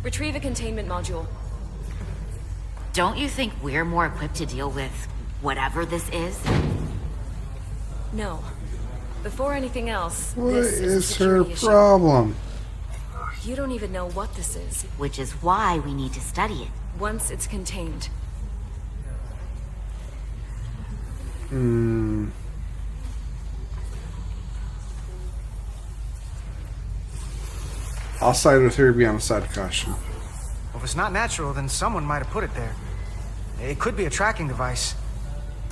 Retrieve a containment module. Don't you think we're more equipped to deal with whatever this is? No. Before anything else, What this is a is her security issue. problem? You don't even know what this is. Which is why we need to study it. Once it's contained. I'll side with her, be on the side of caution. Well, if it's not natural, then someone might have put it there. It could be a tracking device.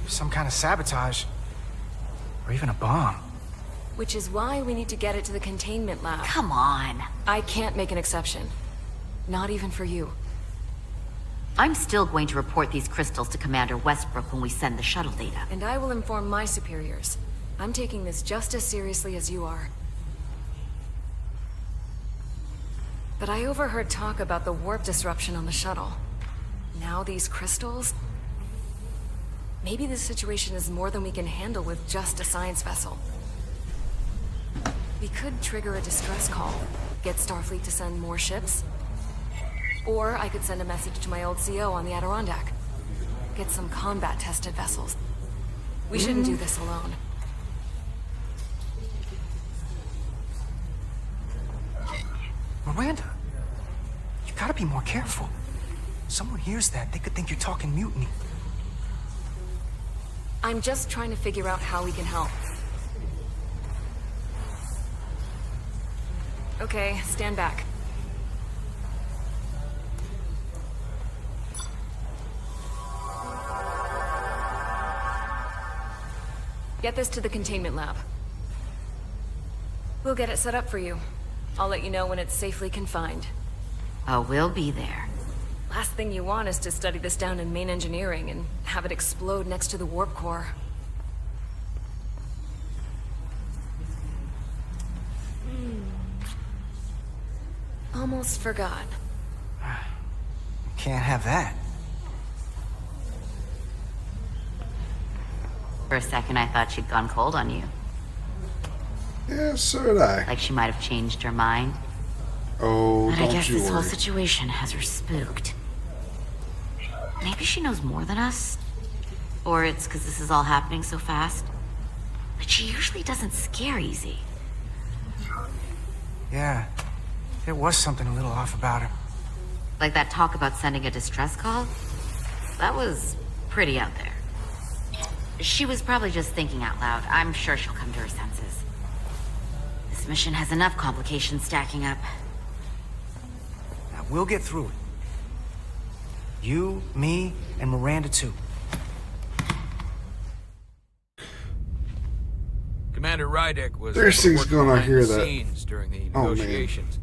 Some kind of sabotage. Or even a bomb. Which is why we need to get it to the containment lab. Come on. I can't make an exception. Not even for you. I'm still going to report these crystals to Commander Westbrook when we send the shuttle data. And I will inform my superiors. I'm taking this just as seriously as you are. But I overheard talk about the warp disruption on the shuttle. Now these crystals? Maybe this situation is more than we can handle with just a science vessel. We could trigger a distress call, get Starfleet to send more ships. Or I could send a message to my old CO on the Adirondack. Get some combat-tested vessels. We shouldn't do this alone. Miranda, you gotta be more careful. Someone hears that, they could think you're talking mutiny. I'm just trying to figure out how we can help. Okay, stand back. Get this to the containment lab. We'll get it set up for you. I'll let you know when it's safely confined. Oh, we'll be there. Last thing you want is to study this down in main engineering and have it explode next to the warp core. Almost forgot. Can't have that. For a second, I thought she'd gone cold on you. Yeah, so did I. Like she might have changed her mind. Oh, But I guess don't you this whole worry. situation has her spooked. Maybe she knows more than us. Or it's because this is all happening so fast. But she usually doesn't scare easy. Yeah, there was something a little off about her. Like that talk about sending a distress call? That was pretty out there. She was probably just thinking out loud. I'm sure she'll come to her senses. This mission has enough complications stacking up. Now, we'll get through it. You, me, and Miranda too. Commander Rydek was There's things working going on behind here the that- scenes during the Oh, man. negotiations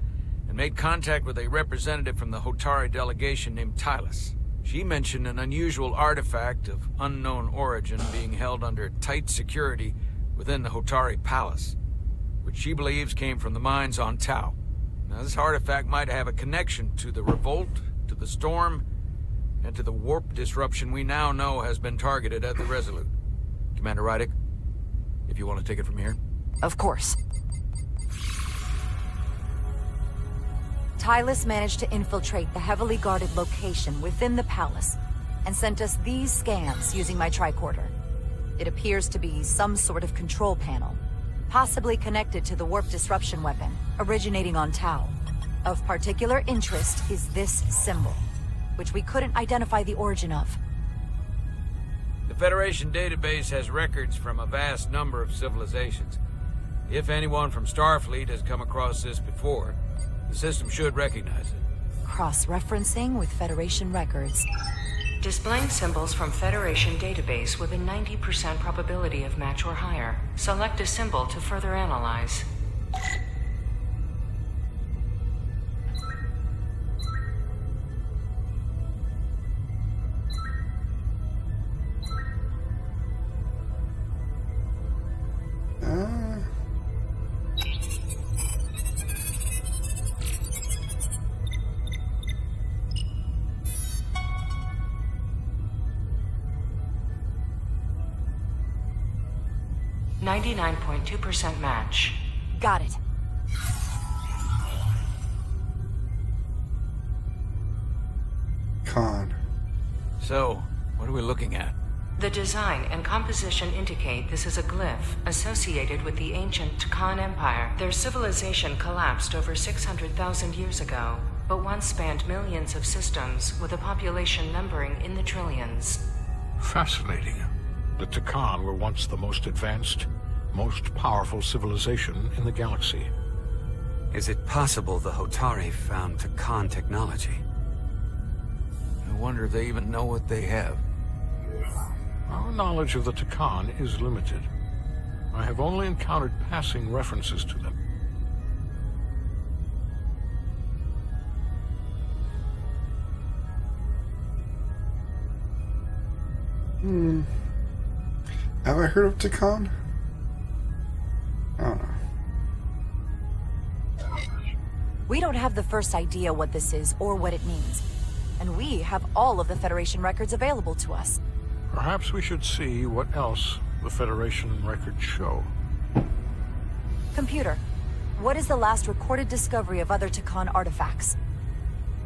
and made contact with a representative from the Hotari delegation named Tylas. She mentioned an unusual artifact of unknown origin being held under tight security within the Hotari Palace, which she believes came from the mines on Tau. Now, this artifact might have a connection to the revolt, to the storm, and to the warp disruption we now know has been targeted at the Resolute. Commander Rydek, if you want to take it from here. Of course. Tylas managed to infiltrate the heavily guarded location within the palace and sent us these scans using my tricorder. It appears to be some sort of control panel, possibly connected to the warp disruption weapon, originating on Tau. Of particular interest is this symbol, which we couldn't identify the origin of. The Federation database has records from a vast number of civilizations. If anyone from Starfleet has come across this before, the system should recognize it. Cross-referencing with Federation records. Displaying symbols from Federation database with a 90% probability of match or higher. Select a symbol to further analyze. Uh... 99.2% match. Got it. Khan. So, what are we looking at? The design and composition indicate this is a glyph associated with the ancient Khan Empire. Their civilization collapsed over 600,000 years ago, but once spanned millions of systems with a population numbering in the trillions. Fascinating. The Takan were once the most advanced, most powerful civilization in the galaxy. Is it possible the Hotari found Takan technology? I wonder if they even know what they have. Our knowledge of the Takan is limited. I have only encountered passing references to them. Have I heard of Takan? I don't know. We don't have the first idea what this is or what it means. And we have all of the Federation records available to us. Perhaps we should see what else the Federation records show. Computer, what is the last recorded discovery of other Takan artifacts?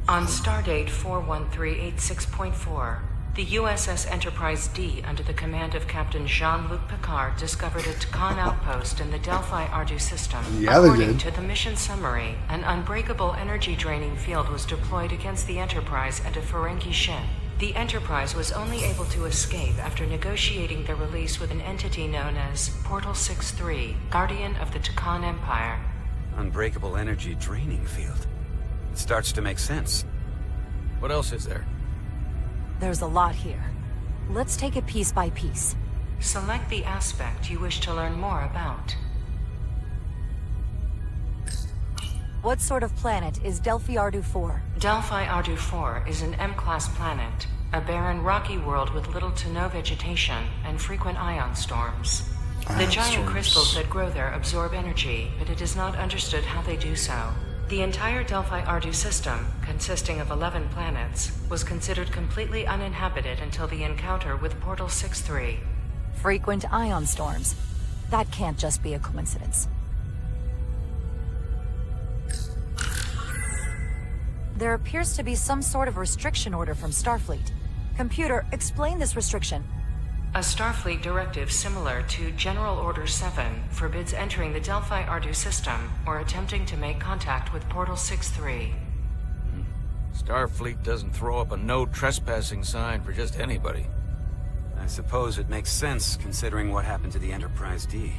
On stardate 41386.4, the USS Enterprise D, under the command of Captain Jean-Luc Picard, discovered a Takan outpost in the Delphi Ardu system. Yeah, they According did. to the mission summary, an unbreakable energy-draining field was deployed against the Enterprise and a Ferengi ship. The Enterprise was only able to escape after negotiating their release with an entity known as Portal 6-3, Guardian of the Takan Empire. Unbreakable energy draining field. It starts to make sense. What else is there? There's a lot here. Let's take it piece by piece. Select the aspect you wish to learn more about. What sort of planet is Delphi Ardu 4? Delphi Ardu 4 is an M-class planet, a barren rocky world with little to no vegetation and frequent ion storms. The giant crystals that grow there absorb energy, but it is not understood how they do so. The entire Delphi Ardu system, consisting of 11 planets, was considered completely uninhabited until the encounter with Portal 6-3. Frequent ion storms. That can't just be a coincidence. There appears to be some sort of restriction order from Starfleet. Computer, explain this restriction. A Starfleet directive similar to General Order 7 forbids entering the Delphi Ardu system or attempting to make contact with Portal 6-3. Starfleet doesn't throw up a no trespassing sign for just anybody. I suppose it makes sense, considering what happened to the Enterprise D.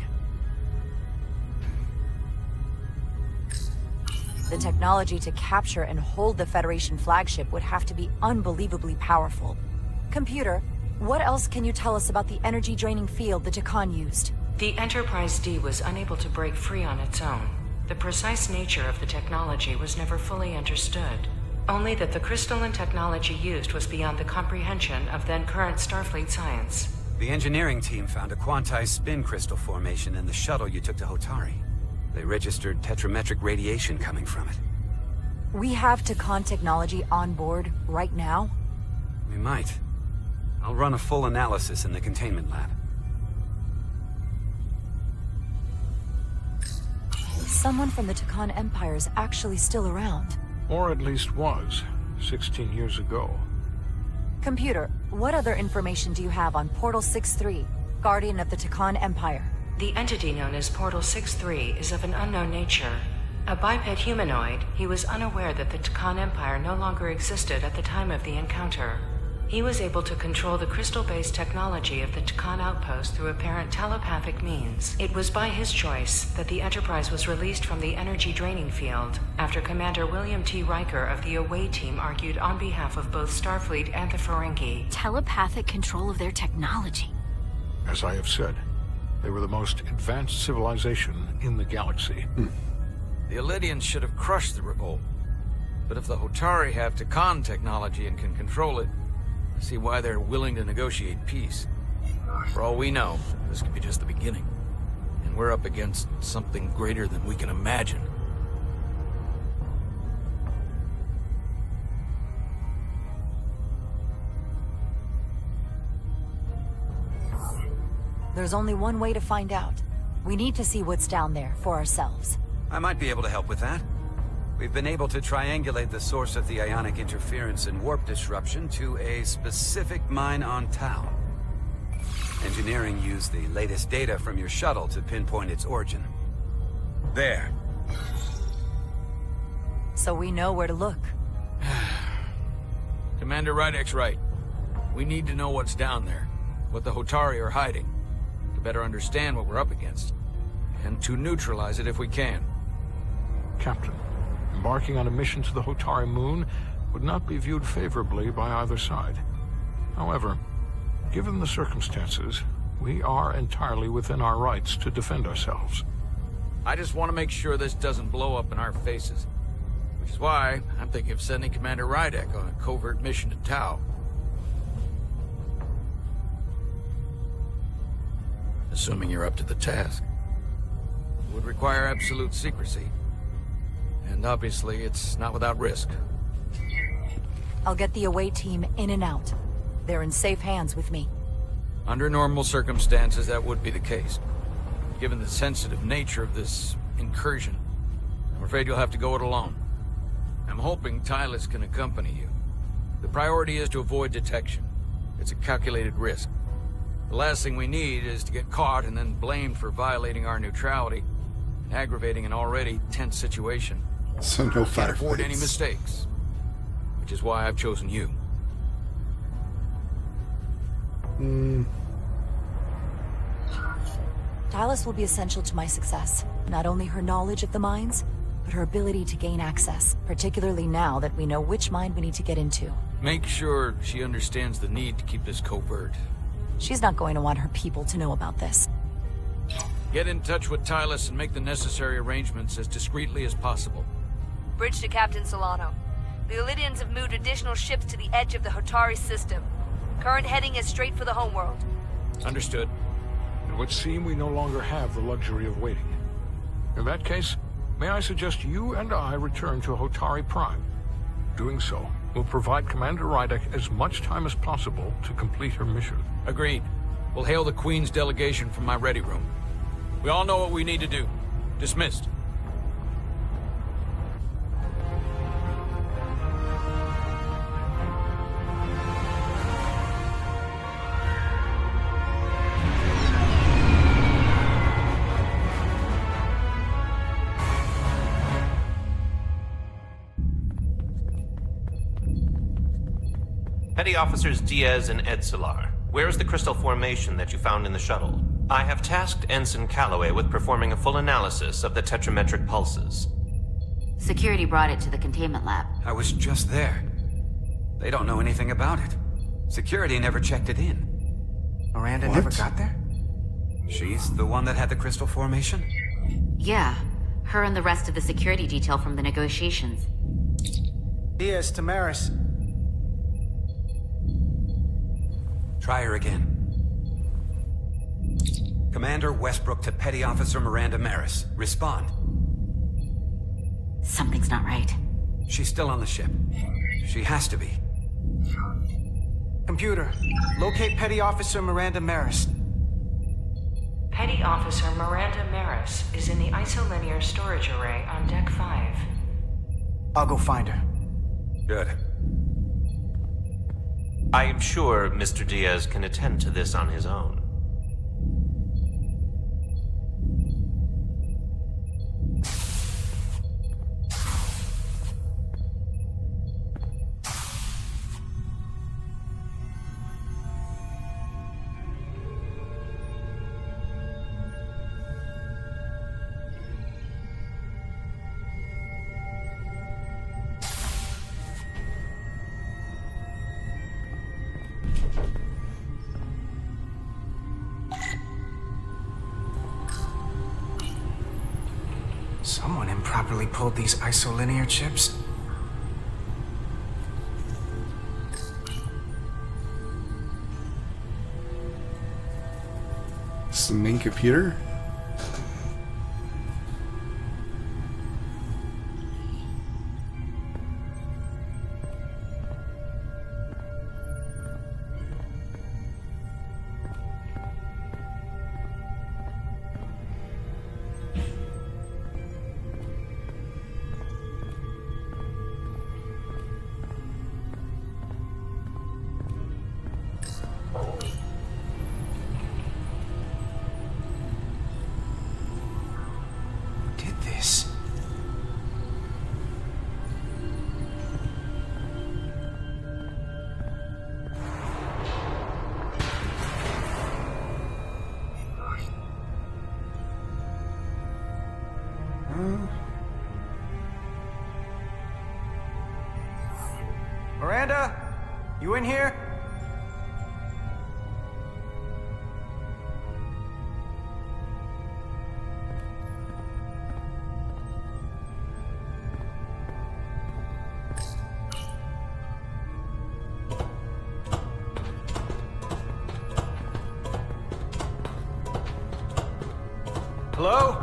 The technology to capture and hold the Federation flagship would have to be unbelievably powerful. Computer, what else can you tell us about the energy-draining field the Takan used? The Enterprise D was unable to break free on its own. The precise nature of the technology was never fully understood. Only that the crystalline technology used was beyond the comprehension of then-current Starfleet science. The engineering team found a quantized spin crystal formation in the shuttle you took to Hotari. They registered tetrametric radiation coming from it. We have Takan technology on board right now? We might. I'll run a full analysis in the containment lab. Someone from the Takan Empire is actually still around. Or at least was, 16 years ago. Computer, what other information do you have on Portal 6-3, Guardian of the Takan Empire? The entity known as Portal 6-3 is of an unknown nature. A biped humanoid, he was unaware that the Tkon Empire no longer existed at the time of the encounter. He was able to control the crystal-based technology of the Tkon outpost through apparent telepathic means. It was by his choice that the Enterprise was released from the energy draining field after Commander William T. Riker of the Away Team argued on behalf of both Starfleet and the Ferengi. Telepathic control of their technology. As I have said, they were the most advanced civilization in the galaxy. The Elydians should have crushed the revolt. But if the Hotari have Tkon technology and can control it, I see why they're willing to negotiate peace. For all we know, this could be just the beginning. And we're up against something greater than we can imagine. There's only one way to find out. We need to see what's down there for ourselves. I might be able to help with that. We've been able to triangulate the source of the ionic interference and warp disruption to a specific mine on Tau. Engineering used the latest data from your shuttle to pinpoint its origin. There. So we know where to look. Commander Rydek's right. We need to know what's down there, what the Hotari are hiding, to better understand what we're up against, and to neutralize it if we can. Captain, embarking on a mission to the Hotari moon would not be viewed favorably by either side. However, given the circumstances, we are entirely within our rights to defend ourselves. I just want to make sure this doesn't blow up in our faces. Which is why I'm thinking of sending Commander Rydek on a covert mission to Tau. Assuming you're up to the task. It would require absolute secrecy. And obviously, it's not without risk. I'll get the Away Team in and out. They're in safe hands with me. Under normal circumstances, that would be the case. Given the sensitive nature of this incursion, I'm afraid you'll have to go it alone. I'm hoping Tylus can accompany you. The priority is to avoid detection. It's a calculated risk. The last thing we need is to get caught and then blamed for violating our neutrality and aggravating an already tense situation. So no Can't afford any mistakes. Which is why I've chosen you. Tylus will be essential to my success. Not only her knowledge of the mines, but her ability to gain access, particularly now that we know which mine we need to get into. Make sure she understands the need to keep this covert. She's not going to want her people to know about this. Get in touch with Tylus and make the necessary arrangements as discreetly as possible. Bridge to Captain Solano. The Elydians have moved additional ships to the edge of the Hotari system. Current heading is straight for the homeworld. Understood. It would seem we no longer have the luxury of waiting. In that case, may I suggest you and I return to Hotari Prime? Doing so will provide Commander Rydek as much time as possible to complete her mission. Agreed. We'll hail the Queen's delegation from my ready room. We all know what we need to do. Dismissed. Petty Officers Diaz and Edsolar, where is the crystal formation that you found in the shuttle? I have tasked Ensign Calloway with performing a full analysis of the tetrametric pulses. Security brought it to the containment lab. I was just there. They don't know anything about it. Security never checked it in. Miranda never got there? She's the one that had the crystal formation? Yeah, her and the rest of the security detail from the negotiations. Diaz, Tamaris. Try her again. Commander Westbrook to Petty Officer Miranda Maris. Respond. Something's not right. She's still on the ship. She has to be. Computer, locate Petty Officer Miranda Maris. Petty Officer Miranda Maris is in the isolinear storage array on Deck 5. I'll go find her. Good. I am sure Mr. Diaz can attend to this on his own. Someone improperly pulled these isolinear chips. This is the main computer? Did this? Miranda? You in here? Hello?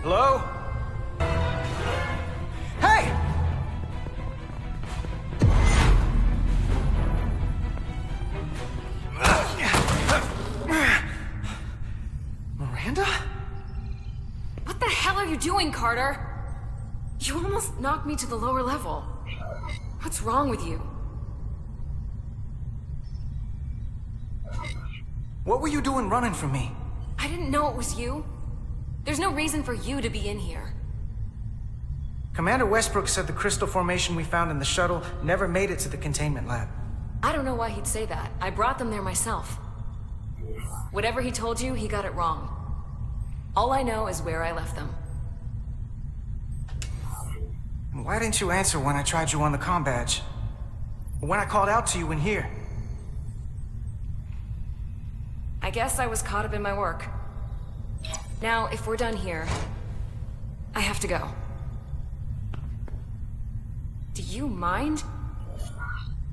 Hello? Hey! Miranda? What the hell are you doing, Carter? You almost knocked me to the lower level. What's wrong with you? What were you doing running from me? I didn't know it was you. There's no reason for you to be in here. Commander Westbrook said the crystal formation we found in the shuttle never made it to the containment lab. I don't know why he'd say that. I brought them there myself. Whatever he told you, he got it wrong. All I know is where I left them. Why didn't you answer when I tried you on the comm badge? When I called out to you in here? I guess I was caught up in my work. Now, if we're done here, I have to go. Do you mind?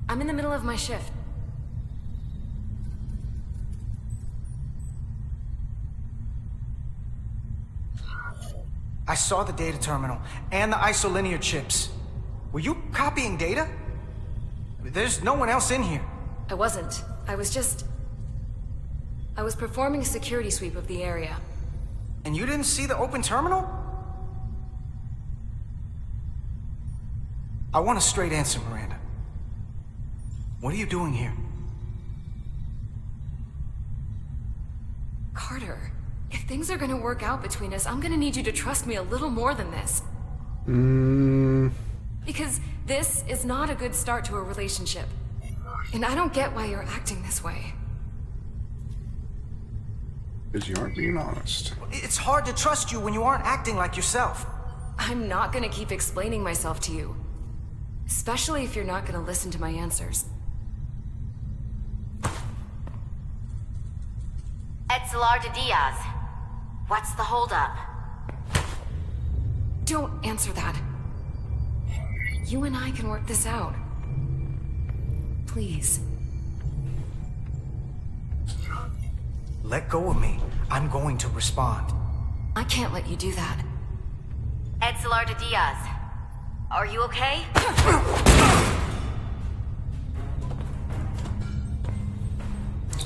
I'm in the middle of my shift. I saw the data terminal and the isolinear chips. Were you copying data? There's no one else in here. I wasn't. I was performing a security sweep of the area. And you didn't see the open terminal? I want a straight answer, Miranda. What are you doing here? Carter, if things are gonna work out between us, I'm gonna need you to trust me a little more than this. Because this is not a good start to a relationship. And I don't get why you're acting this way. Because you aren't being honest. It's hard to trust you when you aren't acting like yourself. I'm not gonna keep explaining myself to you. Especially if you're not gonna listen to my answers. Etzelar de Diaz. What's the holdup? Don't answer that. You and I can work this out. Please. Let go of me. I'm going to respond. I can't let you do that. Etzelar de Diaz. Are you okay?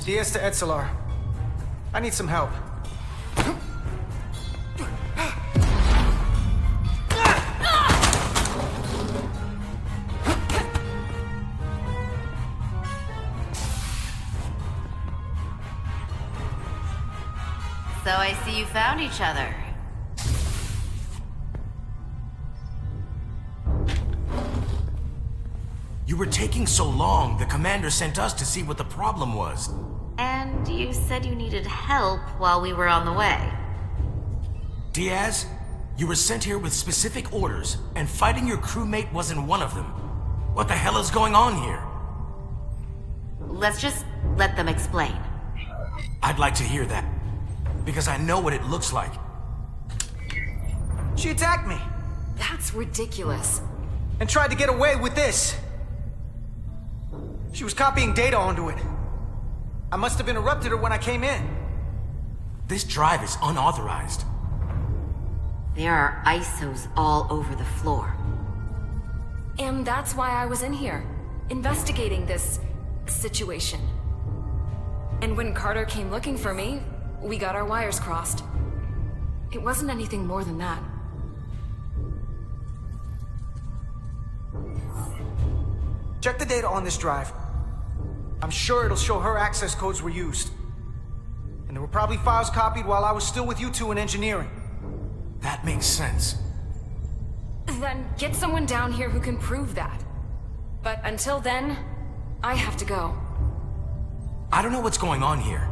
Diaz to Etzelar. I need some help. found each other. You were taking so long, the commander sent us to see what the problem was. And you said you needed help while we were on the way. Diaz, you were sent here with specific orders, and fighting your crewmate wasn't one of them. What the hell is going on here? Let's just let them explain. I'd like to hear that, because I know what it looks like. She attacked me. That's ridiculous. And tried to get away with this. She was copying data onto it. I must have interrupted her when I came in. This drive is unauthorized. There are ISOs all over the floor. And that's why I was in here, investigating this situation. And when Carter came looking for me, we got our wires crossed. It wasn't anything more than that. Check the data on this drive. I'm sure it'll show her access codes were used. And there were probably files copied while I was still with you two in engineering. That makes sense. Then get someone down here who can prove that. But until then, I have to go. I don't know what's going on here,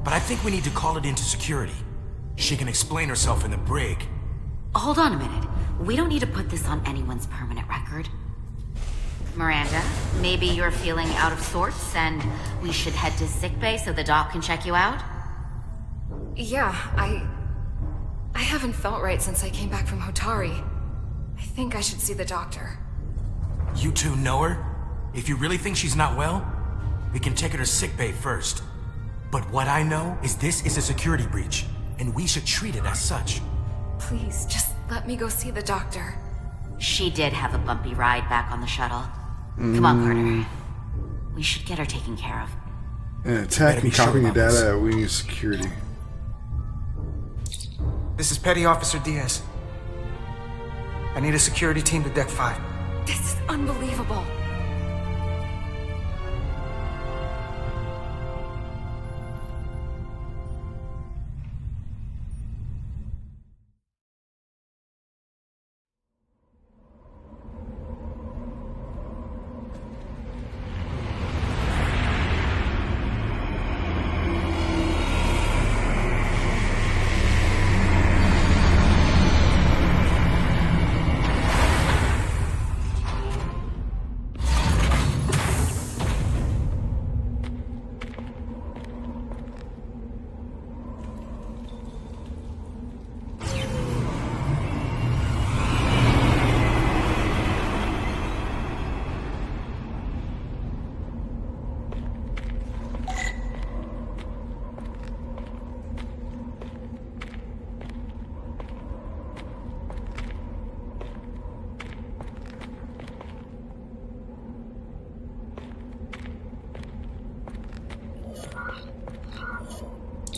but I think we need to call it into security. She can explain herself in the brig. Hold on a minute. We don't need to put this on anyone's permanent record. Miranda, maybe you're feeling out of sorts and we should head to sickbay so the doc can check you out? Yeah, I haven't felt right since I came back from Hotari. I think I should see the doctor. You two know her? If you really think she's not well, we can take her to sickbay first. But what I know is this is a security breach, and we should treat it as such. Please, just let me go see the doctor. She did have a bumpy ride back on the shuttle. Come on, Carter. We should get her taken care of. And attacking, copying data, we need security. This is Petty Officer Diaz. I need a security team to Deck 5. This is unbelievable.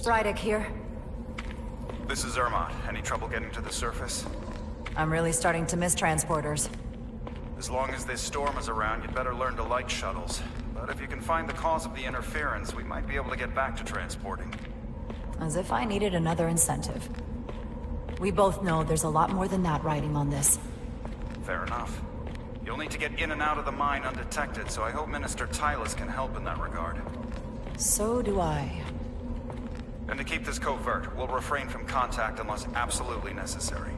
Rydick here. This is Ermont. Any trouble getting to the surface? I'm really starting to miss transporters. As long as this storm is around, you'd better learn to like shuttles. But if you can find the cause of the interference, we might be able to get back to transporting. As if I needed another incentive. We both know there's a lot more than that riding on this. Fair enough. You'll need to get in and out of the mine undetected, so I hope Minister Tylus can help in that regard. So do I. And to keep this covert, we'll refrain from contact unless absolutely necessary.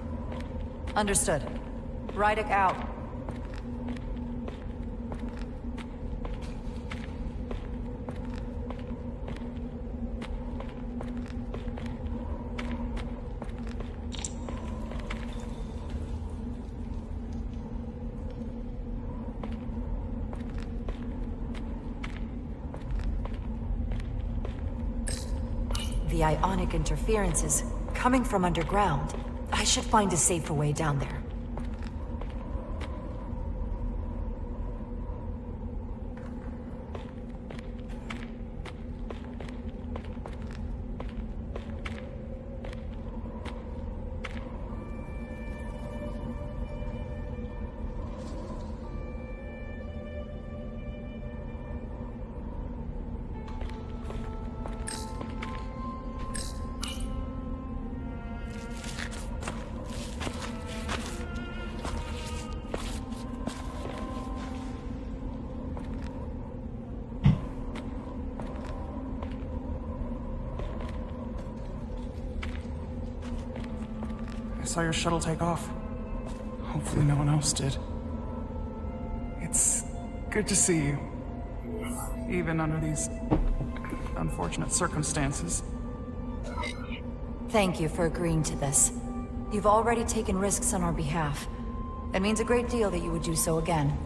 Understood. Rydick out. The ionic interference is coming from underground. I should find a safer way down there. saw your shuttle take off. Hopefully no one else did. It's good to see you. Even under these unfortunate circumstances. Thank you for agreeing to this. You've already taken risks on our behalf. It means a great deal that you would do so again.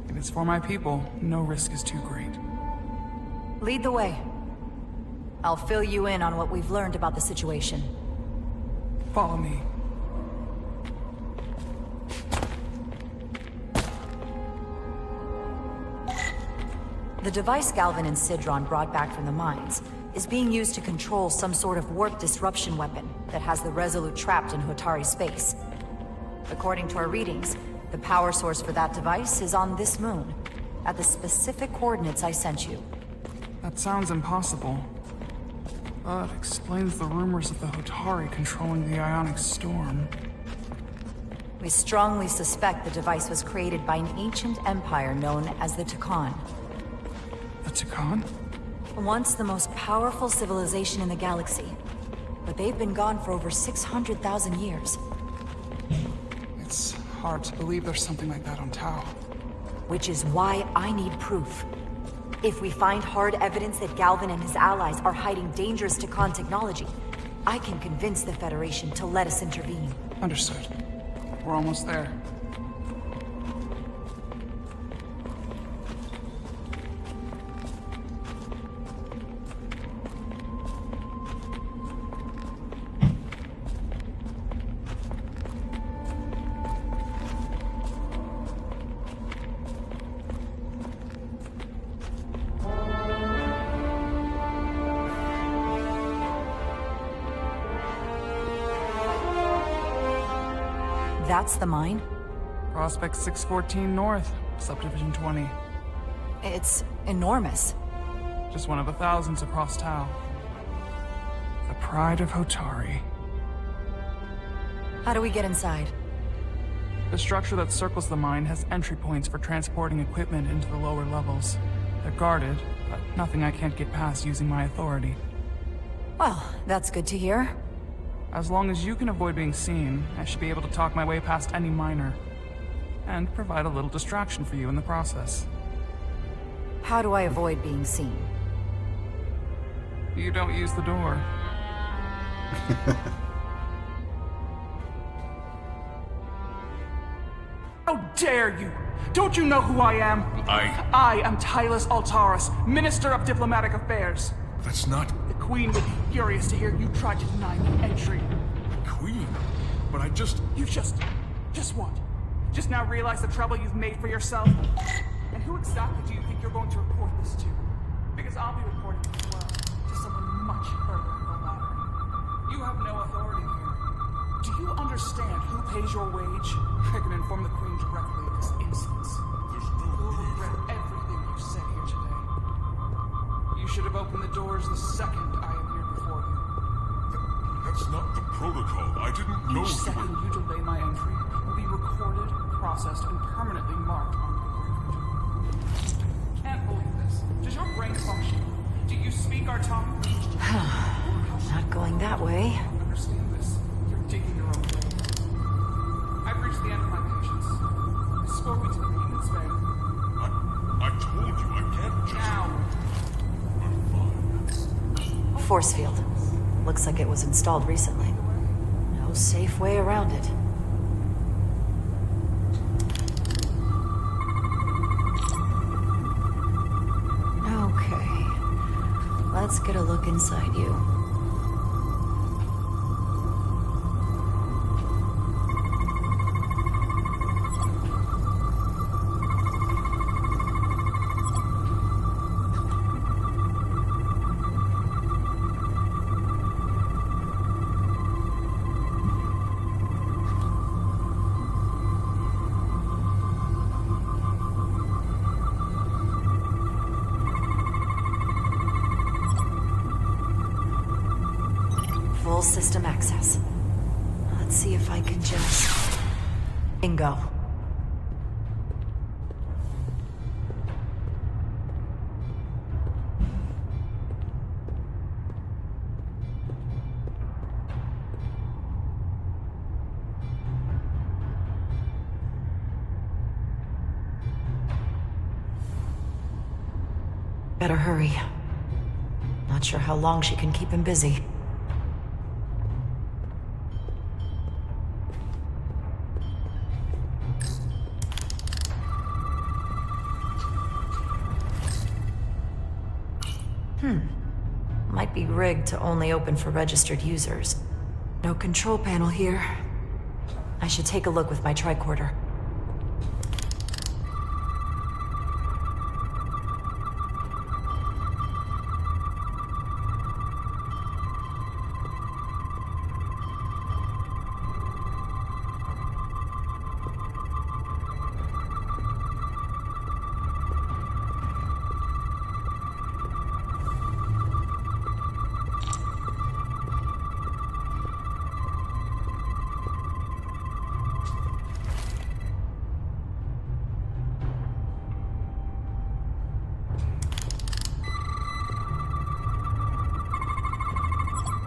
If it's for my people, no risk is too great. Lead the way. I'll fill you in on what we've learned about the situation. Follow me. The device Galvin and Sidron brought back from the mines is being used to control some sort of warp disruption weapon that has the Resolute trapped in Hotari space. According to our readings, the power source for that device is on this moon, at the specific coordinates I sent you. That sounds impossible. But explains the rumors of the Hotari controlling the ionic storm. We strongly suspect the device was created by an ancient empire known as the Takan. The Takan? Once the most powerful civilization in the galaxy, but they've been gone for over 600,000 years. It's hard to believe there's something like that on Tau. Which is why I need proof. If we find hard evidence that Galvin and his allies are hiding dangerous Takan technology, I can convince the Federation to let us intervene. Understood. We're almost there. That's the mine? Prospect 614 North, Subdivision 20. It's enormous. Just one of the thousands across Tau. The pride of Hotari. How do we get inside? The structure that circles the mine has entry points for transporting equipment into the lower levels. They're guarded, but nothing I can't get past using my authority. Well, that's good to hear. As long as you can avoid being seen, I should be able to talk my way past any miner. And provide a little distraction for you in the process. How do I avoid being seen? You don't use the door. How dare you! Don't you know who I am? I am Tylus Altaris, Minister of Diplomatic Affairs. That's not... The Queen would be furious to hear you tried to deny me entry. The Queen? But I just... You just what? Just now realize the trouble you've made for yourself? And who exactly do you think you're going to report this to? Because I'll be reporting it as well, to someone much further in the ladder. You have no authority here. Do you understand who pays your wage? I can inform the Queen directly of this instance. You'll regret everything you've said here today. You should have opened the doors the second I appeared before you. That's not the protocol. I didn't know Each second you delay my entry will be recorded, processed, and permanently marked on your record. Can't believe this. Does your brain function? Do you speak our tongue? Not going that way. Understand this. You're digging your own grave. I've reached the end of my patience. I spoke to the maintenance bay. I told you I can't just... Now. Force field. Looks like it was installed recently. No safe way around it. Okay. Let's get a look inside you. Full system access. Let's see if I can just... Bingo. Better hurry. Not sure how long she can keep him busy. Might be rigged to only open for registered users. No control panel here. I should take a look with my tricorder.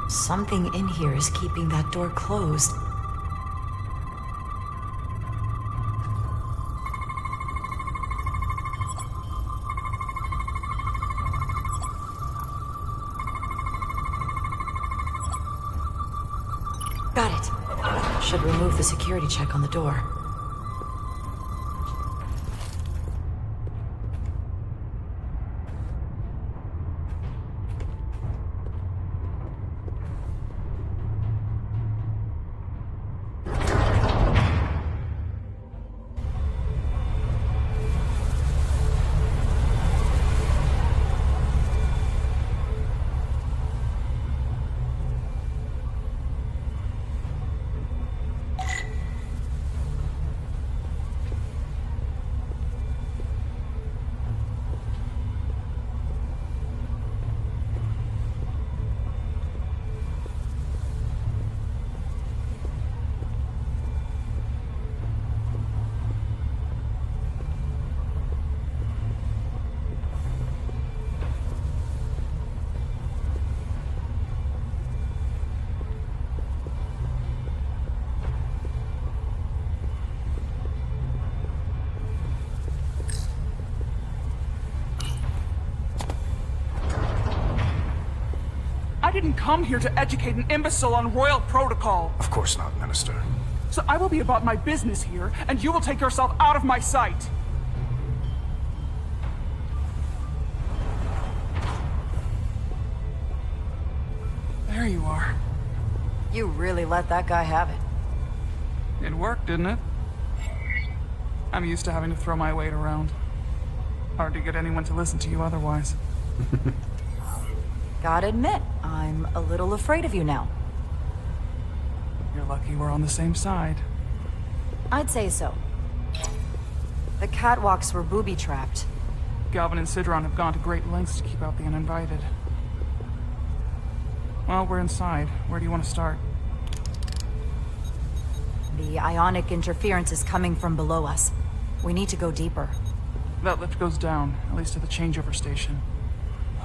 Something in here is keeping that door closed. Got it. Should remove the security check on the door. I didn't come here to educate an imbecile on royal protocol. Of course not, Minister. So I will be about my business here, and you will take yourself out of my sight. There you are. You really let that guy have it. It worked, didn't it? I'm used to having to throw my weight around. Hard to get anyone to listen to you otherwise. Gotta admit, I'm a little afraid of you now. You're lucky we're on the same side. I'd say so. The catwalks were booby-trapped. Galvin and Sidron have gone to great lengths to keep out the uninvited. Well, we're inside. Where do you want to start? The ionic interference is coming from below us. We need to go deeper. That lift goes down, at least to the changeover station.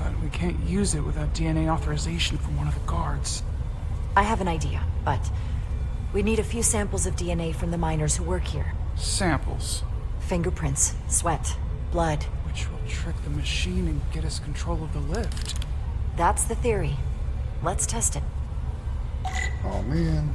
But we can't use it without DNA authorization from one of the guards. I have an idea, but we need a few samples of DNA from the miners who work here. Samples? Fingerprints, sweat, blood. Which will trick the machine and get us control of the lift. That's the theory. Let's test it. Oh, man.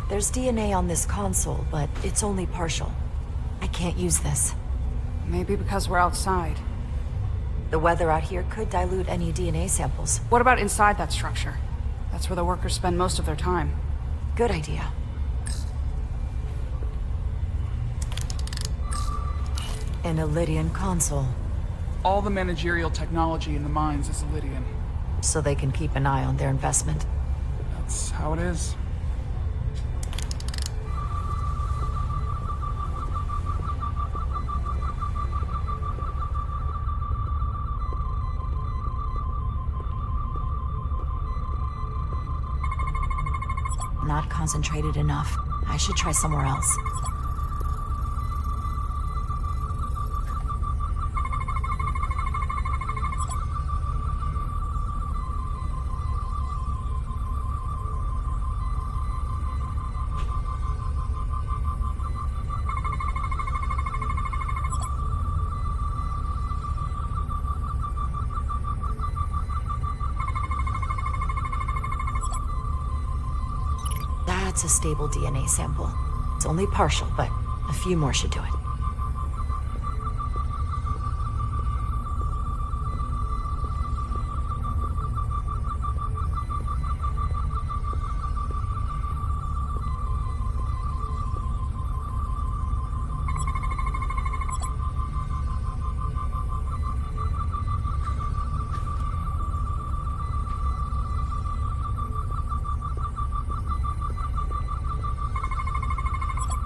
There's DNA on this console, but it's only partial. I can't use this. Maybe because we're outside. The weather out here could dilute any DNA samples. What about inside that structure? That's where the workers spend most of their time. Good idea. An Illydian console. All the managerial technology in the mines is Illydian. So they can keep an eye on their investment. That's how it is. Not concentrated enough. I should try somewhere else. That's a stable DNA sample. It's only partial, but a few more should do it.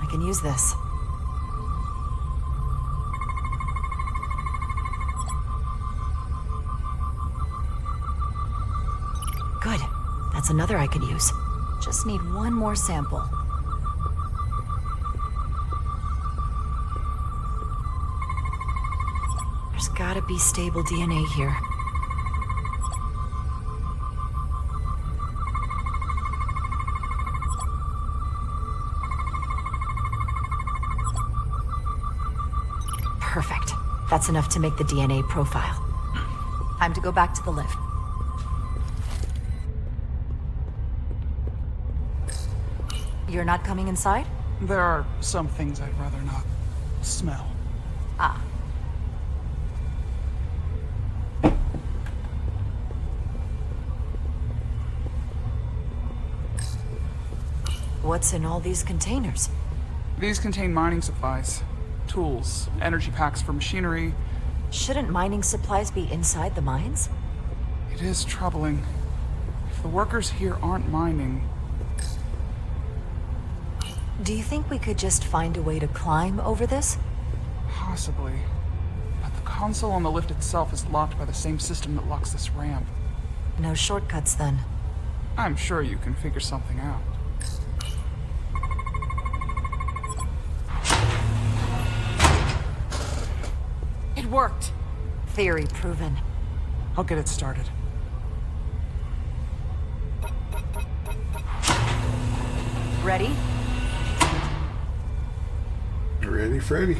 I can use this. Good. That's another I could use. Just need one more sample. There's gotta be stable DNA here. Perfect. That's enough to make the DNA profile. Time to go back to the lift. You're not coming inside? There are some things I'd rather not smell. Ah. What's in all these containers? These contain mining supplies. Tools, energy packs for machinery. Shouldn't mining supplies be inside the mines? It is troubling. If the workers here aren't mining... Do you think we could just find a way to climb over this? Possibly. But the console on the lift itself is locked by the same system that locks this ramp. No shortcuts then. I'm sure you can figure something out. It worked! Theory proven. I'll get it started. Ready? Ready, Freddy.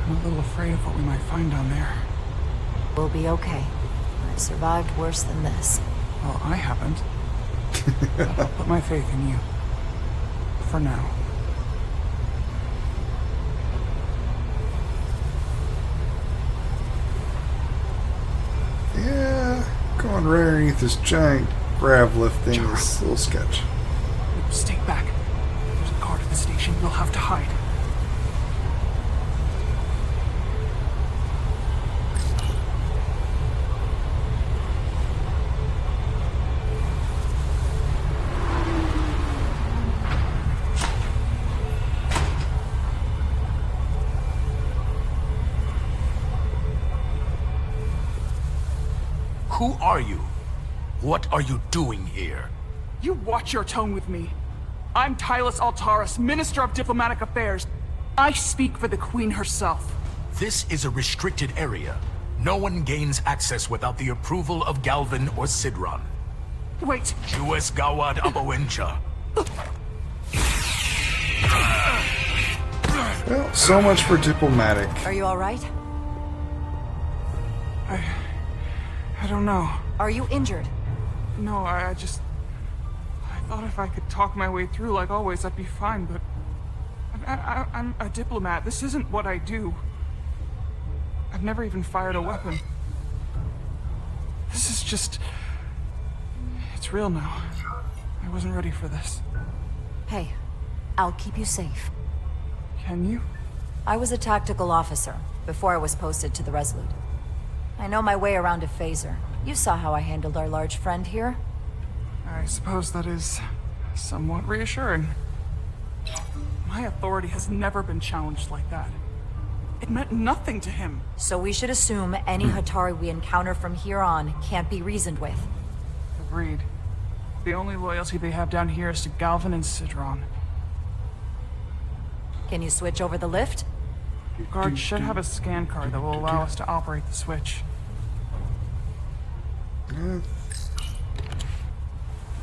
I'm a little afraid of what we might find down there. We'll be okay. I've survived worse than this. Well, I haven't. But I'll put my faith in you. For now. Yeah, going right underneath this giant grav lift thing is a little sketch. Stay back. There's a guard at the station. You'll have to hide. Who are you? What are you doing here? You watch your tone with me. I'm Tylus Altaris, Minister of Diplomatic Affairs. I speak for the Queen herself. This is a restricted area. No one gains access without the approval of Galvin or Sidron. Wait. Jues Gawad Abawenja. Well, so much for diplomatic. Are you alright? I don't know. Are you injured? No, I thought if I could talk my way through like always, I'd be fine, but... I'm a diplomat. This isn't what I do. I've never even fired a weapon. This is just... It's real now. I wasn't ready for this. Hey, I'll keep you safe. Can you? I was a tactical officer before I was posted to the Resolute. I know my way around a phaser. You saw how I handled our large friend here. I suppose that is somewhat reassuring. My authority has never been challenged like that. It meant nothing to him. So we should assume any Hatari we encounter from here on can't be reasoned with. Agreed. The only loyalty they have down here is to Galvin and Sidron. Can you switch over the lift? Guard should have a scan card that will allow us to operate the switch.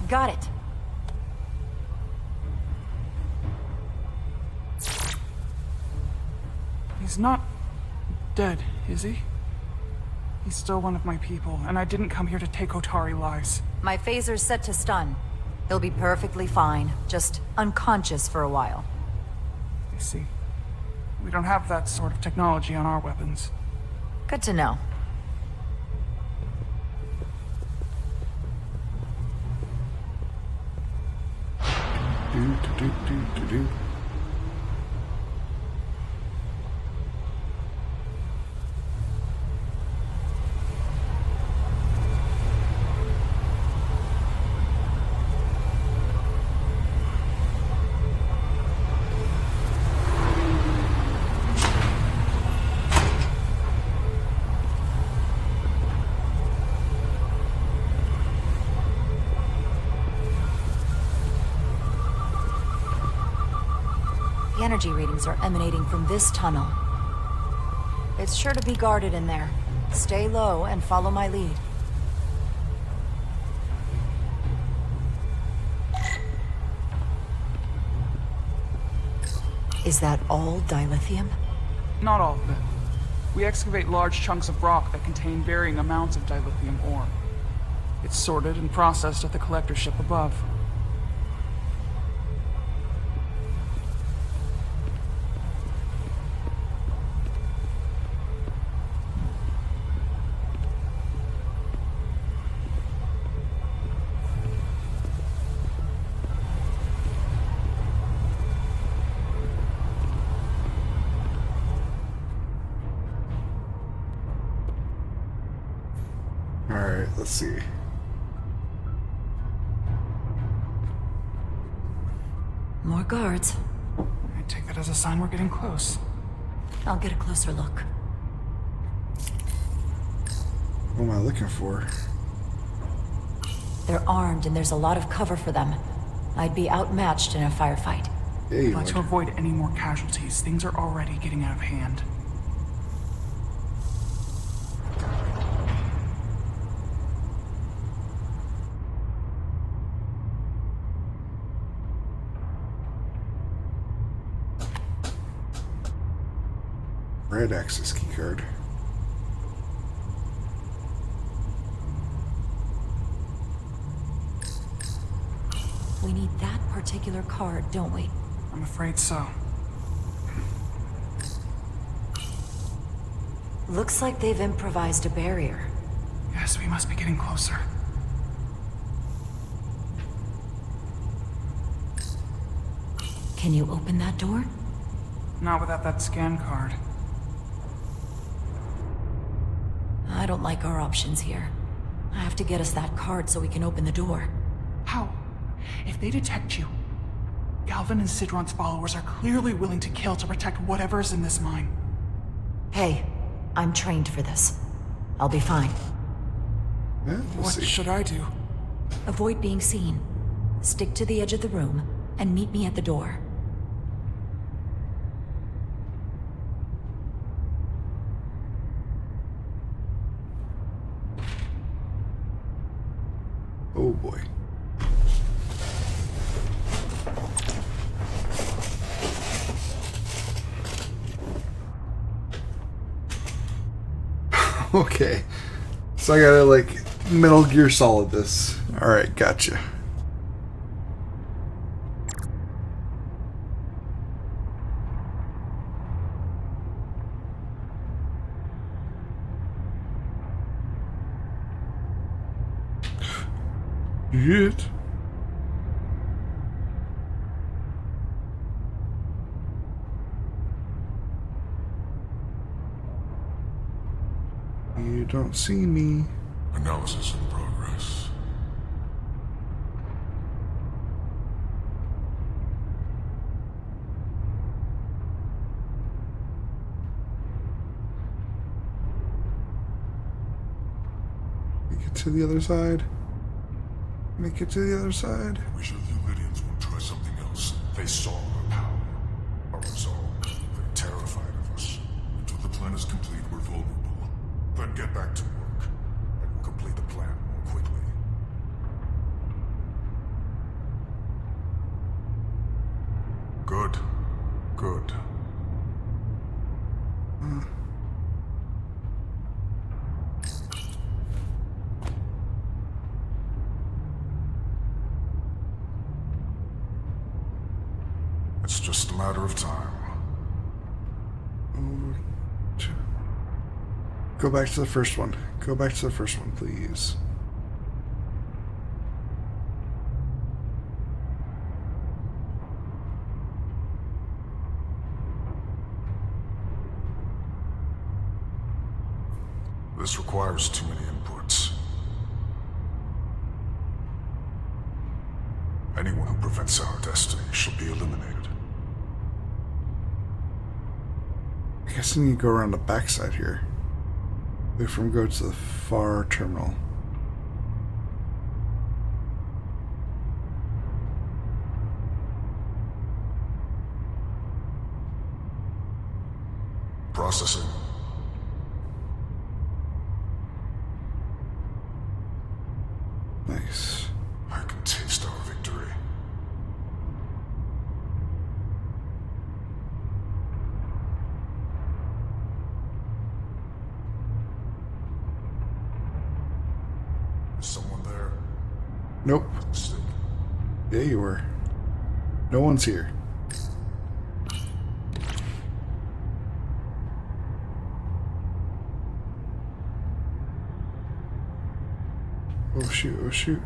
Got it. He's not dead, is he? He's still one of my people, and I didn't come here to take Otari lives. My phaser's set to stun. He'll be perfectly fine, just unconscious for a while. I see. We don't have that sort of technology on our weapons. Good to know. Do. The energy readings are emanating from this tunnel. It's sure to be guarded in there. Stay low and follow my lead. Is that all dilithium? Not all of it. We excavate large chunks of rock that contain varying amounts of dilithium ore. It's sorted and processed at the collector ship above. Alright, let's see. More guards. I take that as a sign we're getting close. I'll get a closer look. What am I looking for? They're armed and there's a lot of cover for them. I'd be outmatched in a firefight. But to avoid any more casualties, things are already getting out of hand. Red access keycard. We need that particular card, don't we? I'm afraid so. Looks like they've improvised a barrier. Yes, we must be getting closer. Can you open that door? Not without that scan card. I don't like our options here. I have to get us that card so we can open the door. How? If they detect you, Galvin and Sidron's followers are clearly willing to kill to protect whatever's in this mine. Hey, I'm trained for this. I'll be fine. Yeah, what should I do? Avoid being seen. Stick to the edge of the room and meet me at the door. Oh boy. Okay. So I gotta, like, Metal Gear Solid this. Alright, gotcha. Shit. You don't see me. Analysis in progress. Make it to the other side. Make it to the other side. We sure the Lydians won't try something else. They saw our power, our resolve. They're terrified of us. Until the plan is complete, we're vulnerable. Then get back to work, and we'll complete the plan more quickly. Good. Good. It's just a matter of time. Go back to the first one. Go back to the first one, please. This requires too many inputs. Anyone who prevents our destiny shall be eliminated. I guess I need to go around the backside here. Wait for him to go to the far terminal. Processing. Nice. I can taste our victory. Is someone there? Nope. Yeah, you were. No one's here. Oh shoot, oh shoot.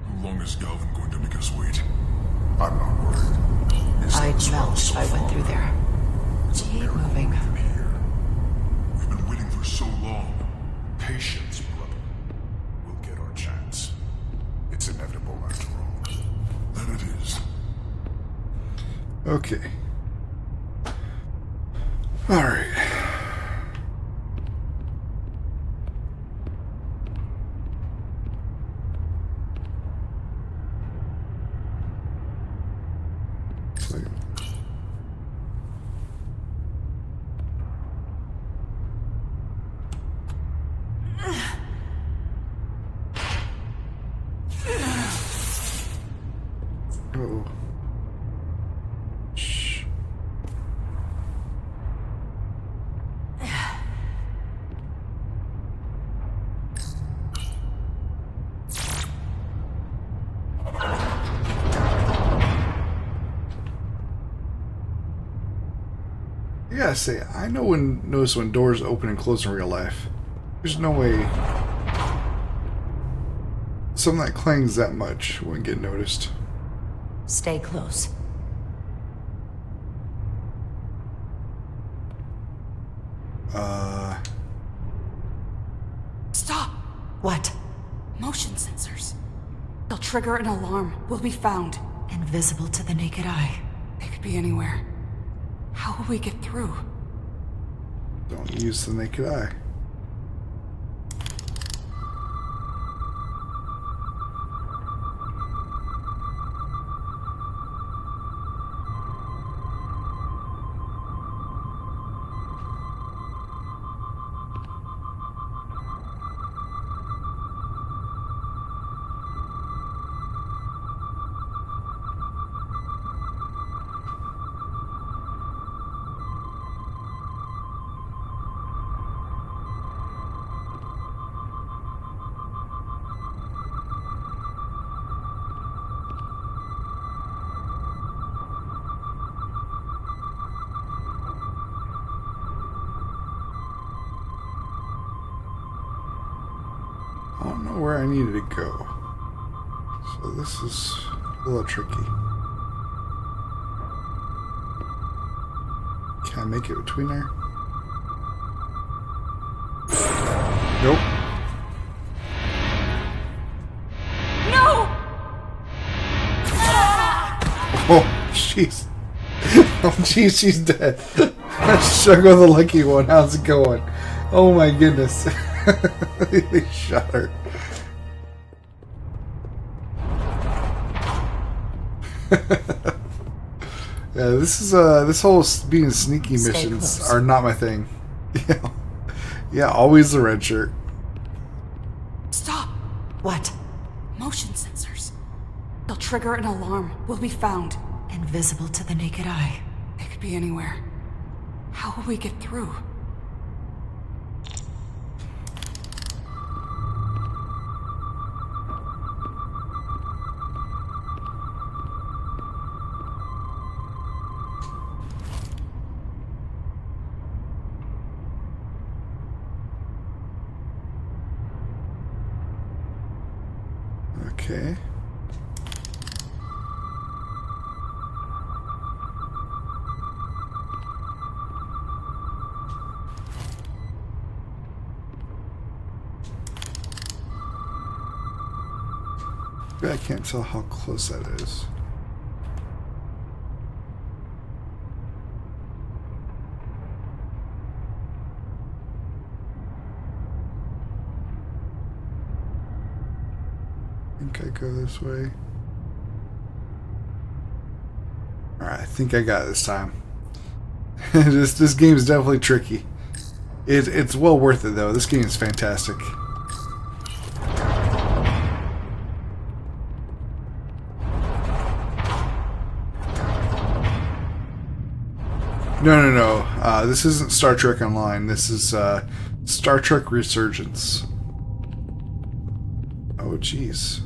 How long is Galvin going to make us wait? I'm not worried. I'd melt. I went through there. Keep moving. We've been waiting for so long. Patience, brother. We'll get our chance. It's inevitable after all. Then it is. Okay. Alright. Oh. Shh. I gotta say, I notice when doors open and close in real life. There's no way something that clangs that much wouldn't get noticed. Stay close. Stop! What? Motion sensors. They'll trigger an alarm. We'll be found. Invisible to the naked eye. They could be anywhere. How will we get through? Don't use the naked eye. I don't know where I needed to go. So this is a little tricky. Can I make it between there? Nope. No! Oh, jeez. Oh, jeez, she's dead. Sugar the lucky one, how's it going? Oh my goodness. They shot her. Yeah, this whole being sneaky Stay missions close. are not my thing. Yeah. Yeah, always the red shirt. Stop! What? Motion sensors. They'll trigger an alarm. We'll be found. Invisible to the naked eye. They could be anywhere. How will we get through? Okay. I can't tell how close that is. I think I go this way. Alright, I think I got it this time. This game is definitely tricky. It's well worth it though. This game is fantastic. No. This isn't Star Trek Online. This is Star Trek Resurgence. Oh, jeez.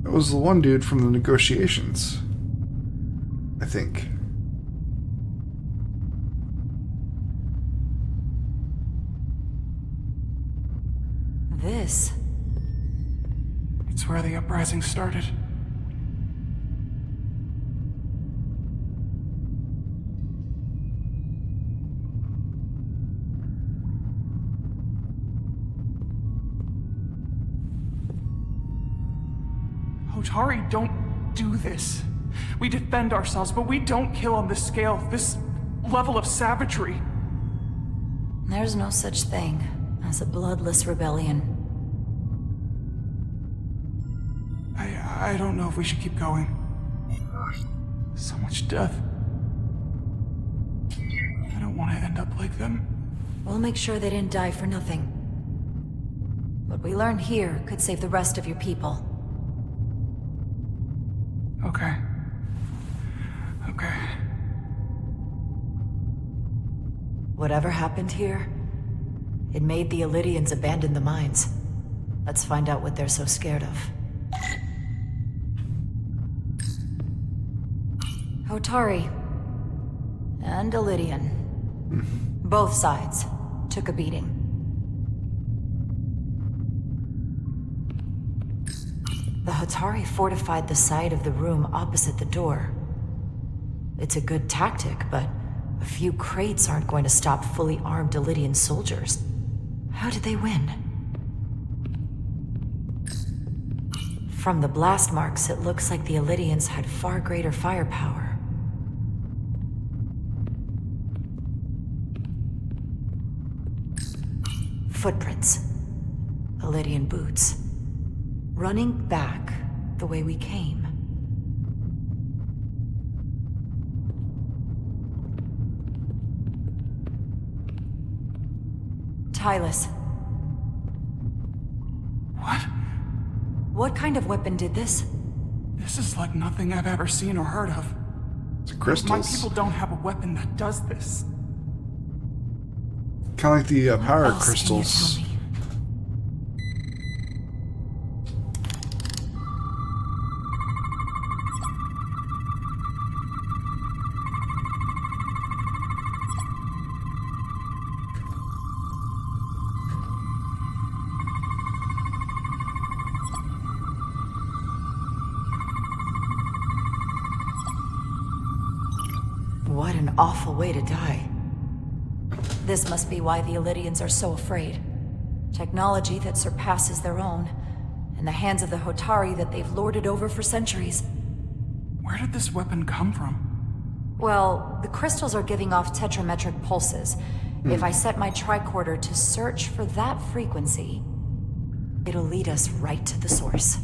That was the one dude from the negotiations, I think. This? It's where the uprising started. Hotari, don't do this. We defend ourselves, but we don't kill on this scale, this level of savagery. There's no such thing as a bloodless rebellion. I don't know if we should keep going. So much death. I don't want to end up like them. We'll make sure they didn't die for nothing. What we learn here could save the rest of your people. Okay. Whatever happened here, it made the Illydians abandon the mines. Let's find out what they're so scared of. Hotari and Illydian. Both sides took a beating. The Hotari fortified the side of the room opposite the door. It's a good tactic, but a few crates aren't going to stop fully armed Illydian soldiers. How did they win? From the blast marks, it looks like the Illydians had far greater firepower. Footprints. Illydian boots. Running back the way we came. Tylus. What? What kind of weapon did this? This is like nothing I've ever seen or heard of. It's crystals. My people don't have a weapon that does this. Kind of like the power What else crystals. can you tell me? What an awful way to die. This must be why the Elydians are so afraid. Technology that surpasses their own, in the hands of the Hotari that they've lorded over for centuries. Where did this weapon come from? Well, the crystals are giving off tetrametric pulses. If I set my tricorder to search for that frequency, it'll lead us right to the source.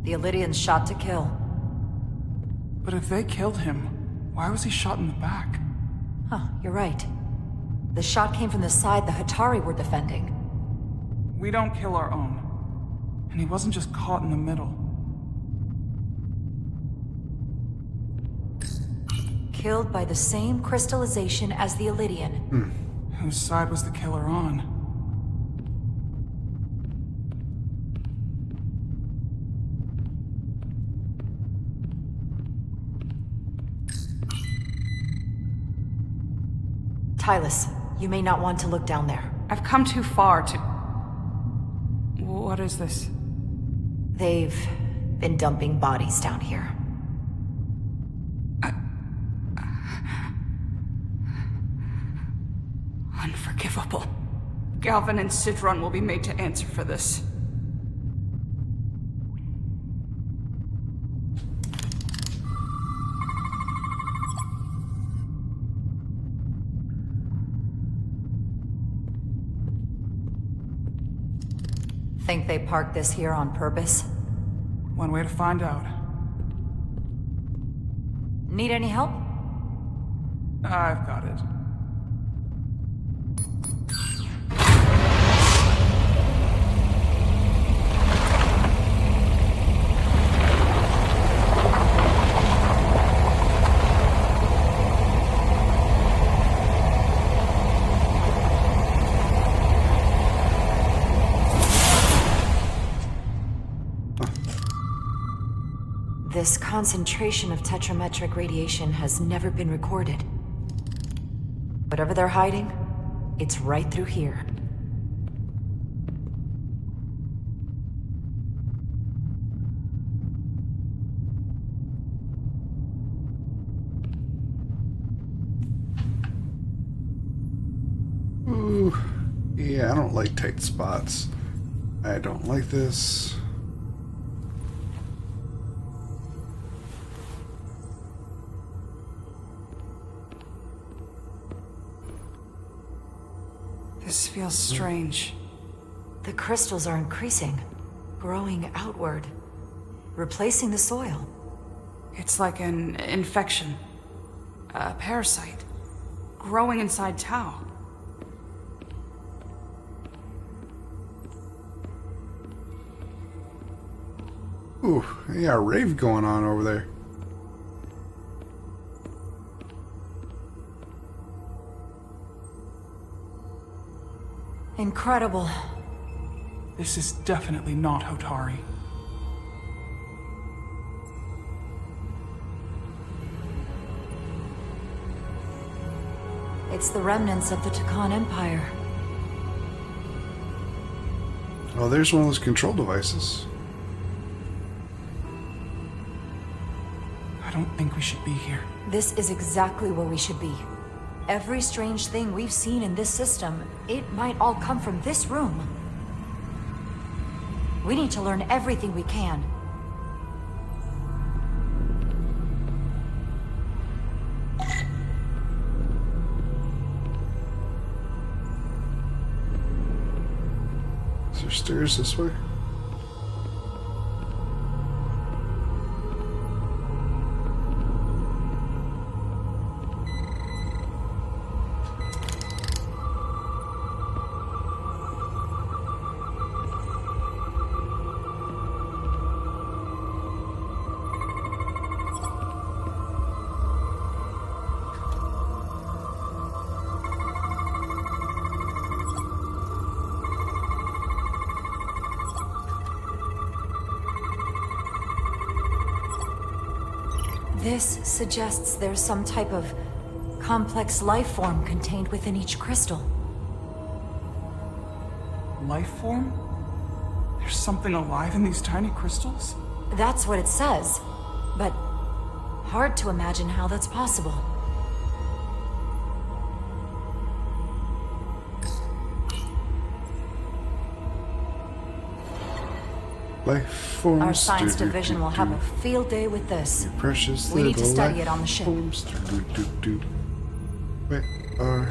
The Elydians shot to kill. But if they killed him, why was he shot in the back? Huh, you're right. The shot came from the side the Hotari were defending. We don't kill our own. And he wasn't just caught in the middle. Killed by the same crystallization as the Elydian. Whose side was the killer on? Tylus, you may not want to look down there. I've come too far to... What is this? They've been dumping bodies down here. Unforgivable. Galvin and Sidron will be made to answer for this. Think they parked this here on purpose? One way to find out. Need any help? I've got it. This concentration of tetrametric radiation has never been recorded. Whatever they're hiding, it's right through here. Ooh, yeah, I don't like tight spots. I don't like this. This feels strange. The crystals are increasing, growing outward, replacing the soil. It's like an infection. A parasite. Growing inside Tau. Ooh, yeah, a rave going on over there. Incredible. This is definitely not Hotari. It's the remnants of the Takan Empire. Oh, there's one of those control devices. I don't think we should be here. This is exactly where we should be. Every strange thing we've seen in this system, it might all come from this room. We need to learn everything we can. Is there stairs this way? This suggests there's some type of complex life form contained within each crystal. Life form? There's something alive in these tiny crystals? That's what it says, but hard to imagine how that's possible. Life forms. Our science division will have a field day with this. Precious We need to little study life it on the ship. forms. Where are...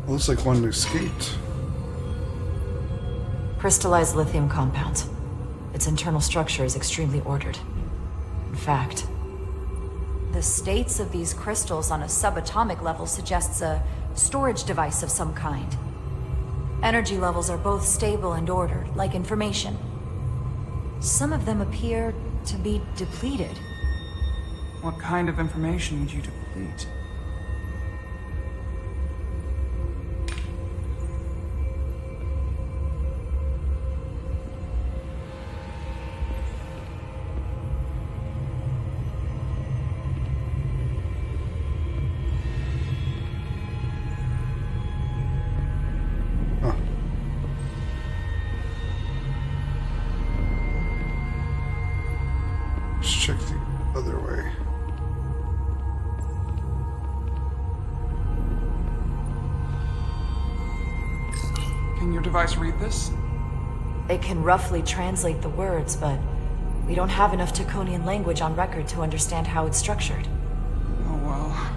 Looks like one escaped. Crystallized lithium compounds. Its internal structure is extremely ordered. In fact, the states of these crystals on a subatomic level suggests a storage device of some kind. Energy levels are both stable and ordered, like information. Some of them appear to be depleted. What kind of information would you deplete? Let's check the other way. Can your device read this? It can roughly translate the words, but we don't have enough Taconian language on record to understand how it's structured. Oh well.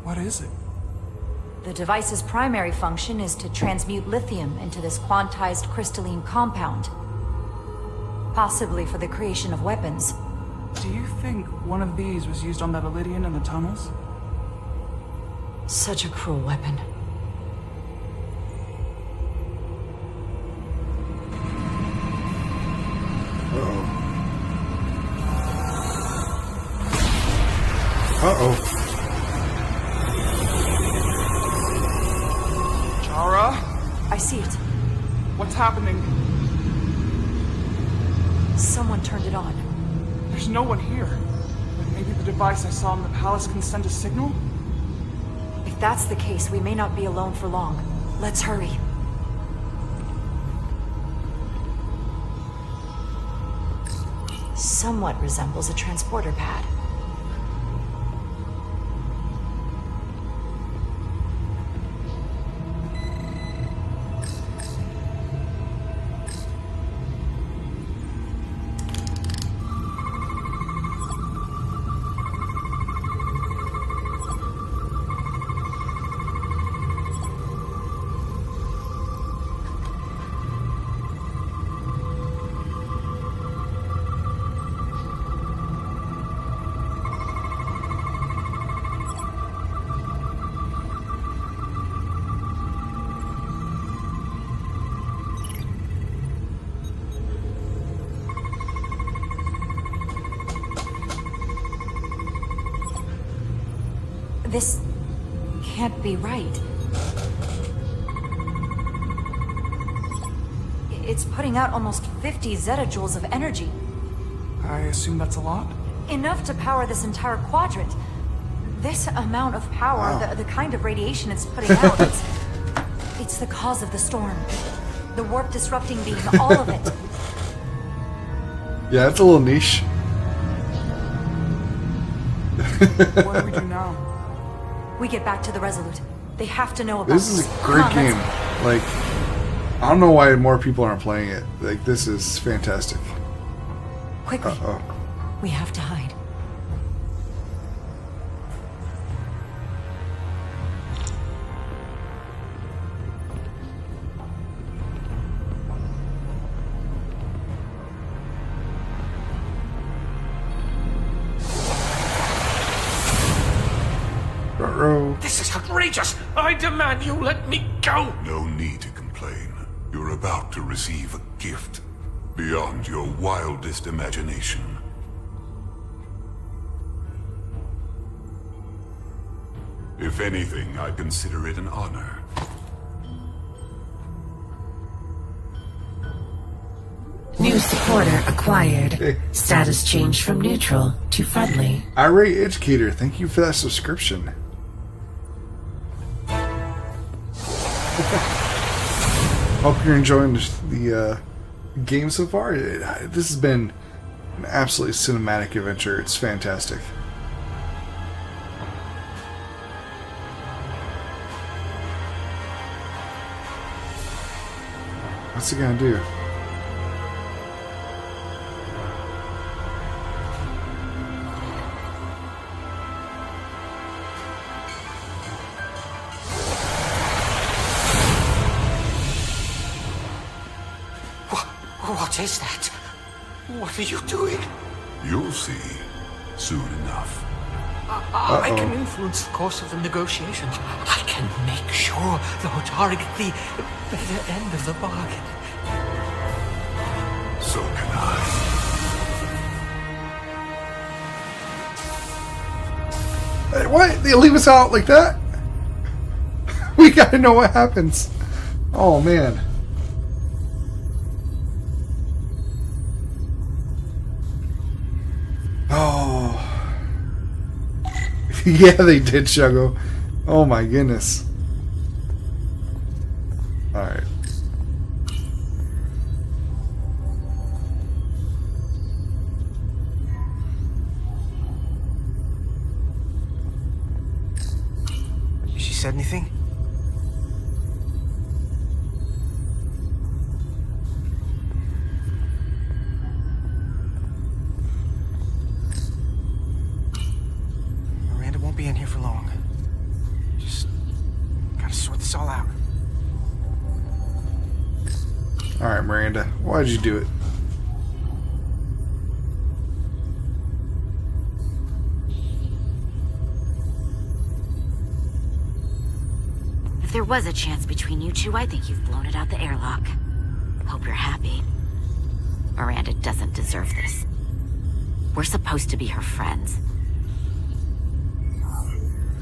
What is it? The device's primary function is to transmute lithium into this quantized crystalline compound. Possibly for the creation of weapons. Do you think one of these was used on that Elydian in the tunnels? Such a cruel weapon. Uh-oh. I see it. What's happening? Someone turned it on. There's no one here. But maybe the device I saw in the palace can send a signal? If that's the case, we may not be alone for long. Let's hurry. Somewhat resembles a transporter pad. This can't be right. It's putting out almost 50 zettajoules of energy. I assume that's a lot? Enough to power this entire quadrant. This amount of power, the kind of radiation it's putting out, it's the cause of the storm. The warp disrupting beam, all of it. Yeah, it's a little niche. What do we do now? We get back to the Resolute. They have to know about This is a Come great on, game. let's- Like, I don't know why more people aren't playing it. Like, this is fantastic. Quickly. Uh-oh. We have to hide. Uh-oh. This is outrageous! I demand you let me go! No need to complain. You're about to receive a gift beyond your wildest imagination. If anything, I consider it an honor. New supporter acquired. Status changed from neutral to friendly. Irate Educator, thank you for that subscription. Hope you're enjoying the game so far. This has been an absolutely cinematic adventure. It's fantastic. What's he gonna do? What is that? What are you doing? You'll see soon enough. I can influence the course of the negotiations. I can make sure the Hotari get the better end of the bargain. So can I. Hey, what? They leave us out like that? We gotta know what happens. Oh man. Oh. Yeah, they did, Shuggo. Oh my goodness. Alright. She said anything? Miranda won't be in here for long. Just gotta sort this all out. Alright, Miranda. Why'd you do it? If there was a chance between you two, I think you've blown it out the airlock. Hope you're happy. Miranda doesn't deserve this. We're supposed to be her friends.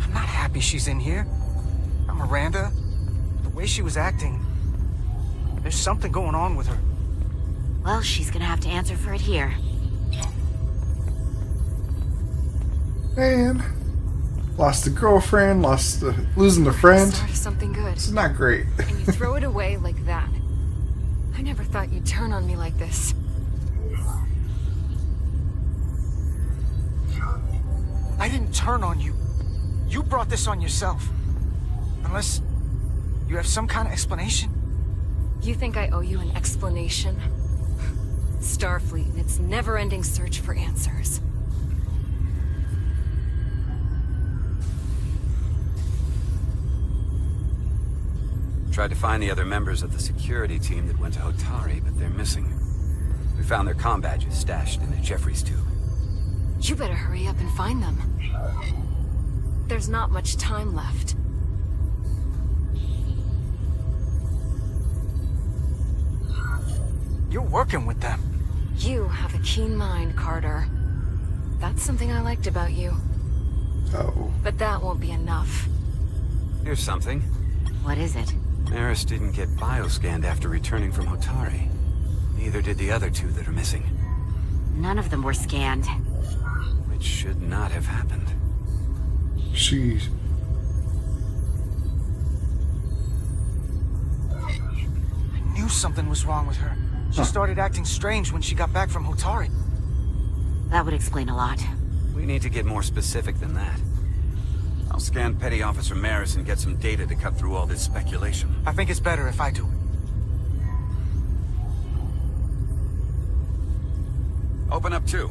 I'm not happy she's in here. Miranda, the way she was acting, there's something going on with her. Well, she's gonna have to answer for it here. Man. Lost a girlfriend, losing a friend. Start of something good. It's not great. And you throw it away like that. I never thought you'd turn on me like this. I didn't turn on you. You brought this on yourself. Unless you have some kind of explanation. You think I owe you an explanation? Starfleet and its never-ending search for answers. Tried to find the other members of the security team that went to Hotari, but they're missing. We found their comm badges stashed in a Jeffries tube. You better hurry up and find them. There's not much time left. You're working with them. You have a keen mind, Carter. That's something I liked about you. Oh. But that won't be enough. Here's something. What is it? Maris didn't get bioscanned after returning from Hotari. Neither did the other two that are missing. None of them were scanned. Which should not have happened. She's... I knew something was wrong with her. She started acting strange when she got back from Hotari. That would explain a lot. We need to get more specific than that. I'll scan Petty Officer Maris and get some data to cut through all this speculation. I think it's better if I do it. Open up too.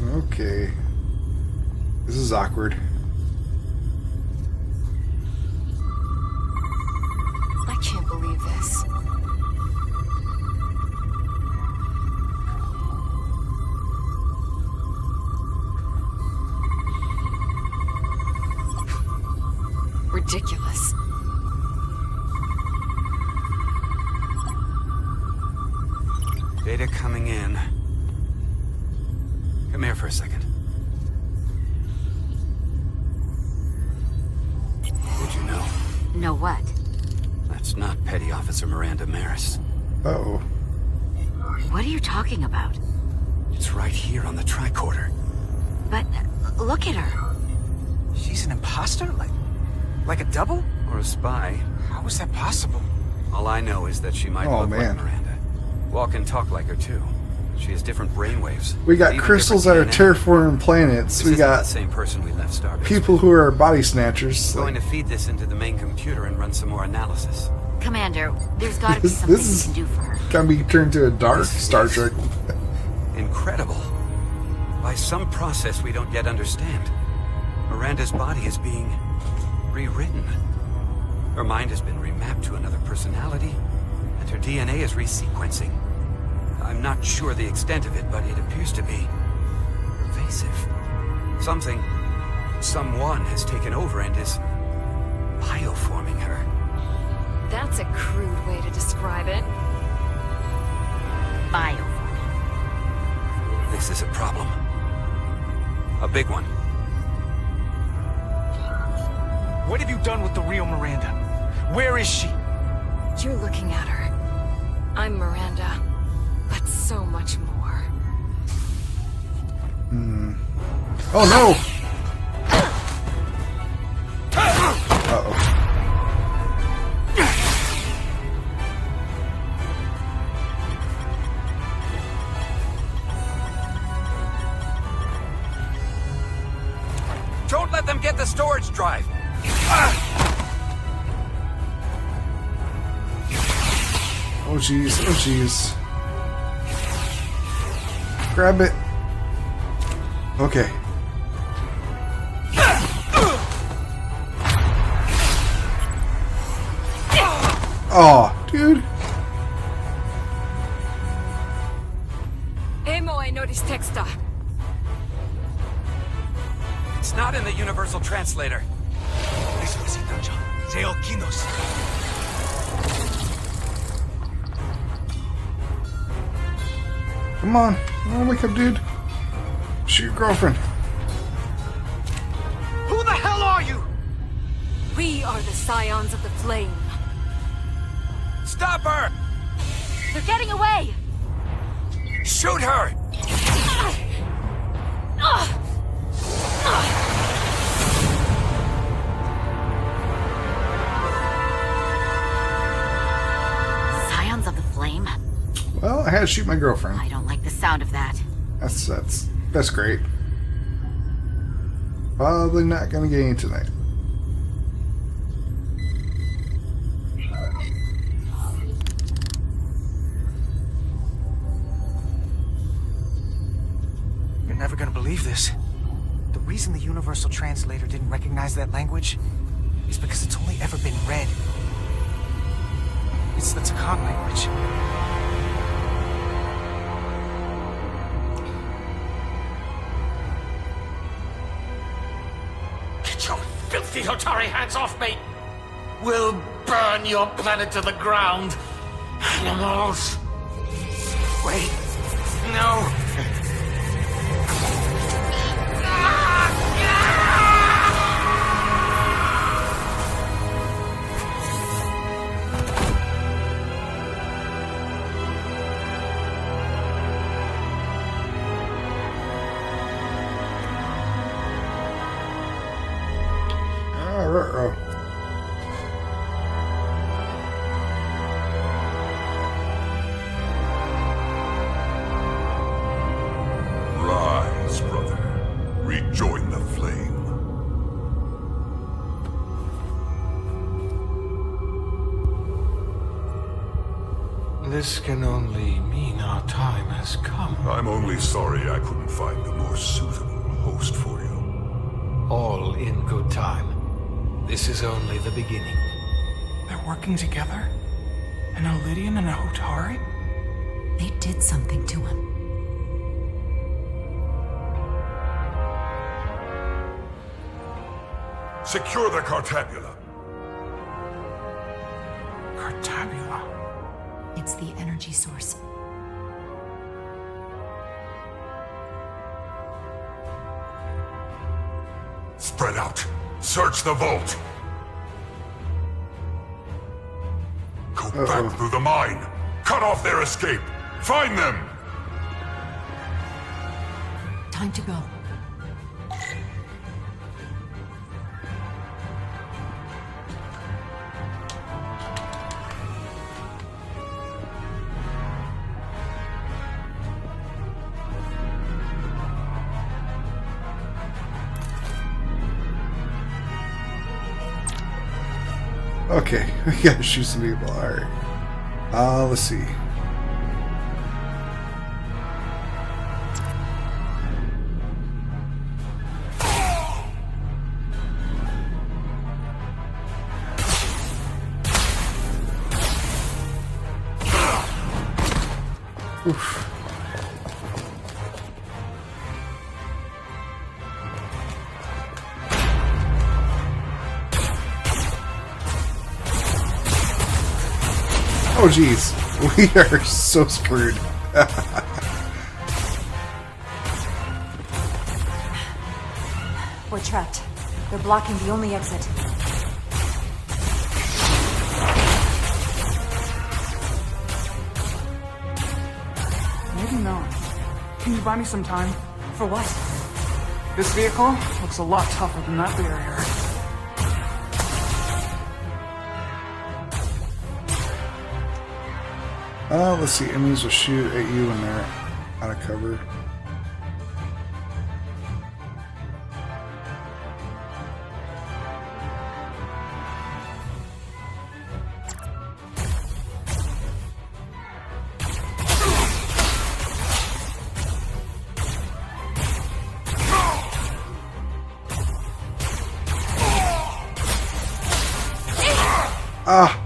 Okay. This is awkward. I can't believe this. Ridiculous. Data coming in. Come here for a second. Did you know? Know what? That's not Petty Officer Miranda Maris. Uh-oh. What are you talking about? It's right here on the tricorder. But look at her. She's an imposter? Like a double? Or a spy. How is that possible? All I know is that she might look like Miranda. Walk and talk like her too. She has different brainwaves. We got crystals that are terraforming planets. We got the same person we left Starbase. People who are body snatchers. Going to feed this into the main computer and run some more analysis. Commander, there's gotta be something we can do for her. Can be turned to a dark Star Trek. Incredible. By some process we don't yet understand, Miranda's body is being rewritten. Her mind has been remapped to another personality, and her DNA is resequencing. I'm not sure the extent of it, but it appears to be pervasive. Someone has taken over and is bioforming her. That's a crude way to describe it. Bioforming. This is a problem. A big one. What have you done with the real Miranda? Where is she? You're looking at her. I'm Miranda, but so much more. Oh no! Uh-oh. Don't let them get the storage drive! Oh jeez, oh jeez. Grab it. Okay. Oh, dude. Emo e notice texta. It's not in the Universal Translator. Come on. Come on, wake up, dude. Shoot your girlfriend. Who the hell are you? We are the Scions of the Flame. Stop her! They're getting away! Shoot her! Scions of the Flame? Well, I had to shoot my girlfriend. I don't like the sound of that. That's great. Probably not gonna get any tonight. You're never gonna believe this. The reason the Universal Translator didn't recognize that language is because it's only ever been read. It's the Takan language. Get your filthy Hotari hands off me! We'll burn your planet to the ground. Animals. Wait. No. This can only mean our time has come. I'm only sorry I couldn't find a more suitable host for you. All in good time. This is only the beginning. They're working together? An Elidian and a Hotari? They did something to him. Secure the Cartabula. Cartabula? It's the energy source. Spread out. Search the vault. Go back through the mine. Cut off their escape. Find them. Time to go. Okay, we gotta shoot some people. Alright. Let's see. Oof. Oh jeez, we are so screwed. We're trapped. They're blocking the only exit. Maybe not. Can you buy me some time? For what? This vehicle looks a lot tougher than that barrier. Let's see, enemies will shoot at you when they're out of cover. Ah!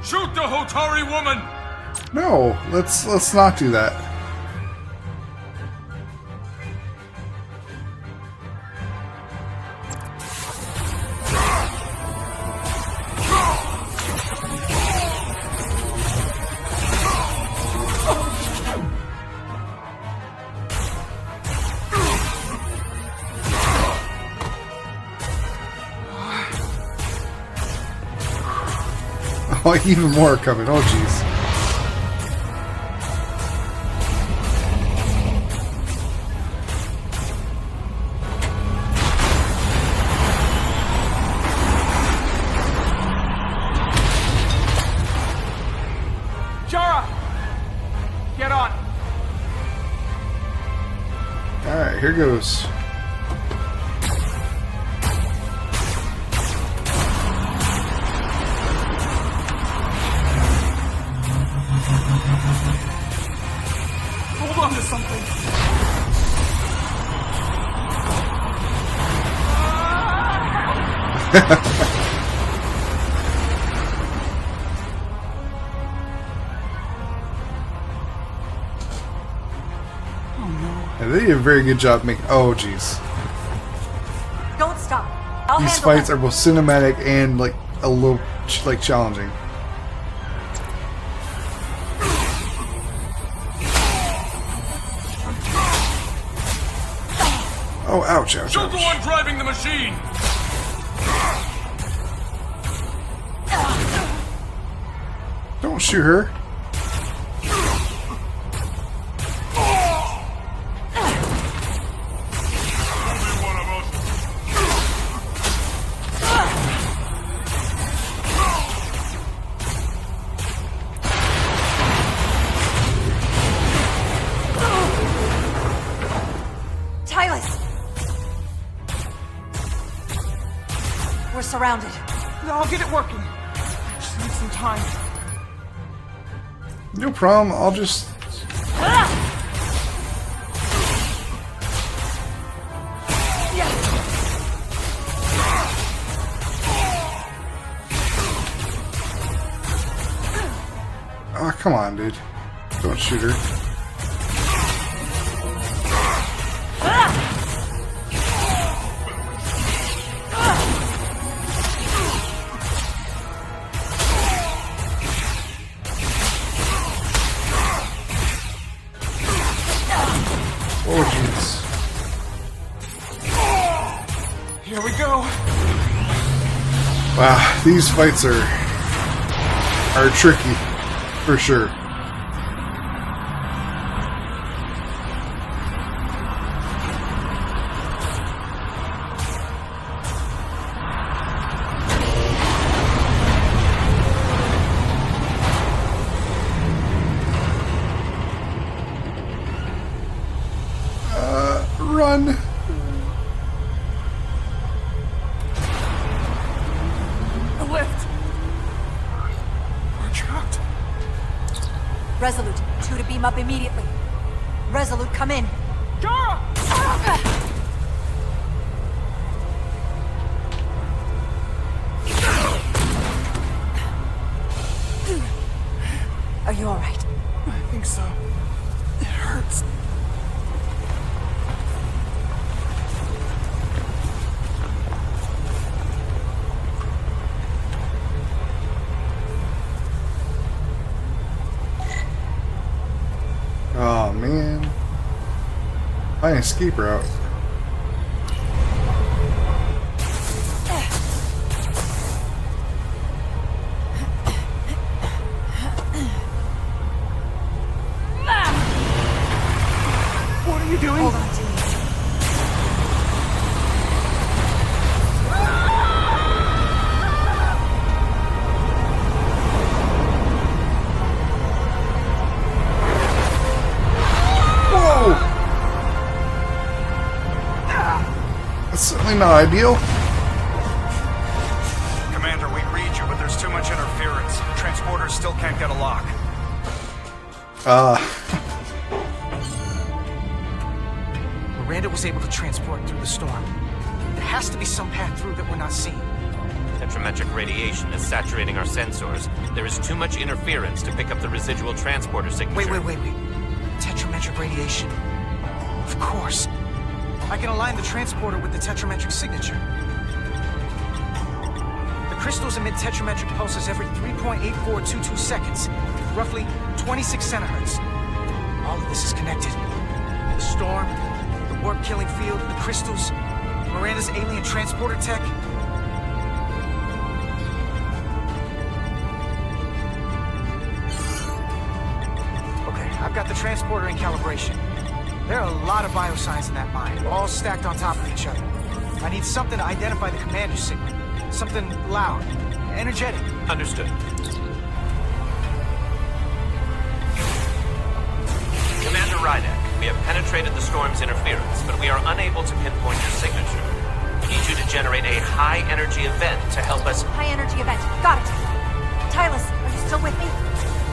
Shoot the Hotari woman! No, let's not do that. Oh, even more are coming. Oh, jeez. Jara! Get on! Alright, here goes. Hold on to something! And they did a very good job making. Oh, jeez. Don't stop. I'll These handle fights them. are both cinematic and like a little like challenging. Oh, ouch, ouch, Shoot the ouch. one driving the machine! Don't shoot her. surrounded. I'll get it working. Just need some time. No problem. I'll just... Oh, come on, dude. Don't shoot her. Oh, jeez. Here we go. Wow, these fights are tricky, for sure. Run! A lift. We're trapped. Resolute, 2 to beam up immediately. Resolute, come in. Kara! Are you alright? I think so. It hurts. Oh man. Find an escape route. What are you doing? Hold on to me. That's certainly not ideal. Commander, we read you, but there's too much interference. Transporters still can't get a lock. Miranda was able to transport through the storm. There has to be some path through that we're not seeing. Tetrametric radiation is saturating our sensors. There is too much interference to pick up the residual transporter signature. Wait. Tetrametric radiation. Of course. I can align the transporter with the tetrametric signature. The crystals emit tetrametric pulses every 3.8422 seconds, roughly 26 centihertz. All of this is connected. The storm, the warp-killing field, the crystals, Miranda's alien transporter tech. Okay, I've got the transporter in calibration. There are a lot of biosigns in that mine, all stacked on top of each other. I need something to identify the commander signal. Something loud, energetic. Understood. Commander Rydek, we have penetrated the storm's interference, but we are unable to pinpoint your signature. We need you to generate a high-energy event to help us... High energy event. Got it. Tylus, are you still with me?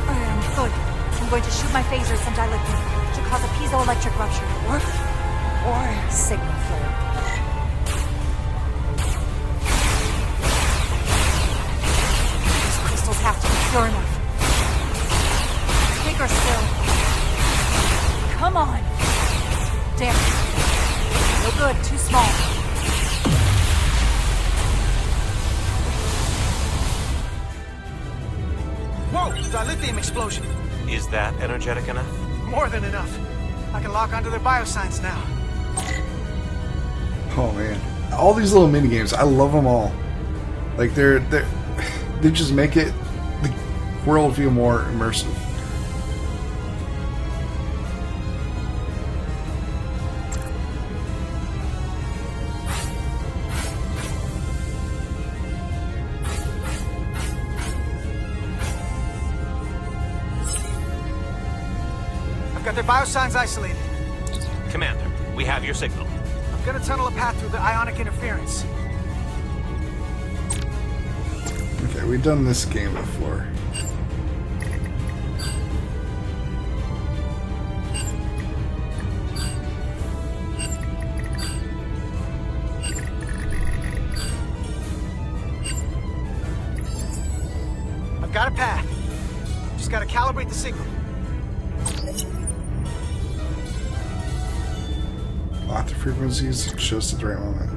I am. Good. I'm going to shoot my phaser at some dilithium. Should cause a piezoelectric rupture. What? Why? Signal flare. These crystals have to be pure enough. Bigger still. Come on. Damn it. No good. Too small. Whoa! Dilithium explosion. Is that energetic enough? More than enough. I can lock onto their biosigns now. Oh man, all these little mini games, I love them all. Like they just make it the world feel more immersive. Got their biosigns isolated. Commander, we have your signal. I'm gonna tunnel a path through the ionic interference. Okay, we've done this game before. I've got a path. Just gotta calibrate the signal. Lock the frequencies, just at the right moment.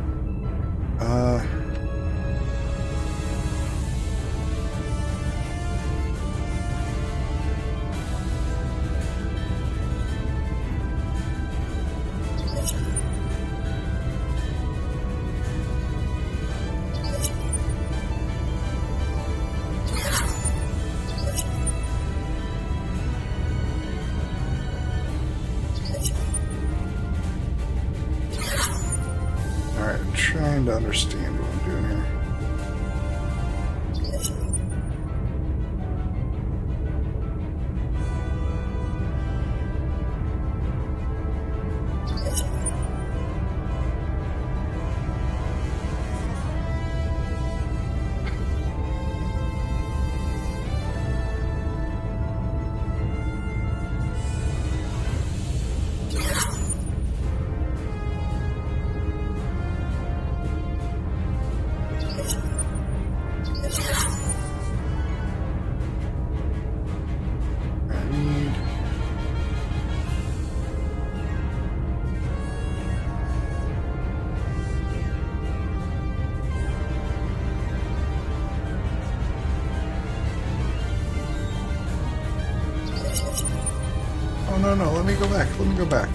Alright, I'm trying to understand what I'm doing here. Oh no, no, let me go back, let me go back.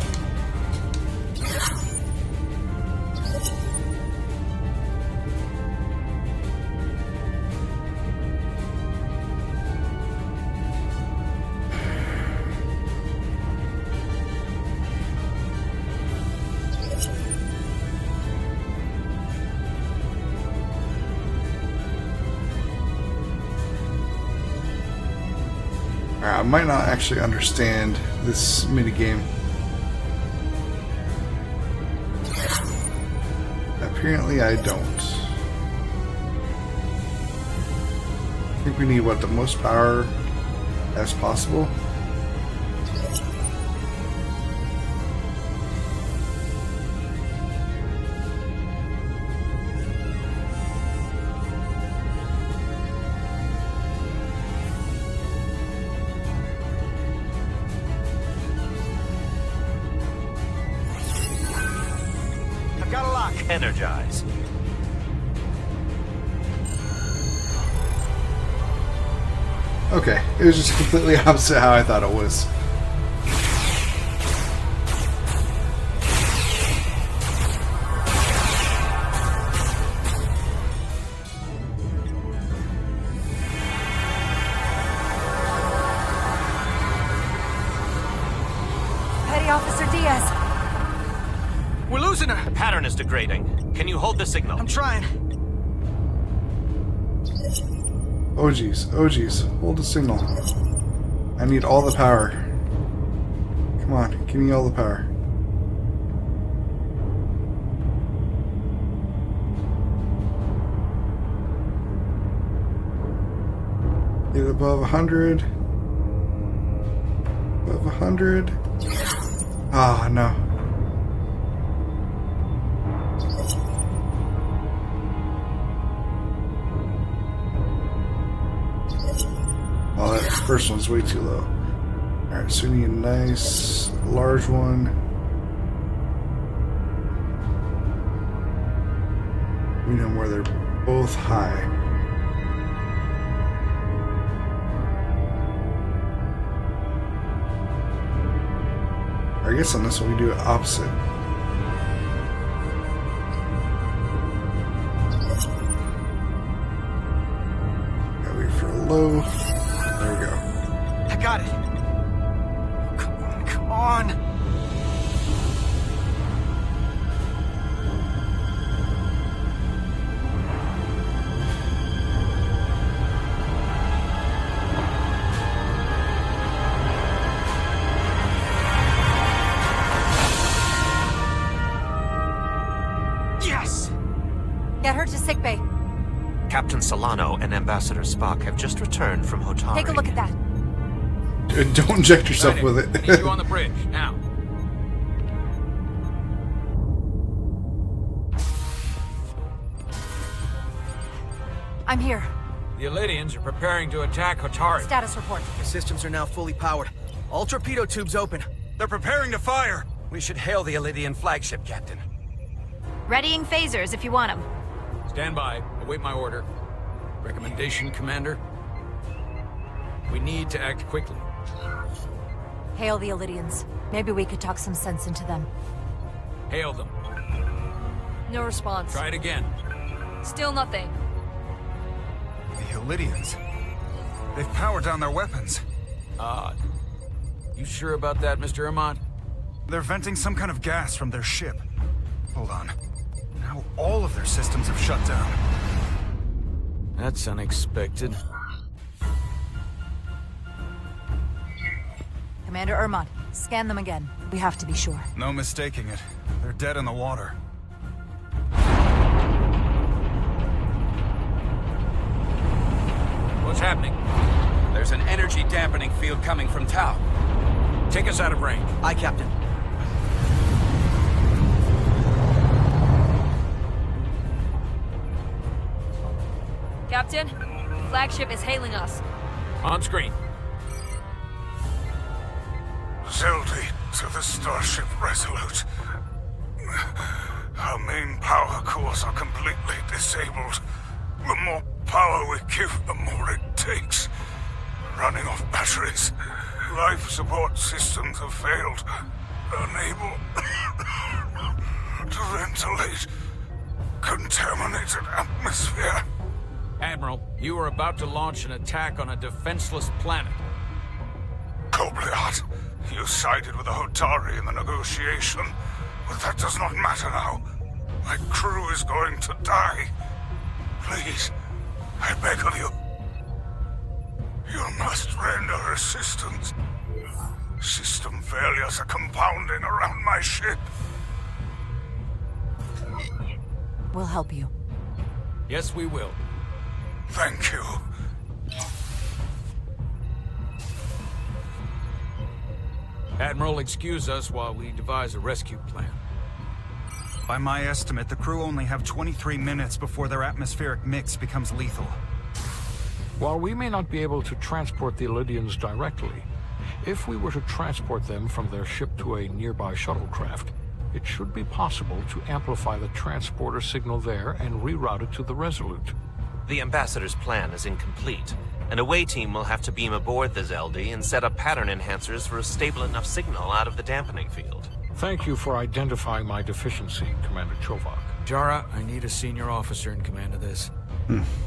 I might not actually understand this minigame. Apparently I don't. I think we need, what, the most power as possible? Got a lock. Energize. Okay, it was just completely opposite how I thought it was. Petty Officer Diaz. We're losing her. The pattern is degrading. Can you hold the signal? I'm trying. Oh geez, hold the signal. I need all the power. Come on, give me all the power. Get above 100. Above 100. Ah, no. Oh, that first one's way too low. Alright, so we need a nice, large one. We know where they're both high. I guess on this one we do it opposite. Gotta wait for a low. There we go. I got it. Come on, come on. Get her to sickbay. Captain Solano and Ambassador Spock have just returned from Hotari. Take a look at that. Don't inject yourself Right with I it. need you on the bridge, now. I'm here. The Elydians are preparing to attack Hotari. Status report. The systems are now fully powered. All torpedo tubes open. They're preparing to fire! We should hail the Elydian flagship, Captain. Readying phasers if you want them. Stand by. Await my order. Recommendation, Commander? We need to act quickly. Hail the Elydians. Maybe we could talk some sense into them. Hail them. No response. Try it again. Still nothing. The Elydians. They've powered down their weapons. Odd. You sure about that, Mr. Ermont? They're venting some kind of gas from their ship. Hold on. Now all of their systems have shut down. That's unexpected. Commander Ermont, scan them again. We have to be sure. No mistaking it. They're dead in the water. What's happening? There's an energy dampening field coming from Tau. Take us out of range. Aye, Captain. Captain, flagship is hailing us. On screen. Zeldy to the Starship Resolute. Our main power cores are completely disabled. The more power we give, the more it takes. Running off batteries. Life support systems have failed. Unable to ventilate. Contaminated atmosphere. Admiral, you are about to launch an attack on a defenseless planet. Kobliat, you sided with the Hotari in the negotiation, but that does not matter now. My crew is going to die. Please, I beg of you. You must render assistance. System failures are compounding around my ship. We'll help you. Yes, we will. Thank you. Admiral, excuse us while we devise a rescue plan. By my estimate, the crew only have 23 minutes before their atmospheric mix becomes lethal. While we may not be able to transport the Elydians directly, if we were to transport them from their ship to a nearby shuttlecraft, it should be possible to amplify the transporter signal there and reroute it to the Resolute. The Ambassador's plan is incomplete. An away team will have to beam aboard the Zeldy and set up pattern enhancers for a stable enough signal out of the dampening field. Thank you for identifying my deficiency, Commander Chovak. Jara, I need a senior officer in command of this.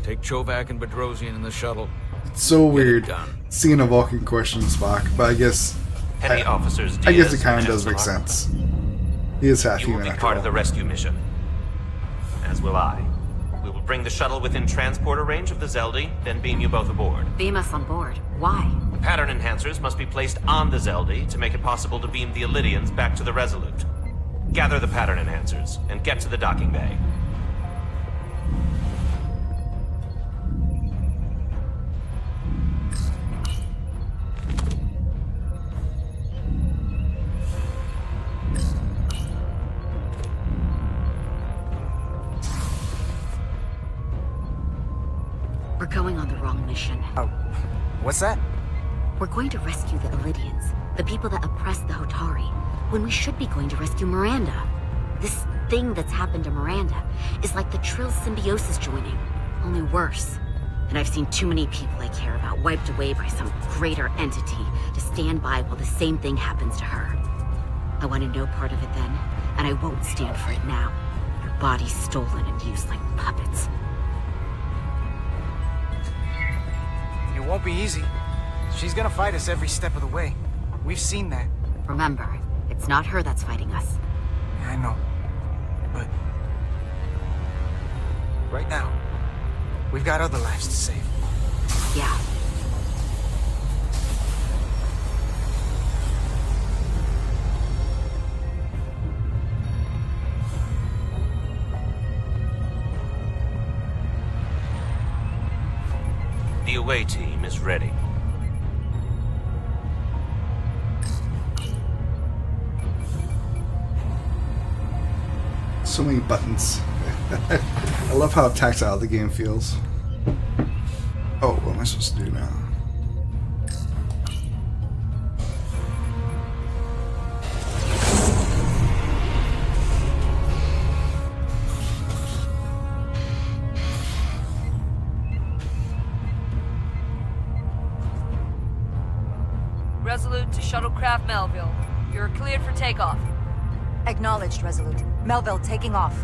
Take Chovak and Bedrosian in the shuttle. It's so weird seeing a Vulcan question Spock, but I guess Petty officers I guess Diaz it kind of and does make Solar. sense. He is half You will human be after part all. of the rescue mission. As will I. We will bring the shuttle within transporter range of the Zeldy, then beam you both aboard. Beam us on board. Why? Pattern enhancers must be placed on the Zeldy to make it possible to beam the Elydians back to the Resolute. Gather the pattern enhancers and get to the docking bay. We're going on the wrong mission. Oh, what's that? We're going to rescue the Elydians, the people that oppressed the Hotari, when we should be going to rescue Miranda. This thing that's happened to Miranda is like the Trill symbiosis joining, only worse. And I've seen too many people I care about wiped away by some greater entity to stand by while the same thing happens to her. I wanted no part of it then, and I won't stand for it now. Your bodies stolen and used like puppets. It won't be easy. She's gonna fight us every step of the way. We've seen that. Remember, it's not her that's fighting us. Yeah, I know. But... right now, we've got other lives to save. Yeah. away team is ready. So many buttons. I love how tactile the game feels. Oh, what am I supposed to do now? Resolute to Shuttlecraft Melville. You're cleared for takeoff. Acknowledged, Resolute. Melville taking off.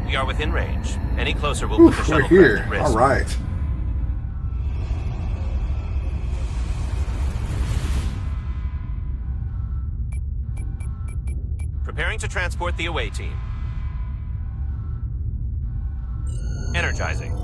We are within range. Any closer will put the we're shuttlecraft here. at risk. All right. Preparing to transport the away team. Energizing.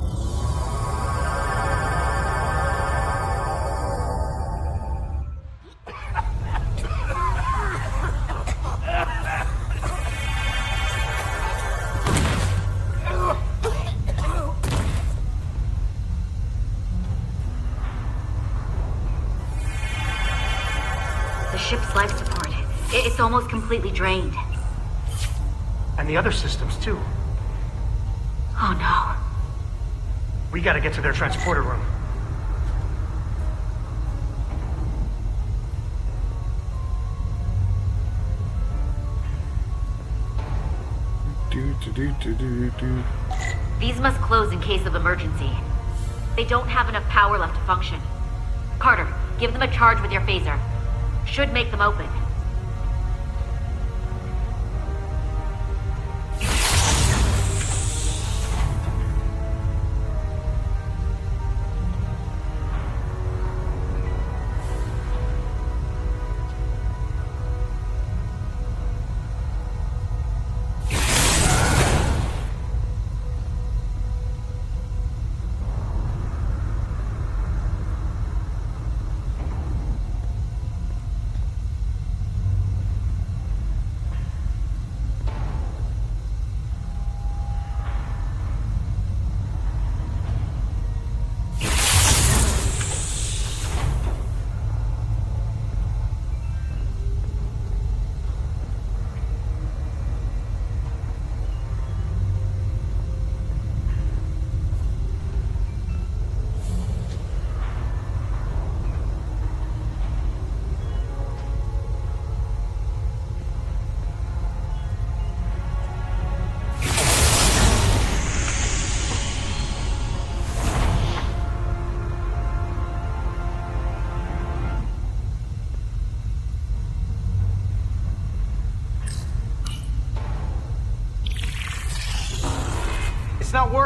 The ship's life support. It's almost completely drained. And the other systems, too. Oh no. We gotta get to their transporter room. These must close in case of emergency. They don't have enough power left to function. Carter, give them a charge with your phaser. Should make them open.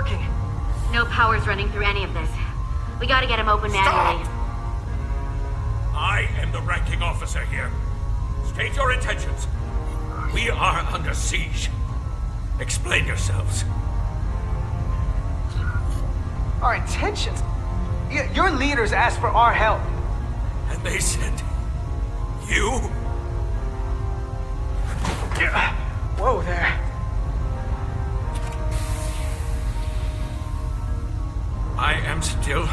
working. No power's running through any of this. We gotta get him open manually. I am the ranking officer here. State your intentions. We are under siege. Explain yourselves. Our intentions? Your leaders asked for our help. And they sent you? Whoa there. I am still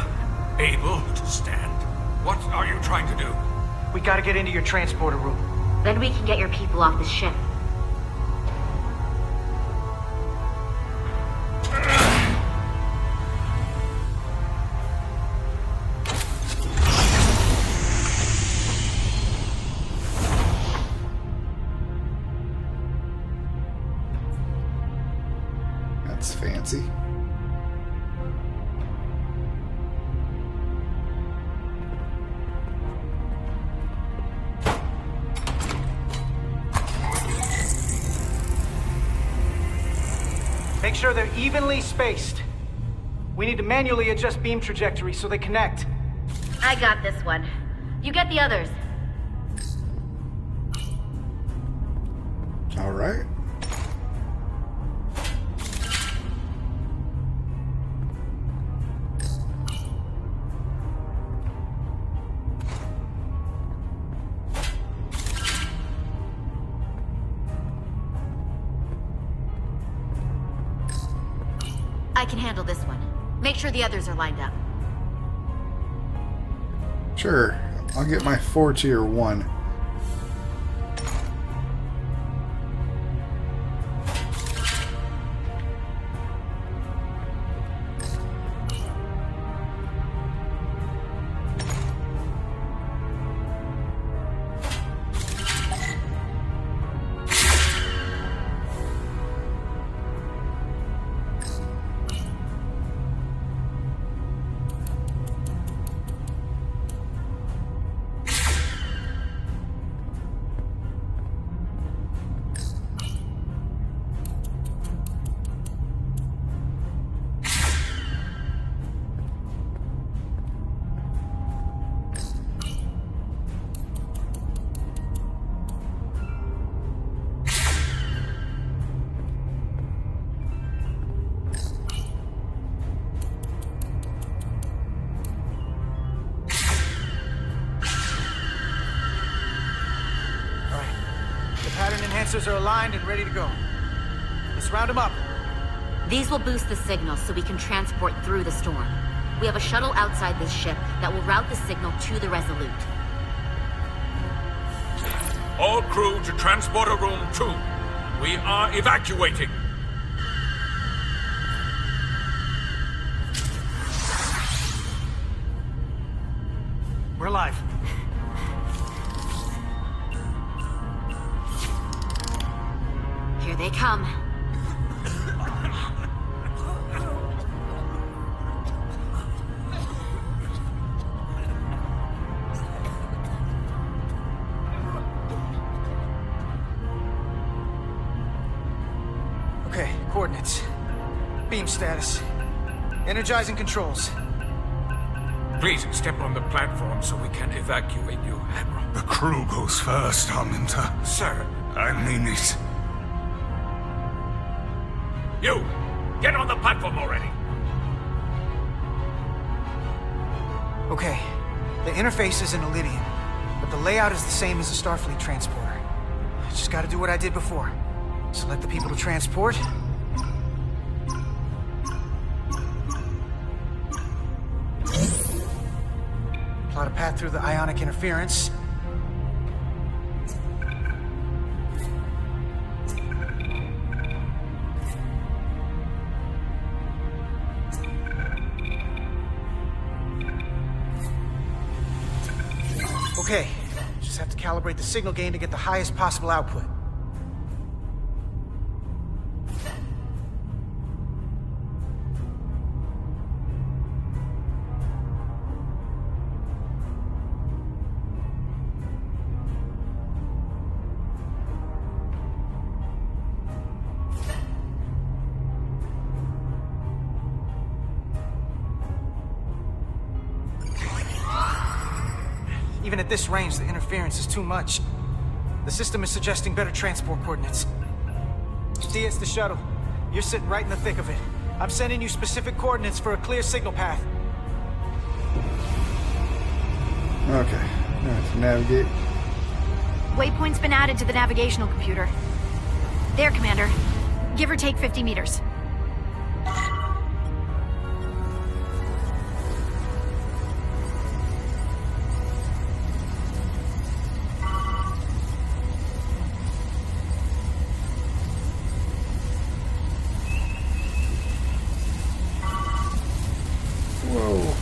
able to stand. What are you trying to do? We gotta get into your transporter room. Then we can get your people off the ship. That's fancy. Make sure they're evenly spaced. We need to manually adjust beam trajectory so they connect. I got this one. You get the others. All right. I can handle this one. Make sure the others are lined up. Sure. I'll get my 4 tier 1. Enhancers are aligned and ready to go. Let's round them up. These will boost the signal so we can transport through the storm. We have a shuttle outside this ship that will route the signal to the Resolute. All crew to Transporter Room 2. We are evacuating. We're alive. Here they come. Okay, coordinates. Beam status. Energizing controls. Please step on the platform so we can evacuate you, Admiral. The crew goes first, Arminta. Sir. I mean it. You! Get on the platform already! Okay. The interface is in Iridium, but the layout is the same as a Starfleet transporter. I just gotta do what I did before. Select the people to transport. Plot a path through the ionic interference. Okay, just have to calibrate the signal gain to get the highest possible output. Even at this range, the interference is too much. The system is suggesting better transport coordinates. DS the shuttle. You're sitting right in the thick of it. I'm sending you specific coordinates for a clear signal path. Okay. Now to navigate. Waypoint's been added to the navigational computer. There, Commander. Give or take 50 meters. Whoa.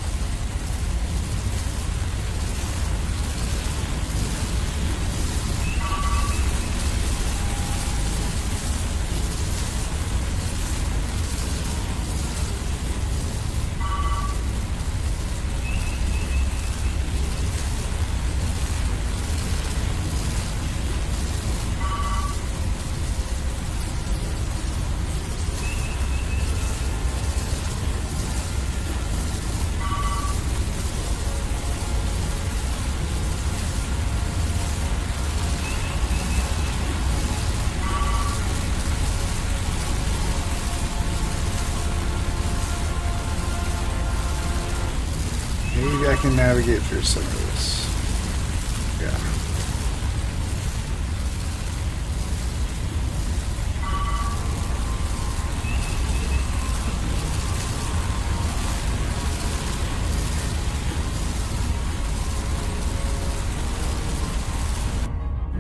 Maybe I can navigate through some of this. Yeah.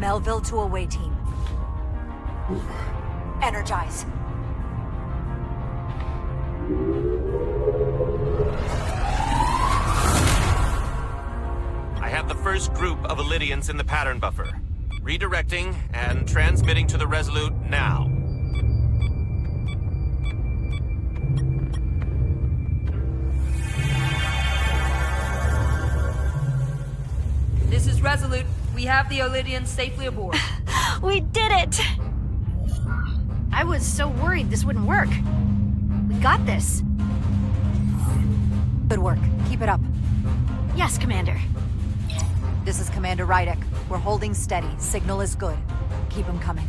Melville to away team. Energize. I have the first group of Illydians in the pattern buffer. Redirecting and transmitting to the Resolute now. This is Resolute. We have the Illydians safely aboard. We did it! I was so worried this wouldn't work. We got this. Good work. Keep it up. Yes, Commander. This is Commander Rydek. We're holding steady. Signal is good. Keep them coming.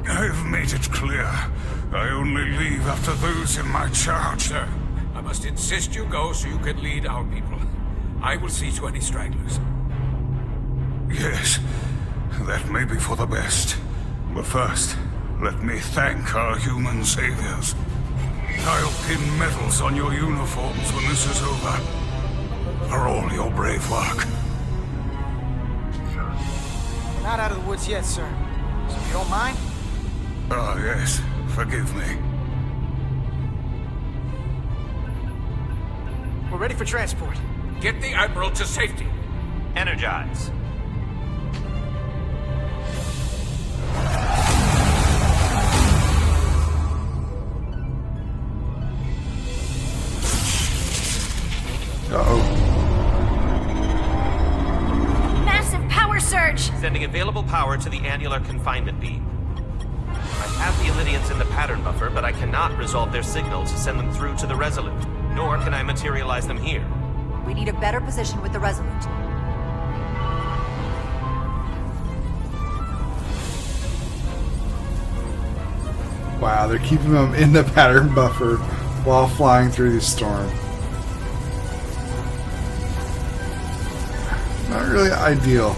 I've made it clear. I only leave after those in my charge. Sir, I must insist you go so you can lead our people. I will see to any stragglers. Yes, that may be for the best. But first, let me thank our human saviors. I'll pin medals on your uniforms when this is over. For all your brave work. We're not out of the woods yet, sir. So if you don't mind? Ah, yes. Forgive me. We're ready for transport. Get the Admiral to safety. Energize. Massive power surge! Sending available power to the annular confinement beam. I have the Illydians in the pattern buffer, but I cannot resolve their signal to send them through to the Resolute. Nor can I materialize them here. We need a better position with the Resolute. Wow, they're keeping them in the pattern buffer while flying through the storm. Not really ideal.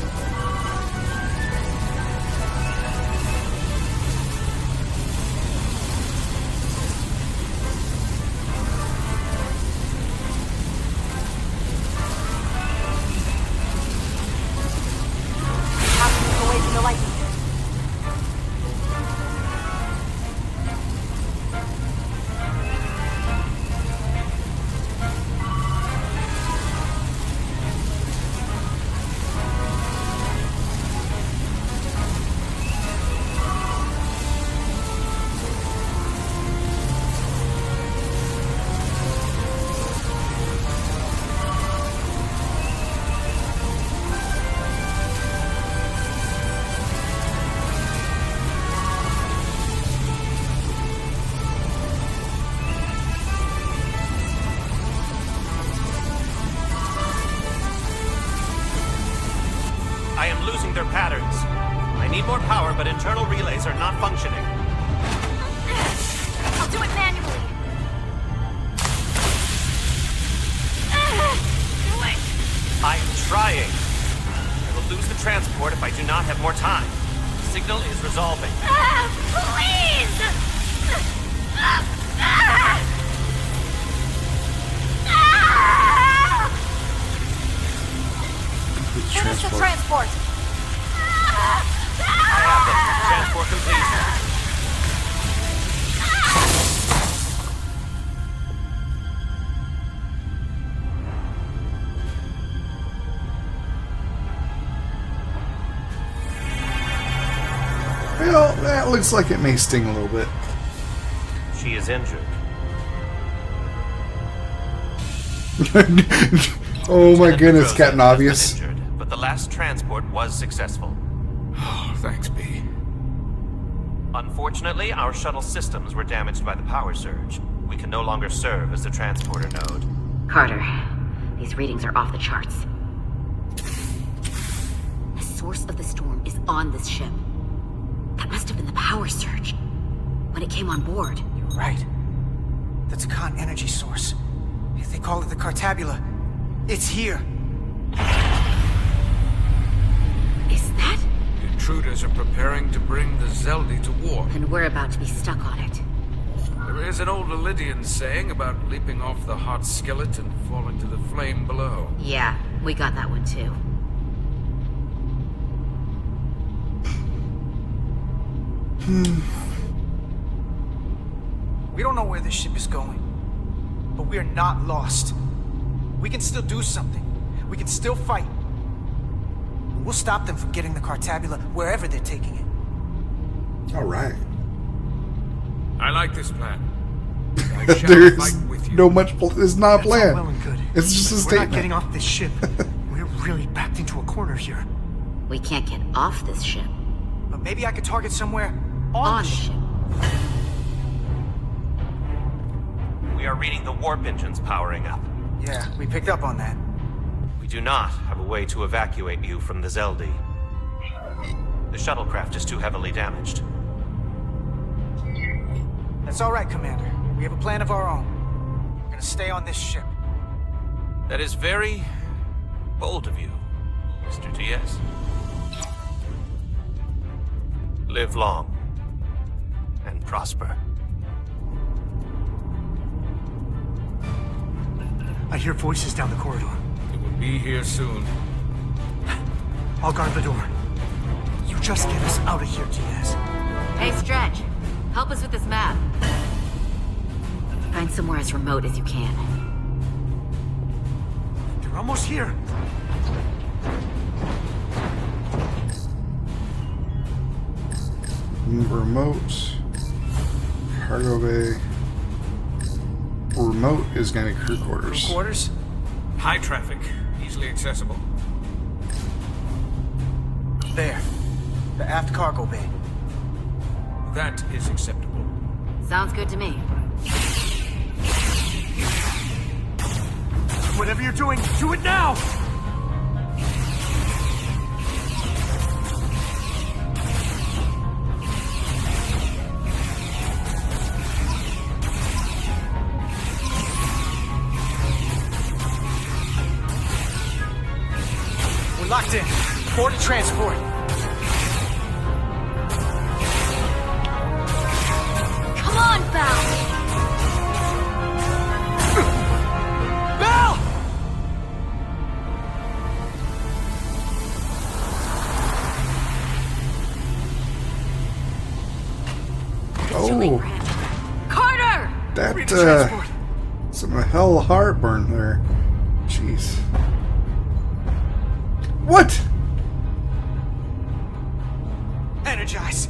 more power, but internal relays are not functioning. I'll do it manually. Do it! I am trying. I will lose the transport if I do not have more time. The signal is resolving. Please! Finish the transport! I have them. Transport complete. Well, that looks like it may sting a little bit. She is injured. Oh my goodness, Captain Obvious. Injured, but the last transport was successful. Oh, thanks, B. Unfortunately, our shuttle systems were damaged by the power surge. We can no longer serve as the transporter node. Carter, these readings are off the charts. The source of the storm is on this ship. That must have been the power surge when it came on board. You're right. That's a con energy source. If they call it the Cartabula, it's here. Is that? The intruders are preparing to bring the Zeldi to war. And we're about to be stuck on it. There is an old Illidian saying about leaping off the hot skillet and falling to the flame below. Yeah, we got that one too. We don't know where this ship is going, but we are not lost. We can still do something. We can still fight. We'll stop them from getting the Cartabula wherever they're taking it. All right. I like this plan. I shall There's fight with you. no much. It's not a That's all plan. well and good. It's just a We're statement. not getting off this ship. We're really backed into a corner here. We can't get off this ship. But maybe I could target somewhere On the ship. We are reading the warp engines powering up. Yeah, we picked up on that. We do not have a way to evacuate you from the Zeldi. The shuttlecraft is too heavily damaged. That's all right, Commander. We have a plan of our own. We're gonna stay on this ship. That is very bold of you, Mr. Diaz. Live long and prosper. I hear voices down the corridor. It will be here soon. I'll guard the door. You just get us out of here, Diaz. Hey, Stretch. Help us with this map. Find somewhere as remote as you can. They're almost here. Remote. Cargo bay. Remote is going to be crew quarters. Crew quarters? High traffic, easily accessible. There. The aft cargo bay. That is acceptable. Sounds good to me. Whatever you're doing, do it now! We're locked in. Board the transport. Come on, Val! Val! Oh, Carter! that some hell heartburn there. Jeez. What? Energize.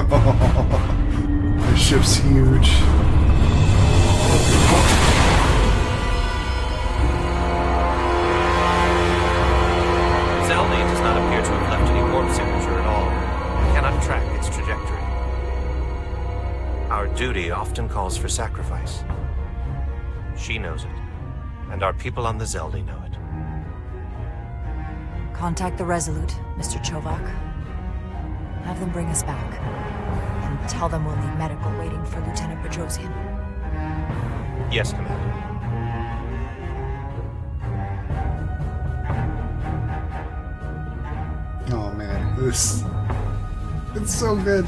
The ship's huge. Zelda does not appear to have left any warp signature at all. We cannot track its trajectory. Our duty often calls for sacrifice. She knows it, and our people on the Zelda know it. Contact the Resolute, Mr. Chovak. Have them bring us back. And tell them we'll need medical waiting for Lieutenant Bedrosian. Yes, Commander. Oh man, it's so good.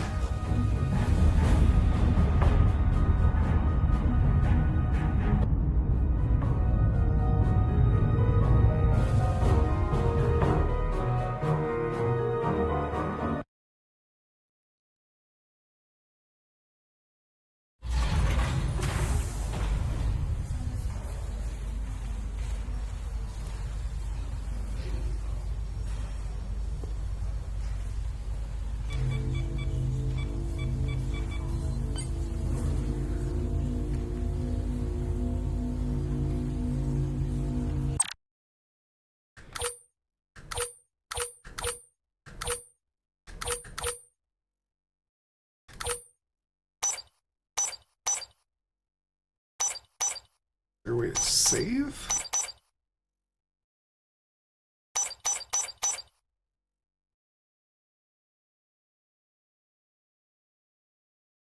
Is there a way to save?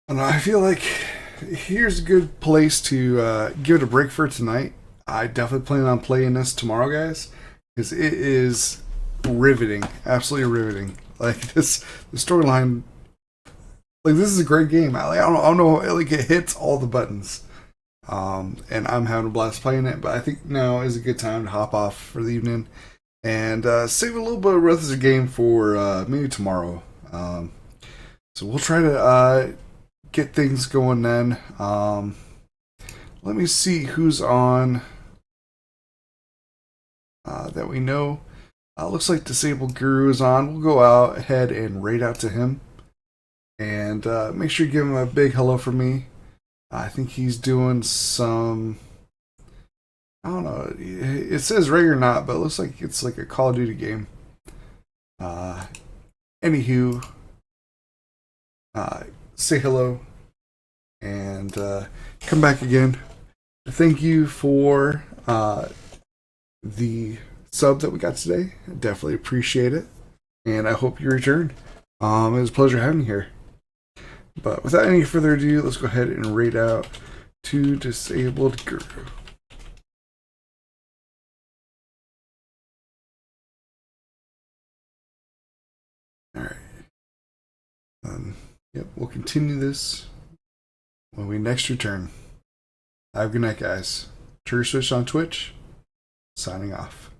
I don't know, I feel like here's a good place to give it a break for tonight. I definitely plan on playing this tomorrow, guys, because it is riveting, absolutely riveting. Like the storyline, like this is a great game. I don't know, like it hits all the buttons. And I'm having a blast playing it, but I think now is a good time to hop off for the evening and save a little bit of the rest of the game for maybe tomorrow. So we'll try to get things going then. Let me see who's on that we know. Looks like Disabled Guru is on. We'll go out ahead and raid out to him and make sure you give him a big hello from me. I think he's doing some, I don't know, it says raid or not, but it looks like it's like a Call of Duty game. Anywho, say hello and come back again. Thank you for the sub that we got today. I definitely appreciate it, and I hope you return. It was a pleasure having you here. But without any further ado, let's go ahead and raid out to Disabled Guru. Alright. Yep, we'll continue this when we next return. Have a good night, guys. Trigger Switch on Twitch. Signing off.